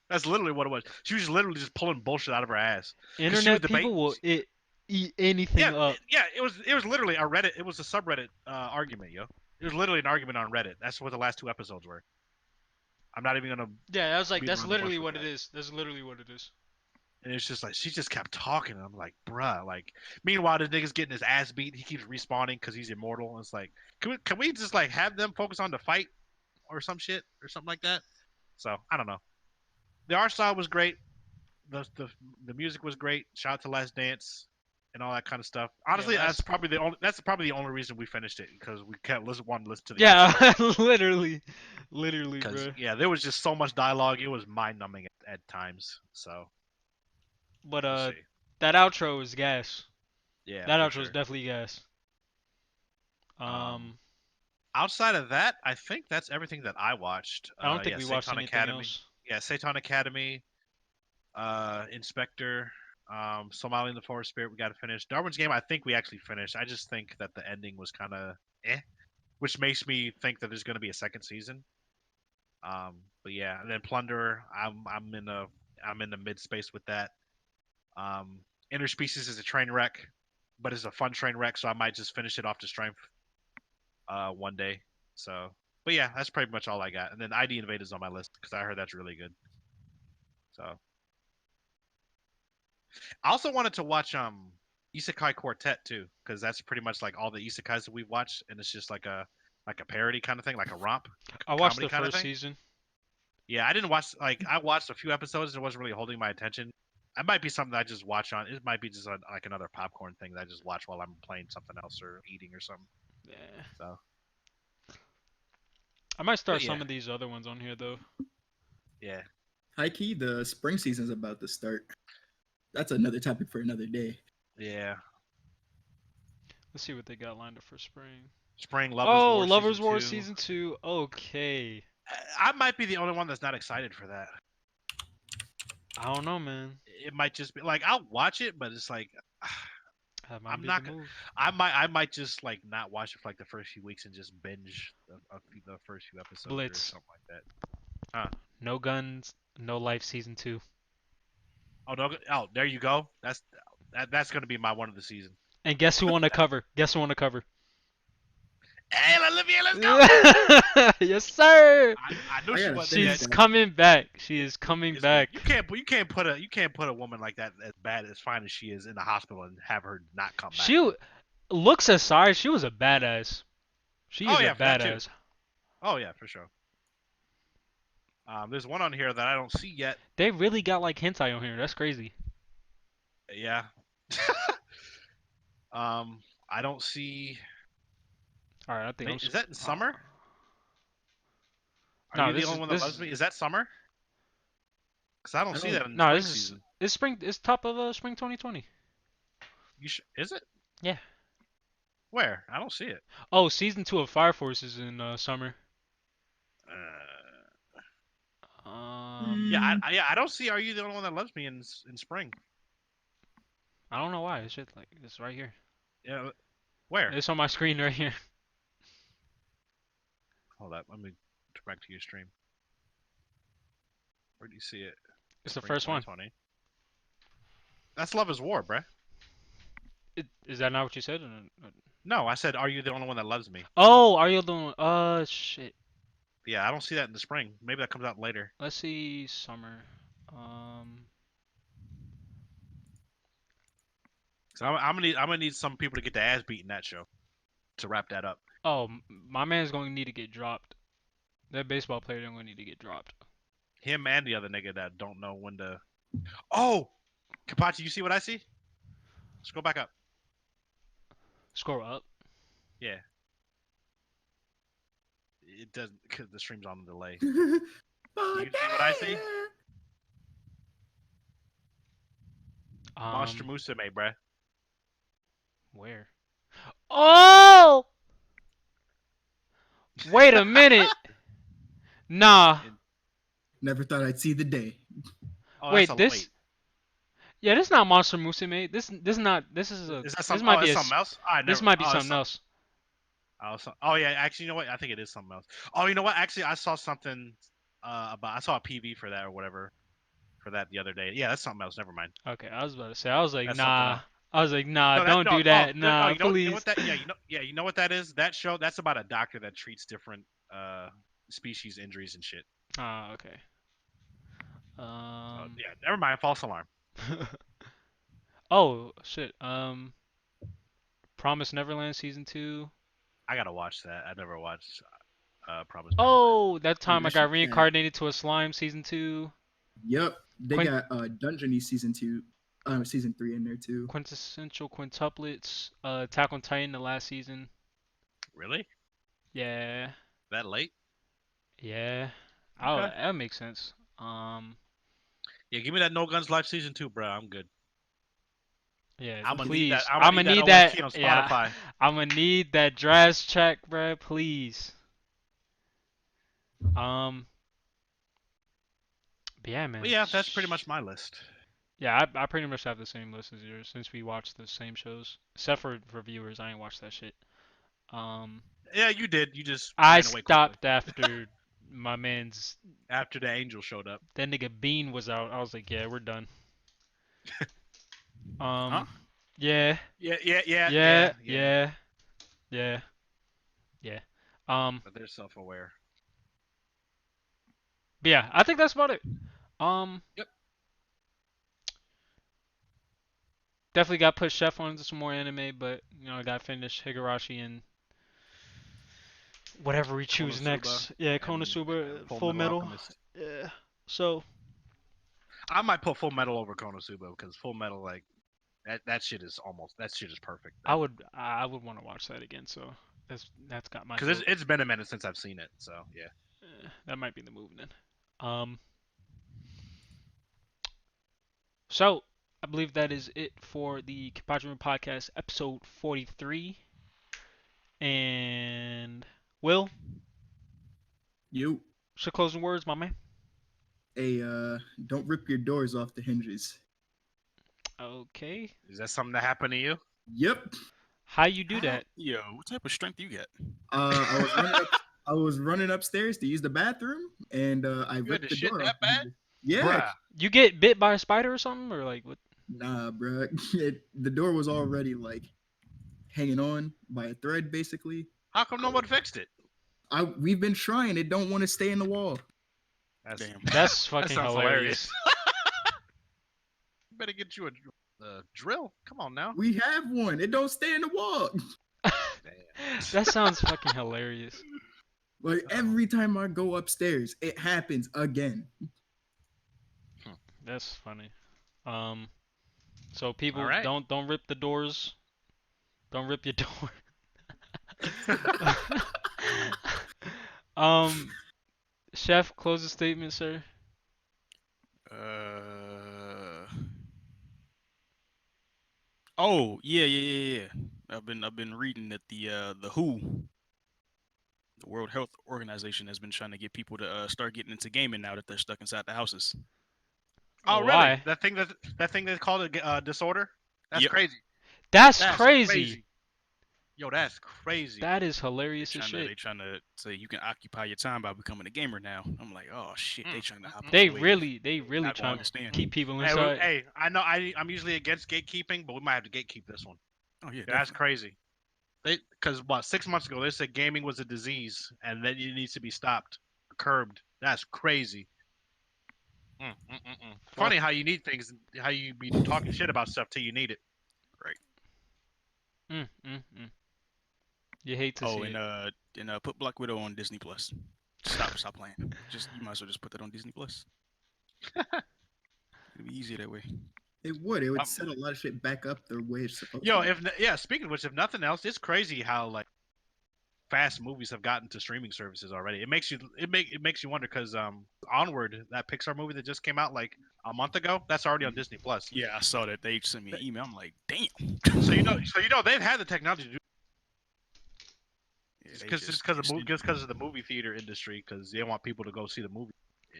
That's literally what it was. She was literally just pulling bullshit out of her ass because she was Internet people debating. will eat anything up. Yeah. It was literally a Reddit. It was a subreddit argument, yo. It was literally an argument on Reddit. That's what the last 2 episodes were. I'm not even gonna Yeah, I was like, beat that's around the bush literally with what it that. is. That's literally what it is. And it's just like she just kept talking. And I'm like, bruh. Like, meanwhile, the nigga's getting his ass beat. He keeps respawning because he's immortal. And it's like, can we just like have them focus on the fight or some shit or something like that? So I don't know. The art style was great. The the the music was great. Shout out to Last Dance and all that kind of stuff. Yeah, Honestly, last. that's probably the only reason we finished it because we kept wanting to listen to the Yeah, outro. literally, Because bro. yeah, there was just so much dialogue. It was mind numbing at times. So But we'll see. that outro is gas. Yeah, That for outro is sure. definitely gas. Um, Um, outside of that, I think that's everything that I watched. I don't think Yeah, we watched Satan anything Academy. else. Yeah, Satan Academy. Inspector. Somali in the Forest Spirit. We got to finish. Darwin's Game. I think we actually finished. I just think that the ending was kind of which makes me think that there's going to be a second season. But yeah, and then Plunderer. I'm in the mid space with that. Um, Interspecies is a train wreck, but it's a fun train wreck, so I might just finish it off to strength one day. So, but yeah, that's pretty much all I got. And then ID Invaders on my list because I heard that's really good. So I also wanted to watch Isekai Quartet too because that's pretty much like all the isekais that we've watched, and it's just like a parody kind of thing, like a romp I watched comedy the kind of first thing. season. Yeah, I didn't watch like I watched a few episodes and it wasn't really holding my attention. It might be something that I just watch on. It might be just like another popcorn thing that I just watch while I'm playing something else or eating or something. Yeah. So, I might but start yeah, some of these other ones on here though. yeah, High key, the spring season's about to start. That's another topic for another day. yeah. Let's see what they got lined up for spring. Spring Lovers Oh, War season Lovers War two. season 2. Okay. I might be the only one that's not excited for that. I don't know, man. It might just be like I'll watch it, but it's like That might I'm be the not gonna. move. I might just like not watch it for like the first few weeks and just binge the first few episodes or Blitz. something like that. Huh? No guns, no life season 2. Oh, no, oh, there you go. That's gonna be my one of the season. And guess who on the cover? Guess who on the cover? Hey, Olivia, let's go. Yes, sir. I knew I she gotta wasn't think dead. She's coming back. She is coming back. You can't put a woman like that as bad as fine as she is in the hospital and have her not come back. She looks aside, she was a badass. She Oh is a yeah, for that too. badass. Oh yeah, for sure. There's one on here that I don't see yet. They really got like hentai on here. That's crazy. Yeah. I don't see. All right, I think Is that in summer? Are No, you the only one that loves me? Is that summer? Because I don't see that in the no, spring this is season. it's spring. It's top of spring 2020. Is it? Yeah. Where? I don't see it. Oh, season 2 of Fire Force is in summer. Yeah, I don't see. Are you the only one that loves me in spring? I don't know why. It's just like it's right here. Yeah, where? It's on my screen right here. Hold up, let me turn back to your stream. Where do you see it? It's the Spring first one. 2020. That's Love is War, bruh. Is that not what you said? No, I said, are you the only one that loves me? Oh, are you the one? Shit. Yeah, I don't see that in the spring. Maybe that comes out later. Let's see summer. Um. So I'm gonna need some people to get their ass beat in that show to wrap that up. Oh, my man's going to need to get dropped. That baseball player is going to need to get dropped. Him and the other nigga that don't know when to. Oh, Kenpachi, you see what I see? Scroll back up. Scroll up. Yeah. It doesn't because the stream's on the delay. You see what I see? Monster Musume, bruh. Where? Oh! Wait a minute. Nah. Never thought I'd see the day. Oh, Wait, that's this. Yeah, this is not Monster Musume. This not. This is a. Is that This something? might Oh, be it's a. something else. This might be something else. Oh yeah, actually, you know what? I think it is something else. Oh, you know what? Actually, I saw something about. I saw a PV for that or whatever for that the other day. Yeah, that's something else. Never mind. Okay, I was about to say. I was like, That's something nah. else. I was like, nah. No, Don't no, do that. no, Nah, you know, please. what that? You know what that is? That show. That's about a doctor that treats different species injuries and shit. Ah, okay. Yeah, never mind. False alarm. Oh shit. Promise Neverland season 2. I gotta watch that. I never watched Promise Neverland. Oh, that Oh, time I that got shit cat. reincarnated to a slime season 2. Yep, they Quint got Dungeony season 2, season 3 in there too. quintessential quintuplets. Attack on Titan the last season. Really? Yeah. That late? Yeah. Oh, Okay. that makes sense. Um, Yeah, give me that No Guns Life season 2, bro. I'm good. yeah, I'm gonna need that. please. I'm gonna I'ma need that need that. OST on Yeah, Spotify. I'ma need that dress check, bruh, please. Um, but yeah, But man. yeah, that's pretty much my list. Yeah, I pretty much have the same list as yours since we watched the same shows. Except for viewers, I ain't watched that shit. Um, Yeah, you did. You just I ran away quickly stopped after my man's after the angel showed up. that nigga Bean was out. I was like, yeah, we're done. Huh? Yeah, Yeah, yeah, yeah, yeah, yeah, yeah. yeah, yeah, yeah. But they're self-aware. But yeah, I think that's about it. Um, Yep. definitely got put Chef onto some more anime, but you know, I got to finish Higurashi and whatever we choose Konosuba next. Yeah, and Konosuba, Full Full Metal Metal. Alchemist. Yeah. So I might put Full Metal over Konosuba because Full Metal, like that shit is perfect. I would want to watch that again. So that's got my Because vote. it's been a minute since I've seen it. So yeah. That might be the move then. Um, so I believe that is it for the Kenpachi Room Podcast episode 43. And Will, You, what's your closing words, my man? don't rip your doors off the hinges. Okay. Is that something that happened to you? Yep. How you do that? Yo, what type of strength you got? I was running up. I was running upstairs to use the bathroom, and I You had ripped to the shit door off. that the bad? hinges. Yeah. Bruh. You get bit by a spider or something, or like what? Nah, bro. The door was already like hanging on by a thread, basically. How come no one fixed it? We've been trying. It don't want to stay in the wall. That's, Damn. That's that fucking sounds hilarious. Better get you a drill. Come on now. We have one. It don't stay in the wall. That sounds fucking hilarious. Like every time I go upstairs, it happens again. That's funny. So people All right. don't rip the doors. Don't rip your door. Chef, close the statement, sir. Oh yeah. I've been reading that the WHO, the World Health Organization, has been trying to get people to start getting into gaming now that they're stuck inside the houses. Oh, really? Why? That thing that's called a disorder? That's Yep. crazy. That's crazy. Yo, that's crazy. That is hilarious as They shit. trying to say you can occupy your time by becoming a gamer now. I'm like, oh shit, they trying to hop on They the wave. really Not gonna trying to understand. keep people Hey, inside. hey, I know I'm usually against gatekeeping, but we might have to gatekeep this one. Oh yeah, That's definitely. crazy. Because what 6 months ago they said gaming was a disease and that it needs to be stopped, curbed. That's crazy. Funny how you need things, how you be talking shit about stuff till you need it. Right. You hate to see Oh, it. and put Black Widow on Disney Plus. Stop playing. Just you might as well just put that on Disney Plus. It'd be easier that way. It would set a lot of shit back up the way it's supposed Yo, to. speaking of which, if nothing else, it's crazy how like fast movies have gotten to streaming services already. It makes you wonder because Onward, that Pixar movie that just came out like a month ago, that's already on Disney Plus. Yeah, I saw that. They sent me an email. I'm like, damn. So you know they've had the technology to do Yeah, because of the movie theater industry because they want people to go see the movie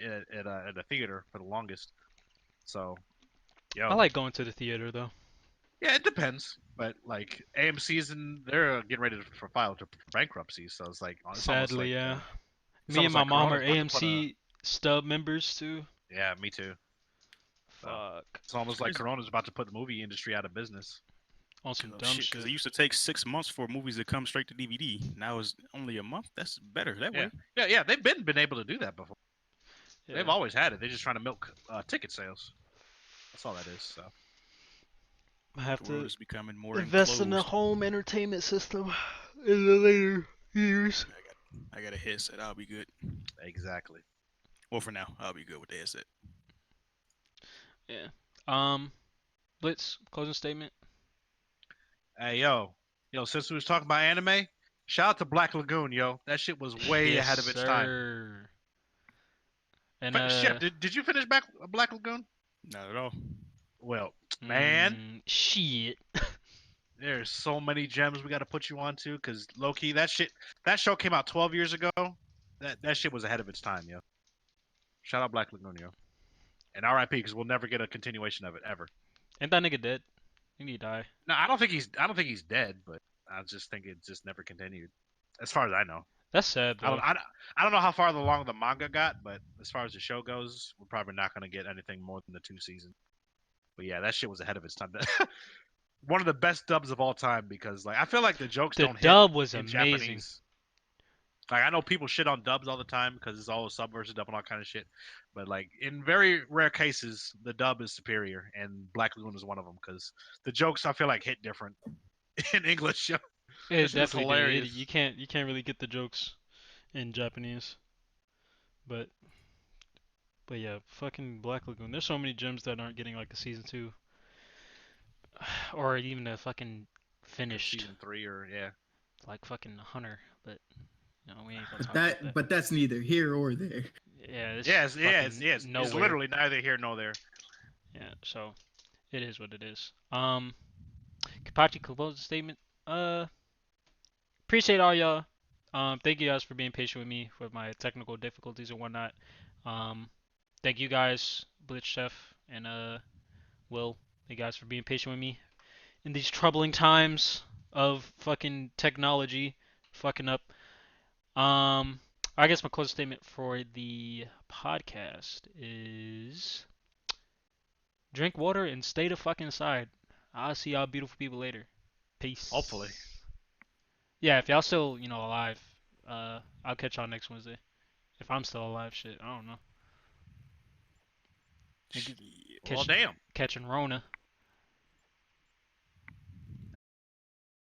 at a theater for the longest. So, yo, I like going to the theater though. yeah, it depends, but like AMC's they're getting ready for file to bankruptcy, so it's like it's almost Sadly, like, yeah. it's Me and almost my like mom are Corona's about to put AMC stub members too. yeah, me too. So, Fuck. it's almost like Corona's about to put the movie industry out of business. On some Oh, dumb shit, because shit. it used to take 6 months for movies to come straight to DVD. Now it's only a month. That's better that way. Yeah, they've been able to do that before. Yeah. They've always had it. They're just trying to milk ticket sales. That's all that is. So I have The world to is becoming more invest in a enclosed. home entertainment system in the later years. I got a headset. I'll be good. exactly. Well, for now, I'll be good with the headset. Yeah. Blitz, closing statement. Hey yo, since we was talking about anime, shout out to Black Lagoon, yo. That shit was way Yes, ahead of its time. sir. And Chef, did you finish Black Lagoon? Not at all. Well, man, shit. there's so many gems we got to put you onto because low key that show came out 12 years ago. That shit was ahead of its time, yo. Shout out Black Lagoon, yo. And R.I.P. because we'll never get a continuation of it ever. Ain't that nigga dead? He need to die. No, I don't think he's dead, but I just think it just never continued, as far as I know. That's sad though. I don't know how far along the manga got, but as far as the show goes, we're probably not going to get anything more than the 2 seasons. But yeah, that shit was ahead of its time. One of the best dubs of all time because like I feel like the jokes The don't hit dub was in amazing. Japanese. Like I know people shit on dubs all the time because it's all sub versus dub and all kind of shit, but like in very rare cases, the dub is superior, and Black Lagoon is one of them because the jokes I feel like hit different in English. That It shit is definitely did. hilarious. You can't really get the jokes in Japanese. But yeah, fucking Black Lagoon. There's so many gems that aren't getting like a season 2 or even a fucking finished Season 3 or yeah. like fucking Hunter, but we ain't gonna But talk about that. but that's neither here or there. Yeah, it's It's nowhere. literally neither here nor there. Yeah, so it is what it is. Kenpachi closing statement. Appreciate all y'all. Thank you guys for being patient with me with my technical difficulties and whatnot. Thank you guys, Blitz Chef and Will. Thank you guys for being patient with me in these troubling times of fucking technology fucking up. I guess my closing statement for the podcast is drink water and stay the fuck inside. I'll see y'all beautiful people later. Peace. Hopefully. Yeah, if y'all still, alive, I'll catch y'all next Wednesday. If I'm still alive, shit, I don't know. Well, damn. Catching Rona.